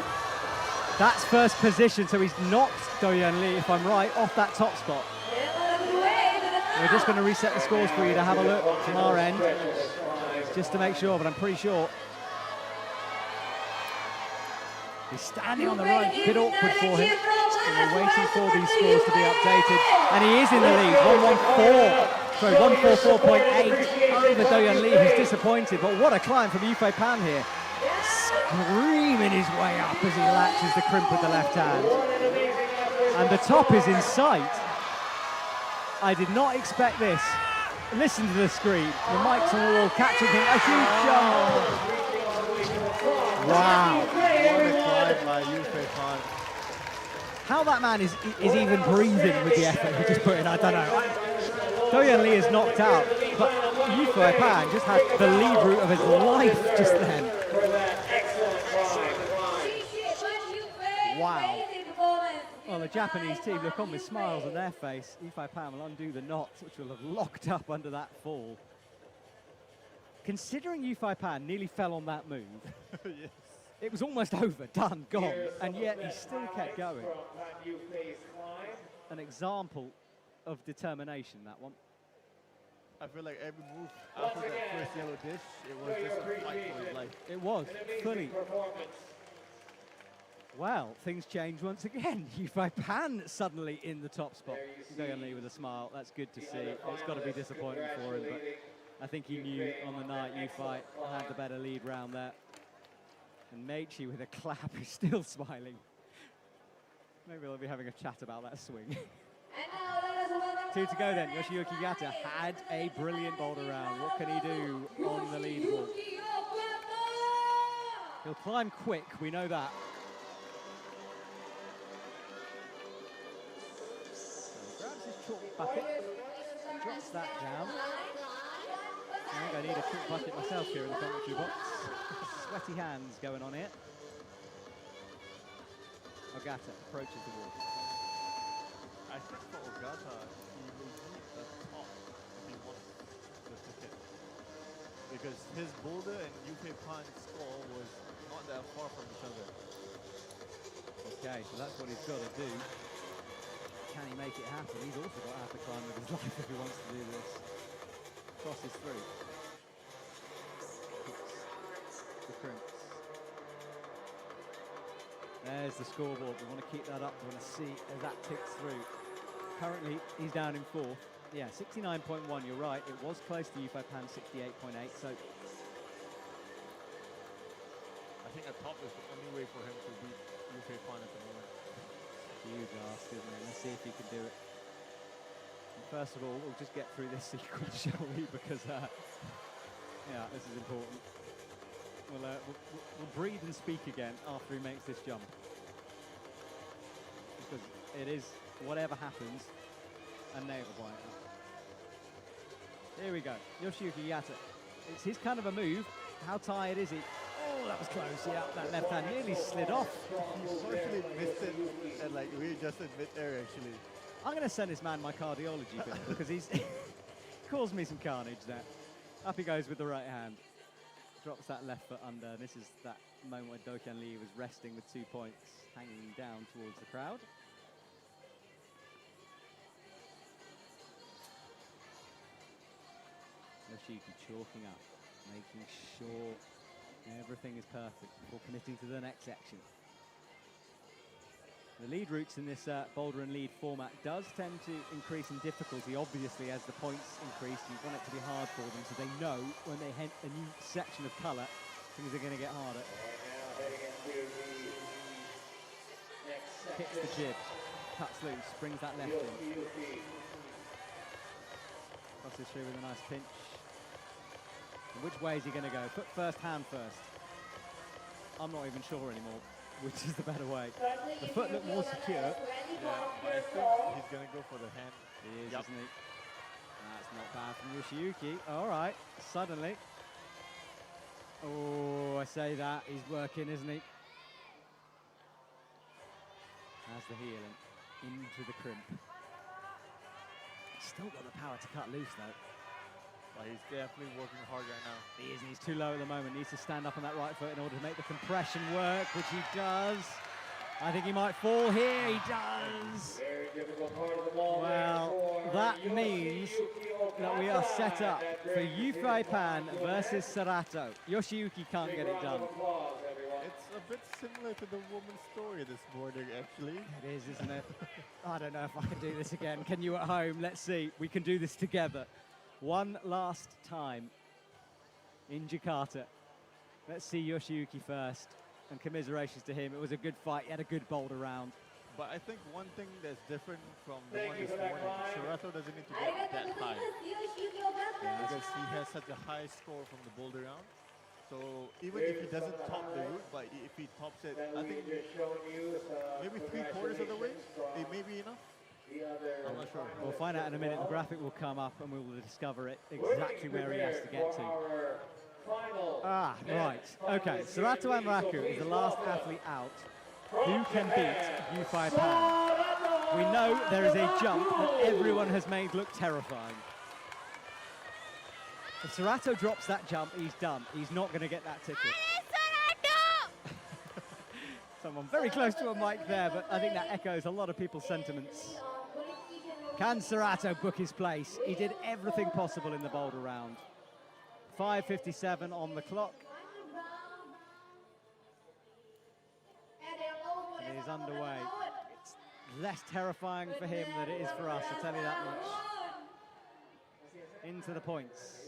That's first position, so he's knocked Do-Yeon Lee, if I'm right, off that top spot. We're just going to reset the scores for you to have a look from our end, just to make sure, but I'm pretty sure. He's standing on the right, a bit awkward for him. So we're waiting for these scores to be updated, and he is in the lead, 144.8 over Do-Yeon Lee, who's disappointed, but what a climb from Yufei Pan here. Screaming his way up as he latches the crimp with the left hand. And the top is in sight. I did not expect this. Listen to the scream. The mics on the wall catching him. A huge jump. Wow. What a climb by Yufei Pan. How that man is even breathing with the effort he just put in, I don't know. Do-Yeon Lee is knocked out, but Yufei Pan just had the lead route of his life just then. Wow. Well, the Japanese team look on with smiles on their face. Yufei Pan will undo the knots, which will have locked up under that fall. Considering Yufei Pan nearly fell on that move, Yes. it was almost over, done, gone, and yet he still kept going. An example of determination, that one. I feel like every move after that first yellow dish, it was just a fight for his life. It was, fully. Well, things change once again. Yufei Pan suddenly in the top spot. Do-Yeon Lee with a smile, that's good to see. It's got to be disappointing for him, but I think he knew on the night Yufei had the better lead round there. And Meichi with a clap is still smiling. Maybe they'll be having a chat about that swing. 2 to go then. Yoshiyuki Yata had a brilliant boulder round. What can he do on the leaderboard? He'll climb quick, we know that. So grabs his chalk bucket, drops that down. I think I need a chalk bucket myself here in the commentary box. Sweaty hands going on here. Ogata approaches the wall. I think for Ogata, he will need the top if he wants the ticket. Because his boulder and Yufei Pan's score was not that far from each other. Okay, so that's what he's got to do. Can he make it happen? He's also got to have to climb with his life if he wants to do this. Crosses through. The crimps. There's the scoreboard. We want to keep that up. We want to see as that ticks through. Currently, he's down in 4th. Yeah, 69.1, you're right. It was close to Yufei Pan, 68.8. So I think a top is the only way for him to beat Yufei Pan at the moment. huge ask, isn't it? Let's see if he can do it. And first of all, we'll just get through this sequence, shall we? Because, yeah, this is important. We'll breathe and speak again after he makes this jump. Because it is, whatever happens, a nail-biter. Here we go, Yoshiyuki Yata. It's his kind of a move. How tired is he? Oh, that was close. Yeah, that left hand nearly slid off. He partially missed it and like readjusted mid-air actually. I'm going to send this man my cardiology bill because he's caused me some carnage there. Up he goes with the right hand. Drops that left foot under. This is that moment where Do-Kyun Lee was resting with 2 points, hanging down towards the crowd. Yoshiyuki chalking up, making sure everything is perfect before committing to the next section. The lead routes in this boulder and lead format does tend to increase in difficulty, obviously, as the points increase. You want it to be hard for them so they know when they hit a new section of colour, things are going to get harder. Kicks the jib, cuts loose, brings that left in. Crosses through with a nice pinch. And which way is he going to go? Foot first, hand first. I'm not even sure anymore which is the better way. The foot looked more secure. Yeah, but I think he's gonna go for the hand. He is, isn't he? That's not bad from Yoshiyuki. All right, suddenly. Oh, I say that. He's working, isn't he? Has the heel and into the crimp. He's still got the power to cut loose, though. Well, he's definitely working hard right now. He is, and he's too low at the moment. Needs to stand up on that right foot in order to make the compression work, which he does. I think he might fall here. He does. Well, that means that we are set up for Yufei Pan versus Serato. Yoshiyuki can't get it done. It's a bit similar to the woman's story this morning, actually. It is, isn't it? I don't know if I can do this again. Can you at home? Let's see. We can do this together. One last time in Jakarta. Let's see Yoshiyuki first. And commiserations to him. It was a good fight. He had a good boulder round. But I think one thing that's different from the one this morning, Serato doesn't need to get that high. Because he has such a high score from the boulder round. So even if he doesn't top the route, but if he tops it, I think maybe 3/4 of the way, it may be enough. I'm not sure. We'll find out in a minute. The graphic will come up and we will discover it exactly where he has to get to. Ah, right. Okay, Serato Anraku is the last athlete out who can beat Yufei Pan. We know there is a jump that everyone has made look terrifying. If Serato drops that jump, he's done. He's not going to get that ticket. Someone very close to a mic there, but I think that echoes a lot of people's sentiments. Can Serato book his place? He did everything possible in the boulder round. 5:57 on the clock. It is underway. It's less terrifying for him than it is for us, I'll tell you that much. Into the points.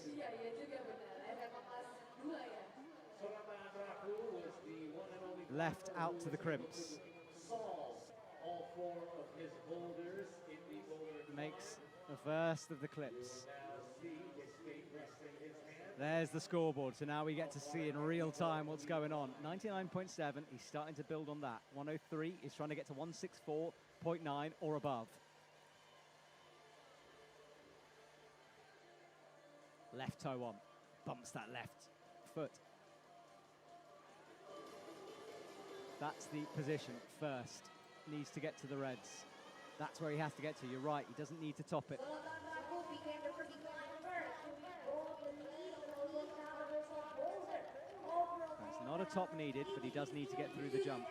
Left out to the crimps. Makes the first of the clips. There's the scoreboard, so now we get to see in real time what's going on. 99.7, he's starting to build on that. 103, he's trying to get to 164.9 or above. Left toe on, bumps that left foot. That's the position first. Needs to get to the reds. That's where he has to get to. You're right, he doesn't need to top it. That's not a top needed, but he does need to get through the jump.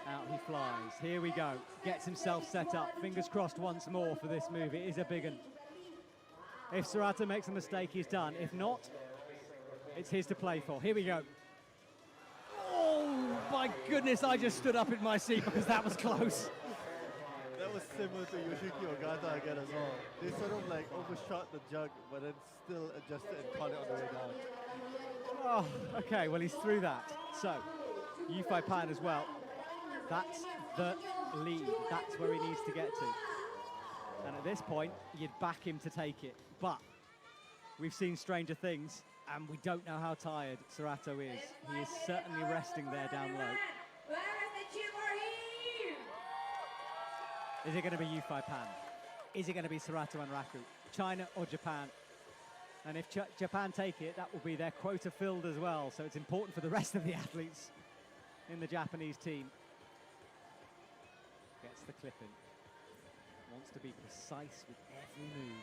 Out he flies. Here we go. Gets himself set up. Fingers crossed once more for this move. It is a big one. If Serato makes a mistake, he's done. If not, it's his to play for. Here we go. Oh, my goodness, I just stood up in my seat because that was close. That was similar to Yoshiki Ogata again as well. They sort of like overshot the jug, but then still adjusted and caught it on the way down. Oh, okay, well, he's through that. So, Yufei Pan as well. That's the lead. That's where he needs to get to. And at this point, you'd back him to take it. But we've seen stranger things, and we don't know how tired Serato is. He is certainly resting there down low. Is it going to be Yufei Pan? Is it going to be Serato Anraku? China or Japan? And if Japan take it, that will be their quota filled as well. So it's important for the rest of the athletes in the Japanese team. Gets the clip in. Wants to be precise with every move.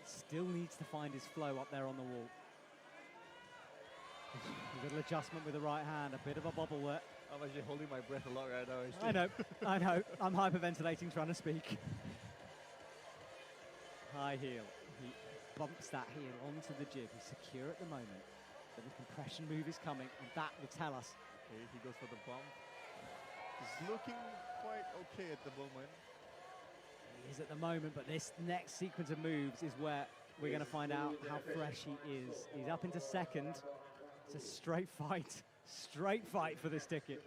Still needs to find his flow up there on the wall. A little adjustment with the right hand, a bit of a bobble there. I'm actually holding my breath a lot right now. Actually. I know. I'm hyperventilating trying to speak. High heel. He bumps that heel onto the jib. He's secure at the moment, but the compression move is coming, and that will tell us. Okay, he goes for the bump. He's looking quite okay at the moment. He is at the moment, but this next sequence of moves is where we're going to find out how fresh he is. He's up into second. It's a straight fight for this ticket.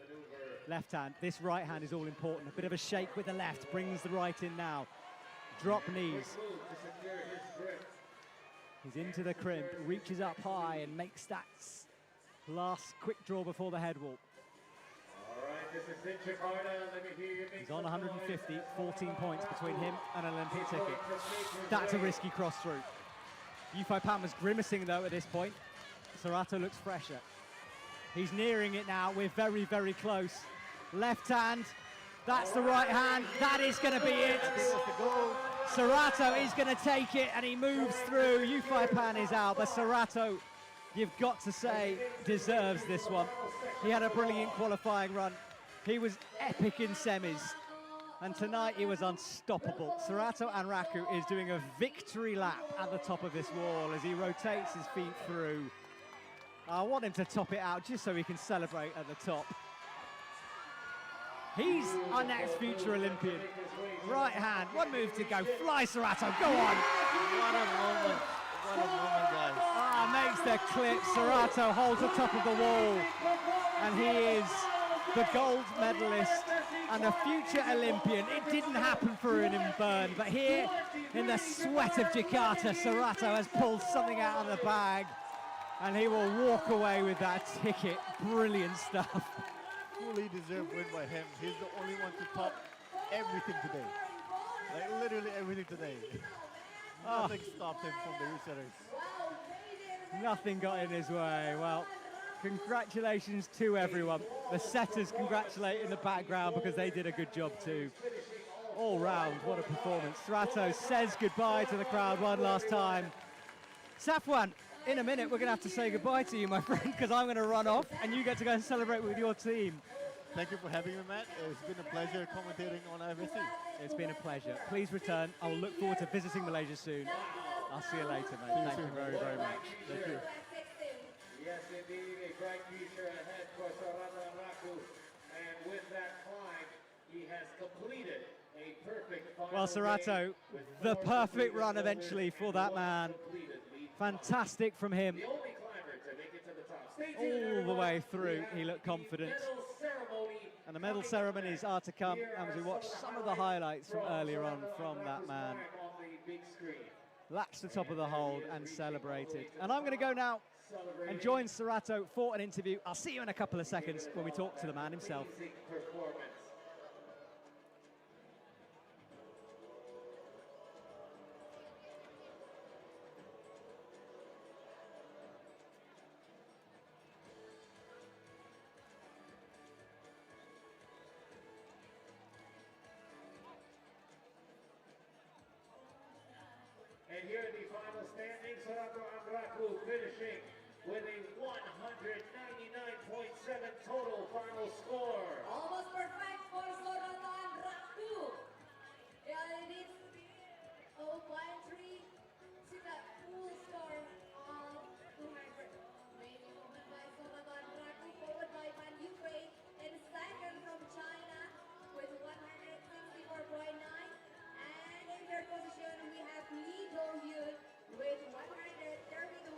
Left hand, this right hand is all important. A bit of a shake with the left, brings the right in now. Drop knees. He's into the crimp, reaches up high and makes that last quick draw before the head wall. This is in Jakarta. Let me hear you make He's on some 150, noise. 14 points between him and an Olympic ticket. That's a risky cross through. Yufei Pan was grimacing though at this point. Serato looks fresher. He's nearing it now. We're very, very close. Left hand. That's the right hand. That is going to be it. Serato is going to take it and he moves through. Yufei Pan is out, but Serato, you've got to say, deserves this one. He had a brilliant qualifying run. He was epic in semis. And tonight he was unstoppable. Serato Anraku is doing a victory lap at the top of this wall as he rotates his feet through. I want him to top it out just so he can celebrate at the top. He's our next future Olympian. Right hand, one move to go. Fly, Serato, go on. What a moment. What a moment, guys. Makes the clip. Serato holds the top of the wall. And he is the gold medalist and a future Olympian. It didn't happen for him in Bern, but here in the sweat of Jakarta, Serato has pulled something out of the bag and he will walk away with that ticket. Brilliant stuff. Fully deserved win by him. He's the only one to top everything today. Like literally everything today. Nothing stopped him from the resetters. Nothing got in his way. Well, congratulations to everyone. The setters congratulate in the background because they did a good job too. All round, what a performance. Serato says goodbye to the crowd one last time. Safwan, in a minute we're going to have to say goodbye to you, my friend, because I'm going to run off and you get to go and celebrate with your team. Thank you for having me, Matt. It's been a pleasure commentating on IFSC. It's been a pleasure. Please return. I will look forward to visiting Malaysia soon. I'll see you later, mate. Thank you very, very much. Thank you. Yes, indeed, a bright future ahead for Serato Anraku. And with that climb, he has completed a perfect final Well, Serato, day with the 4 perfect completed run boulders eventually for and that 1 man. completed lead. Fantastic from him. The only climber to make it to the top. Stay tuned, All the everyone. way through, We have he looked the confident. medal ceremony And the medal coming up ceremonies next. are to come Here as we are watch some of the highlights from earlier on from that man. on the big screen. Latched the top of the hold and celebrated. And I'm going to go now and join Serato for an interview. I'll see you in a couple of seconds when we talk to the man himself. Amazing performance. And here are the final standings. Serato Anraku finishing with a 199.7 total final score. Almost perfect for Serato Anraku. Yeah, it is 0.3 to that full score of 200. Main movement by Serato Anraku, followed by Pan Yufei, and second from China with 164.9. And in third position, we have Lee Do-hyun with 132.5.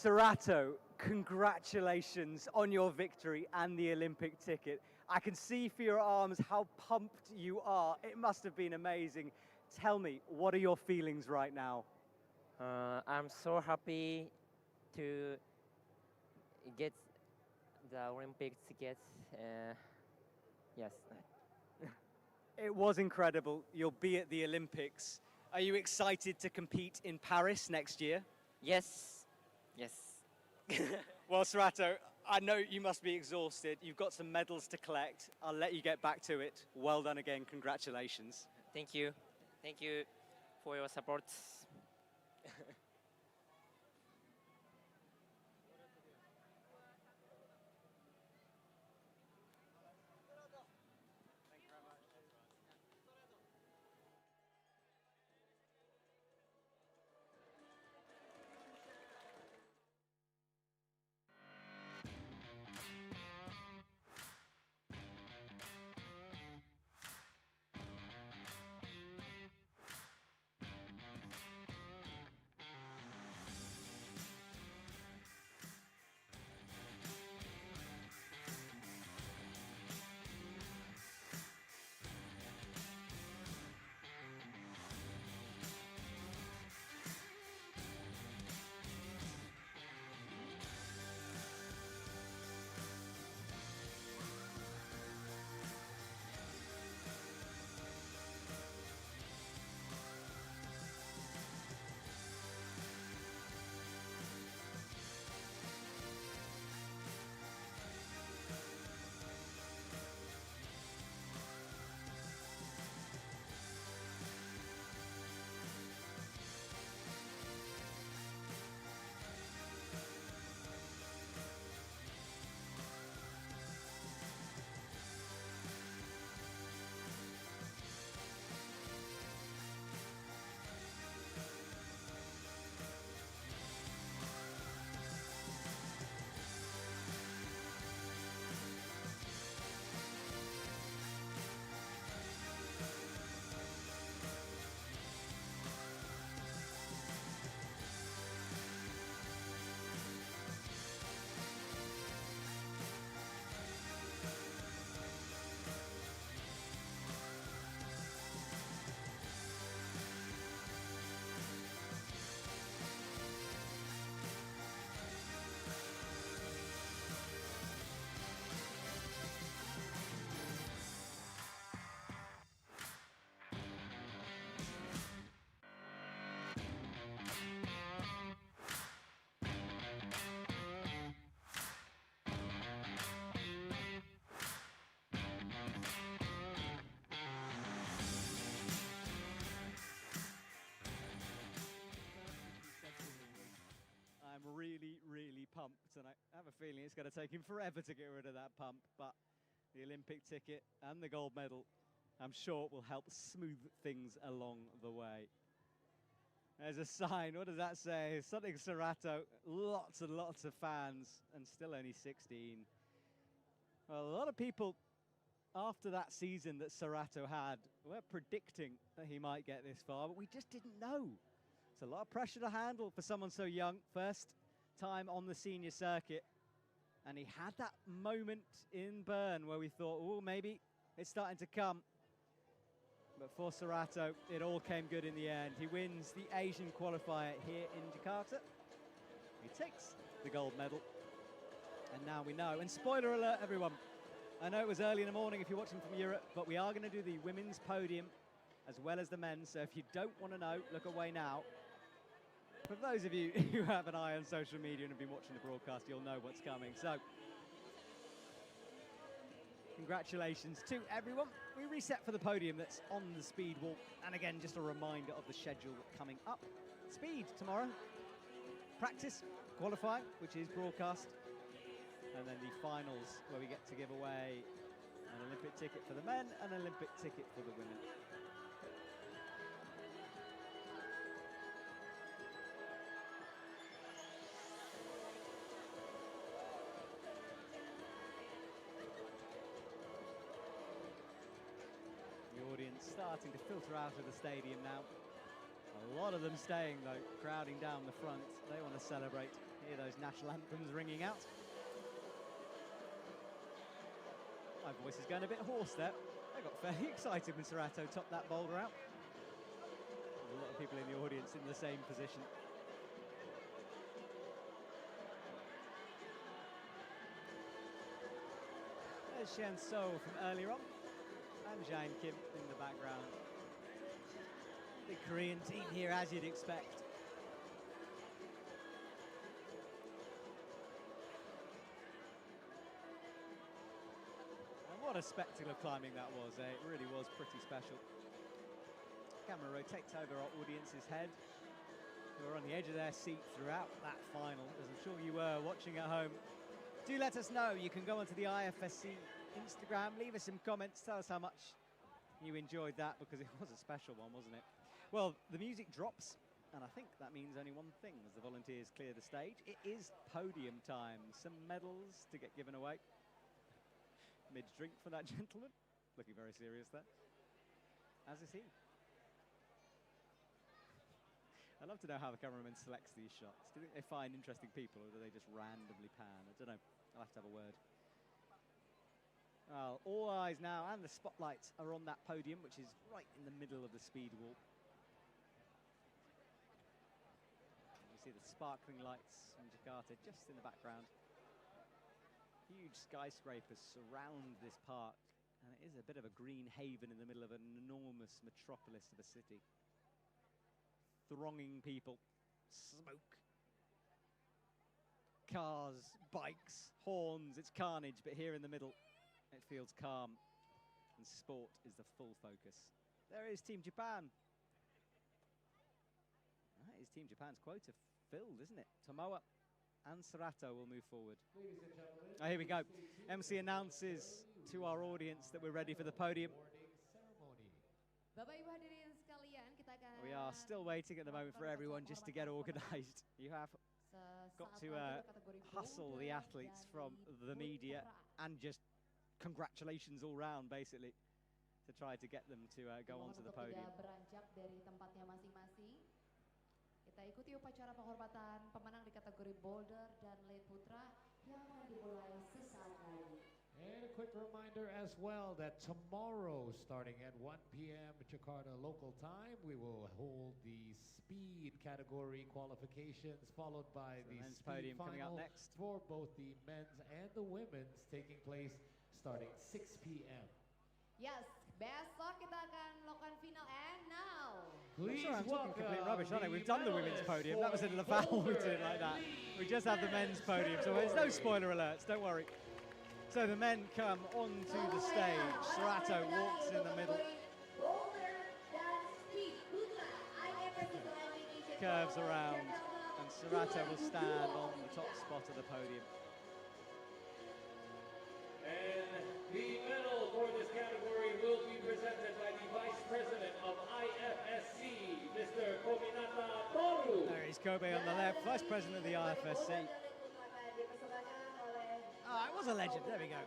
Serato, congratulations on your victory and the Olympic ticket. I can see for your arms how pumped you are. It must have been amazing. Tell me, what are your feelings right now? I'm so happy to get the Olympic ticket. Yes. It was incredible. You'll be at the Olympics. Are you excited to compete in Paris next year? Yes. Yes. Well, Serato, I know you must be exhausted. You've got some medals to collect. I'll let you get back to it. Well done again. Congratulations. Thank you. Thank you for your support. I'm really, really pumped, and I have a feeling it's going to take him forever to get rid of that pump, but the Olympic ticket and the gold medal, I'm sure, will help smooth things along the way. There's a sign. What does that say? Something Serato. Lots and lots of fans, and still only 16. Well, a lot of people, after that season that Serato had, were predicting that he might get this far, but we just didn't know. It's a lot of pressure to handle for someone so young. First time on the senior circuit. And he had that moment in Bern where we thought, oh, maybe it's starting to come. But for Serato, it all came good in the end. He wins the Asian qualifier here in Jakarta. He takes the gold medal. And now we know. And spoiler alert, everyone. I know it was early in the morning if you're watching from Europe, but we are going to do the women's podium as well as the men's. So if you don't want to know, look away now. For those of you who have an eye on social media and have been watching the broadcast, you'll know what's coming. So congratulations to everyone. We reset for the podium that's on the speed wall. And again, just a reminder of the schedule coming up. Speed tomorrow. Practice, qualifying, which is broadcast. And then the finals, where we get to give away an Olympic ticket for the men and an Olympic ticket for the women. The audience starting to filter out of the stadium now. A lot of them staying, though, crowding down the front. They want to celebrate Hear those national anthems ringing out. My voice is going a bit hoarse there. I got fairly excited when Serato topped that boulder out. There's a lot of people in the audience in the same position. There's Shen So from earlier on, and Jain Kim in the background. The Korean team here, as you'd expect. And what a spectacle of climbing that was, eh? It really was pretty special. Camera rotates over our audience's head, who are on the edge of their seat throughout that final, as I'm sure you were watching at home. Do let us know. You can go onto the IFSC Instagram, leave us some comments, tell us how much you enjoyed that, because it was a special one, wasn't it? Well, the music drops, and I think that means only one thing as the volunteers clear the stage. It is podium time. Some medals to get given away. Mid-drink for that gentleman. Looking very serious there. As is he. I'd love to know how the cameraman selects these shots. Do you think they find interesting people, or do they just randomly pan? I don't know. I'll have to have a word. Well, all eyes now, and the spotlights are on that podium, which is right in the middle of the speed wall. You see the sparkling lights from Jakarta just in the background. Huge skyscrapers surround this park, and it is a bit of a green haven in the middle of an enormous metropolis of a city. Thronging people, smoke, cars, bikes, horns, it's carnage, but here in the middle, it feels calm, and sport is the full focus. There is Team Japan. That is Team Japan's quota filled, isn't it? Tomoa and Serato will move forward. Oh, here we go. MC announces to our audience that we're ready for the podium. Bapak Ibu hadirin sekalian, kita akan We are still waiting at the moment for everyone just to get organised. You have got to hustle the athletes from the media and just congratulations all round, basically, to try to get them to go onto the podium. Beranjak dari tempatnya masing-masing. Kita ikuti upacara penghormatan pemenang di kategori boulder dan lead putra yang akan dimulai sesaat lagi. And a quick reminder as well that tomorrow, starting at 1 p.m. Jakarta local time, we will hold the speed category qualifications, followed by So the men's speed podium coming up final next. for both the men's and the women's, taking place starting 6 p.m. Yes, besok kita akan melakukan final, and now. Please I'm talking welcome complete rubbish, aren't I? We've done the women's medalists podium. That was a for little foul we Boulder did like that. and We just have the men's podium, so there's no spoiler alerts, don't worry. So the men come onto the stage. Serato walks in the middle, Boulder dan speed putra, IFSC climbing Asian curves World around, Championship and Serato will stand on the top spot of the podium. And the medal for this category will be presented by the Vice President of IFSC, Mr. Kominata Toru. There is Kobe on the left, Vice President of the IFSC. Ah, it was a legend, there we go.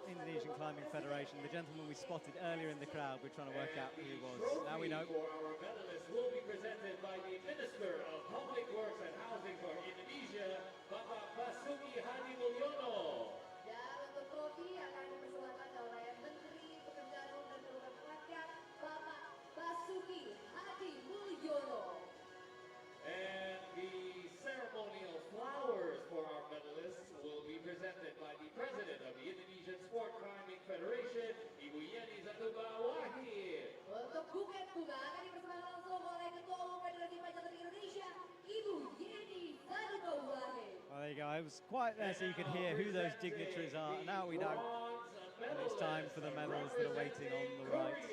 Indonesian Climbing Federation, the gentleman we spotted earlier in the crowd. We're trying to work out who he was. Now we know. For our medalists will be presented by the Minister of Public Works and Housing for Indonesia, Bapak Basuki Hadi Mulyono. Dan untuk trofi akan dipersembahkan oleh Menteri Pekerjaan Umum dan Perumahan Rakyat, Bapak Basuki Hadi Mulyono. And the ceremonial flowers for our medalists will be presented by the President of the Indonesian Sport Climbing Federation, Ibu Yeni Zatuba Wahid. Untuk buket bunga akan dipersembahkan langsung oleh Ketua Umum Federasi Panjat Tebing Indonesia, Ibu Yeni Zatuba Wahid. Well, there you go. It was quiet there so you could hear who those dignitaries are. And now we know. And it's time for the medals that are waiting on the right.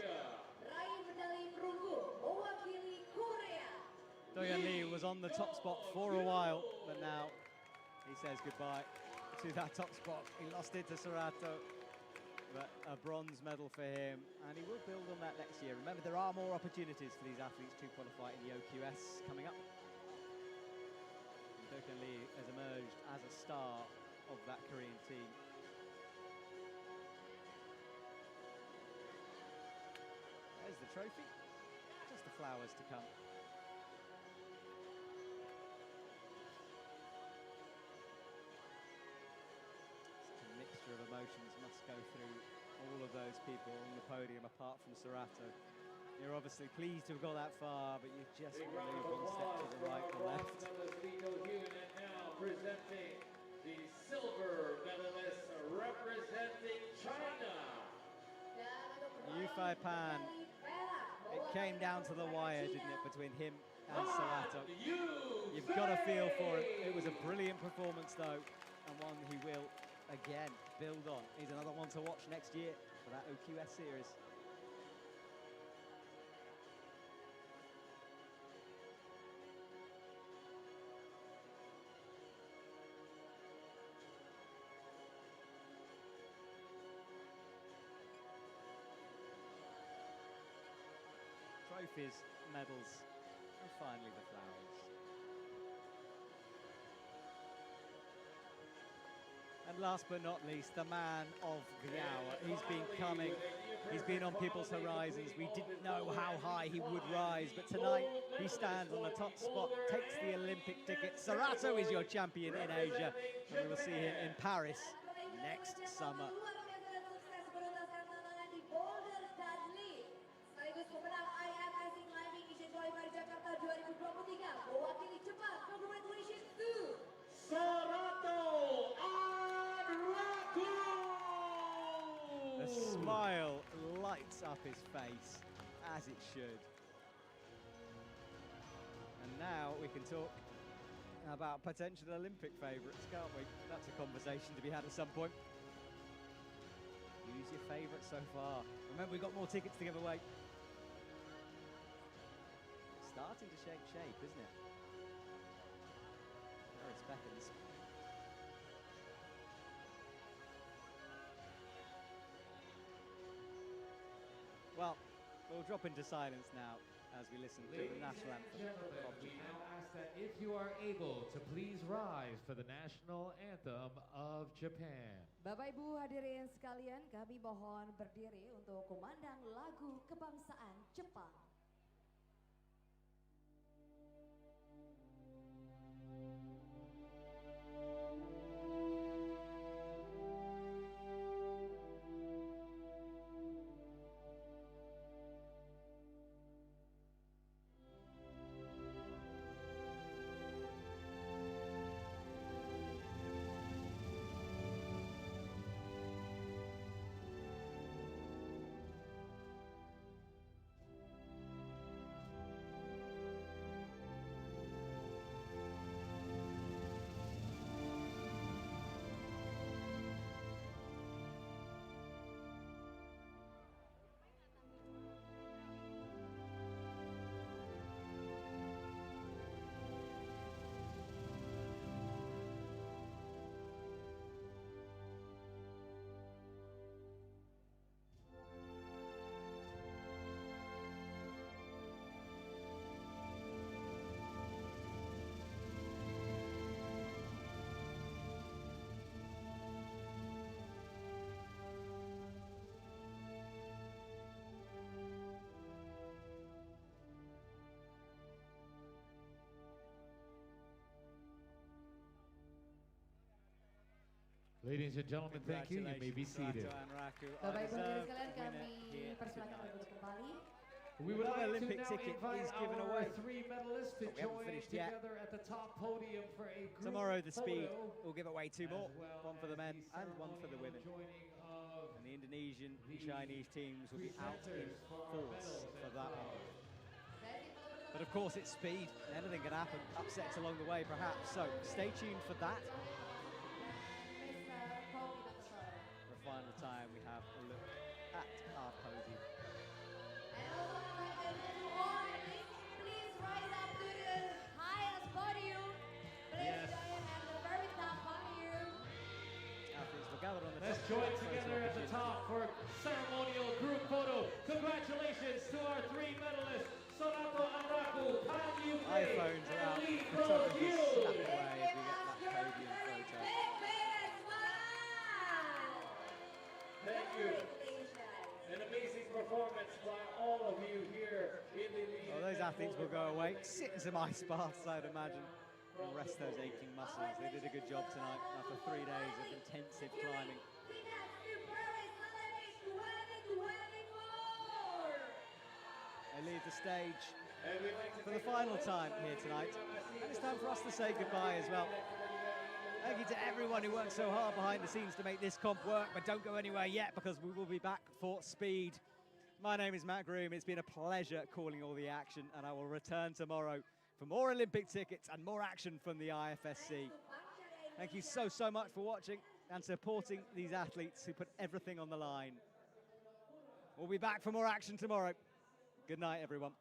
Raih medali perunggu mewakili Korea. Doyan Lee was on the top spot for a while, but now he says goodbye to that top spot. He lost it to Serato, but a bronze medal for him, and he will build on that next year. Remember, there are more opportunities for these athletes to qualify in the OQS coming up. Doyan Lee has emerged as a star of that Korean team. There's the trophy, just the flowers to come. mixture of emotions must go through all of those people on the podium, apart from Serato. You're obviously pleased to have got that far, but you just Big want to round move of one step to applause the for right our or bronze left. medalist Lito Hune, and now presenting the silver medalist representing China. Yufei Pan, it came down to the wire, didn't it, between him and Serato. You've got a feel for it. It was a brilliant performance, though, and one he will, again, build on. He's another one to watch next year for that OQS series. Trophies, medals, and finally the flowers. And last but not least, the man of the hour. He's been coming, he's been on people's horizons. We didn't know how high he would rise, but tonight he stands on the top spot, takes the Olympic ticket. Serato is your champion in Asia, and we will see him in Paris next summer. Sekaligus pemenang IMS Climbing Asian Qualifier Jakarta 2023 mewakili Jepang. Congratulations to Serato Anraku! The smile lights up his face, as it should. And now we can talk about potential Olympic favourites, can't we? That's a conversation to be had at some point. Who's your favourite so far? Remember, we've got more tickets to give away. Starting to shake shape, isn't it? Paris beckons. Well, we'll drop into silence now as we listen to the national anthem of We Japan. now ask that if you are able to please rise for the national anthem of Japan. Bapak Ibu hadirin sekalian, kami mohon berdiri untuk kumandang lagu kebangsaan Jepang. Ladies and gentlemen, thank you. You may be seated. Bapak Ibu hadirin sekalian, kami persilakan untuk kembali. We would Another like to Olympic now ticket invite is given our away. three medalists to But we haven't join finished yet. together at the top podium for a group Tomorrow, the speed photo, will give away two more, as well one for the as men and one for the women. joining of And the Indonesian and the Chinese teams will be out in presenters for our force medals for as that well. one. But of course, it's speed. Anything can happen. Upsets along the way, perhaps. So stay tuned for that. For a final time, we have a look at our podium. And also, please rise up to the highest podium. Please Yes. join at the very top podium. Athletes will gather on the Let's top join photo together at the opportunity. top for ceremonial group photo. Congratulations to our three medalists, Serato Anraku, Pan Yufei, iPhones are out. and Lee Photographers Hune. snap away as we get that podium photo. Thank you. An amazing performance by all of you here in the lead. Well, those athletes will go away, sit in some ice baths, I'd imagine, and rest those aching muscles. They did a good job tonight after 3 days of intensive climbing. Pilipinas in Paris Olympics 2024. They leave the stage for the final time here tonight. And it's time for us to say goodbye as well. Thank you to everyone who worked so hard behind the scenes to make this comp work, but don't go anywhere yet because we will be back for speed. My name is Matt Groom. It's been a pleasure calling all the action, and I will return tomorrow for more Olympic tickets and more action from the IFSC. Thank you so, so much for watching and supporting these athletes who put everything on the line. We'll be back for more action tomorrow. Good night, everyone.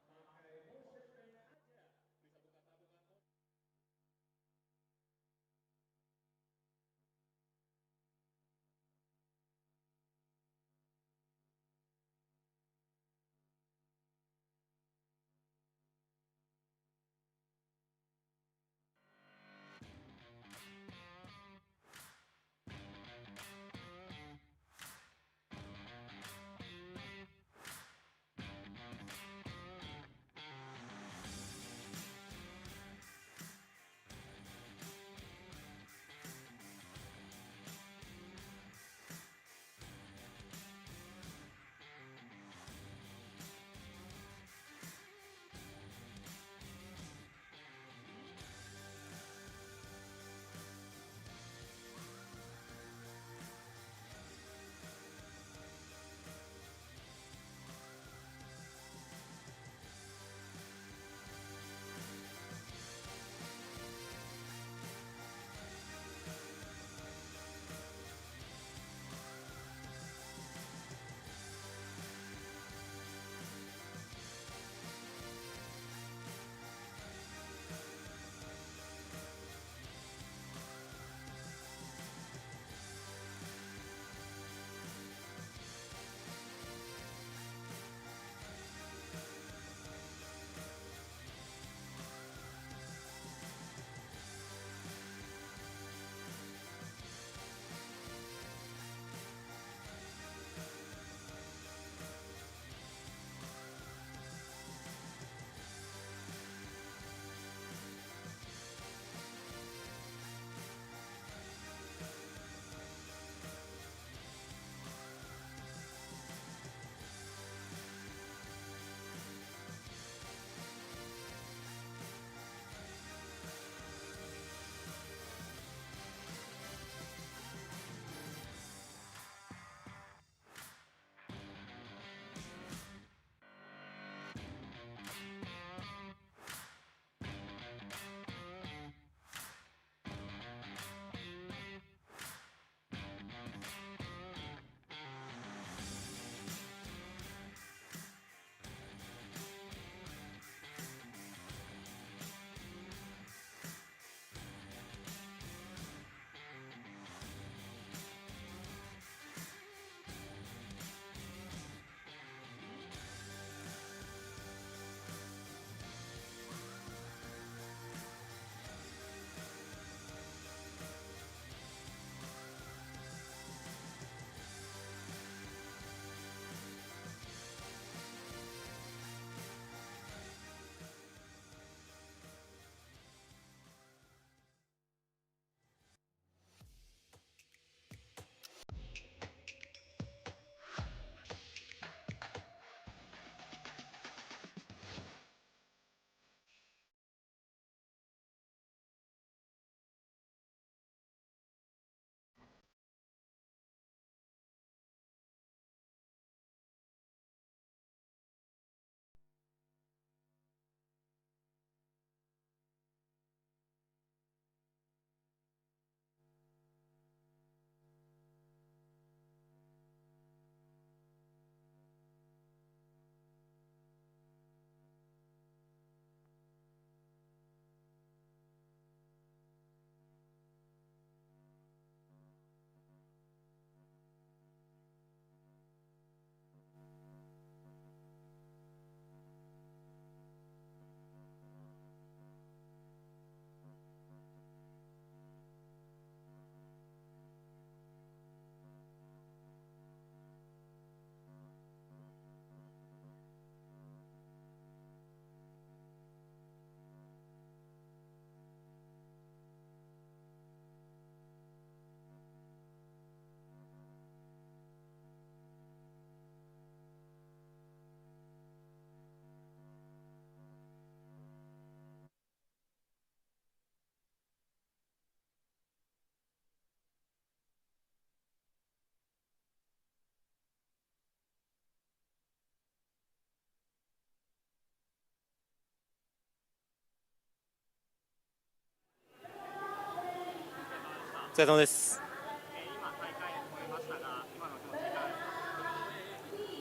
お疲れ様です。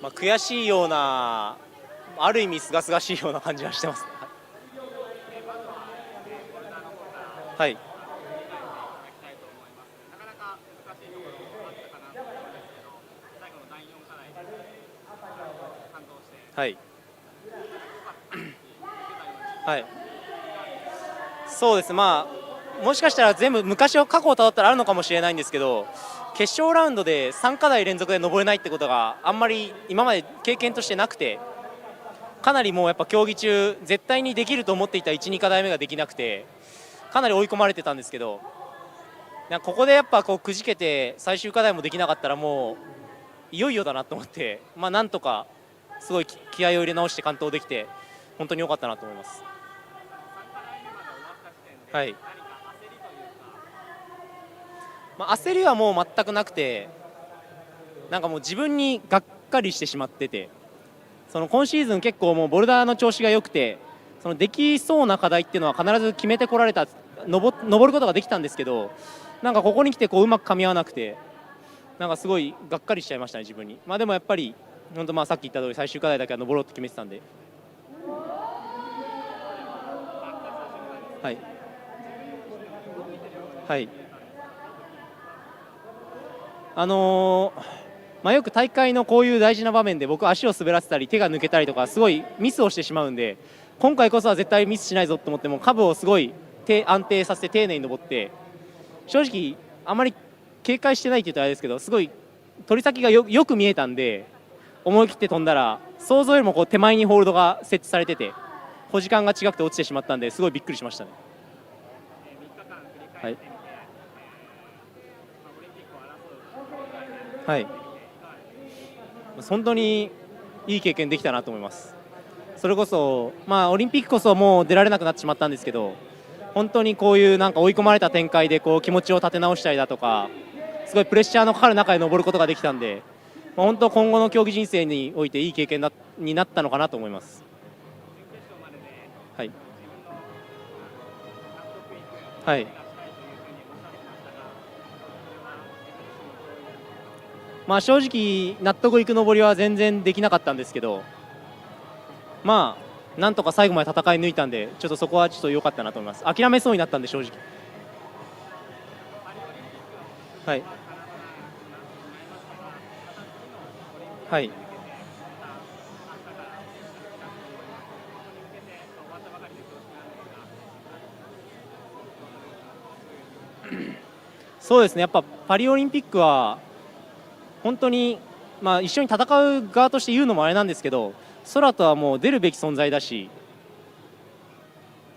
悔しいような、ある意味すがすがしいような感じはしてます。はい。はい。はい。そうです。もしかしたら全部昔を過去をたどったらあるのかもしれないんですけど、決勝ラウンドで3課題連続で登れないってことがあんまり今まで経験としてなくて、かなりもうやっぱ競技中絶対にできると思っていた1、2課題目ができなくて、かなり追い込まれてたんですけど、ここでやっぱこうくじけて最終課題もできなかったらもういよいよだなと思って、なんとかすごい気合を入れ直して完登できて本当に良かったなと思います。はい。焦りはもう全くなくて、もう自分にがっかりしてしまってて、今シーズン結構もうボルダーの調子が良くて、できそうな課題っていうのは必ず決めてこられた、登ることができたんですけど、ここに来てうまく噛み合わなくて、すごいがっかりしちゃいましたね、自分に。でもやっぱり本当さっき言った通り最終課題だけは登ろうと決めてたんで。はい。はい。よく大会のこういう大事な場面で僕足を滑らせたり手が抜けたりとかすごいミスをしてしまうんで、今回こそは絶対ミスしないぞと思っても下部をすごい安定させて丁寧に登って、正直あまり警戒してないって言うとあれですけど、すごい取り先がよく見えたんで、思い切って飛んだら想像よりも手前にホールドが設置されてて保持感が違くて落ちてしまったんで、すごいびっくりしましたね。はい。はい。本当にいい経験できたなと思います。それこそ、オリンピックこそもう出られなくなってしまったんですけど、本当にこういう追い込まれた展開で気持ちを立て直したりだとか、すごいプレッシャーのかかる中で登ることができたんで、本当今後の競技人生においていい経験になったのかなと思います。はい。はい。正直納得いく登りは全然できなかったんですけど、なんとか最後まで戦い抜いたんで、ちょっとそこはちょっと良かったなと思います。諦めそうになったんで正直。はい。はい。そうですね、やっぱパリオリンピックは本当に、一緒に戦う側として言うのもあれなんですけど、空とはもう出るべき存在だし、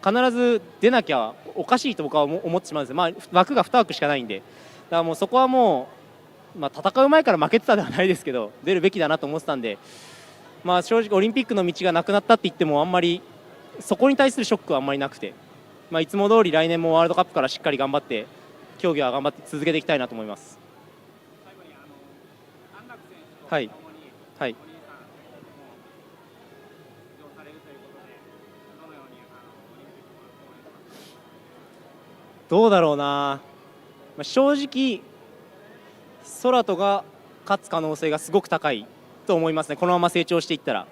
必ず出なきゃおかしいと僕は思ってしまうんです。枠が2枠しかないんで、だからもうそこはもう、戦う前から負けてたではないですけど、出るべきだなと思ってたんで、正直オリンピックの道がなくなったって言ってもあんまりそこに対するショックはあんまりなくて、いつも通り来年もワールドカップからしっかり頑張って競技は頑張って続けていきたいなと思います。はい。はい。どうだろうな、正直空とが勝つ可能性がすごく高いと思いますね、このまま成長していったら。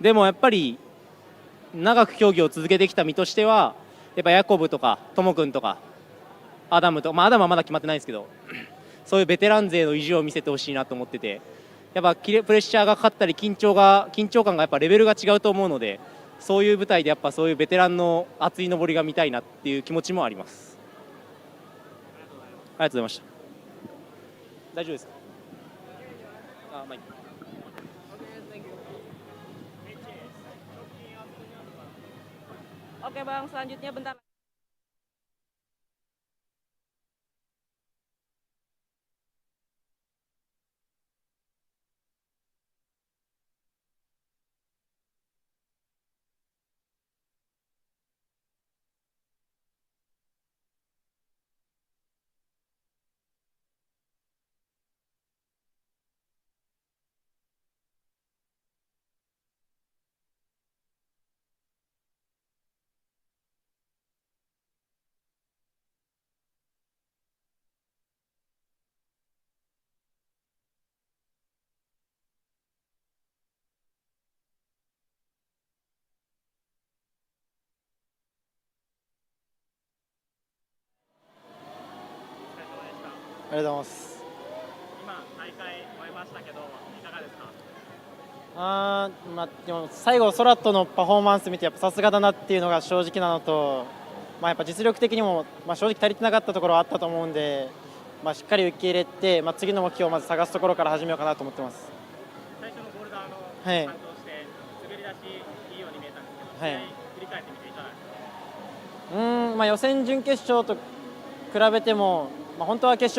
でもやっぱり長く競技を続けてきた身としては、やっぱヤコブとかトモ君とかアダムとか、アダムはまだ決まってないんですけど、そういうベテラン勢の意地を見せてほしいなと思ってて、やっぱプレッシャーがかかったり緊張感がやっぱレベルが違うと思うので、そういう舞台でやっぱそういうベテランの熱い登りが見たいなっていう気持ちもあります。ありがとうございました。大丈夫ですか？いい。Oke Bang, selanjutnya bentar. りがとうございます。今大会終えましたけどいかがですか？でも最後空とのパフォーマンス見てやっぱさすがだなっていうのが正直なのと、やっぱ実力的にも、正直足りてなかったところはあったと思うんで、しっかり受け入れて、次の目標をまず探すところから始めようかなと思ってます。最初のボルダーのはい担当して滑り出しいいように見えたんですけど、はい試合振り返ってみていかがですか？予選準決勝と比べても、本当は決勝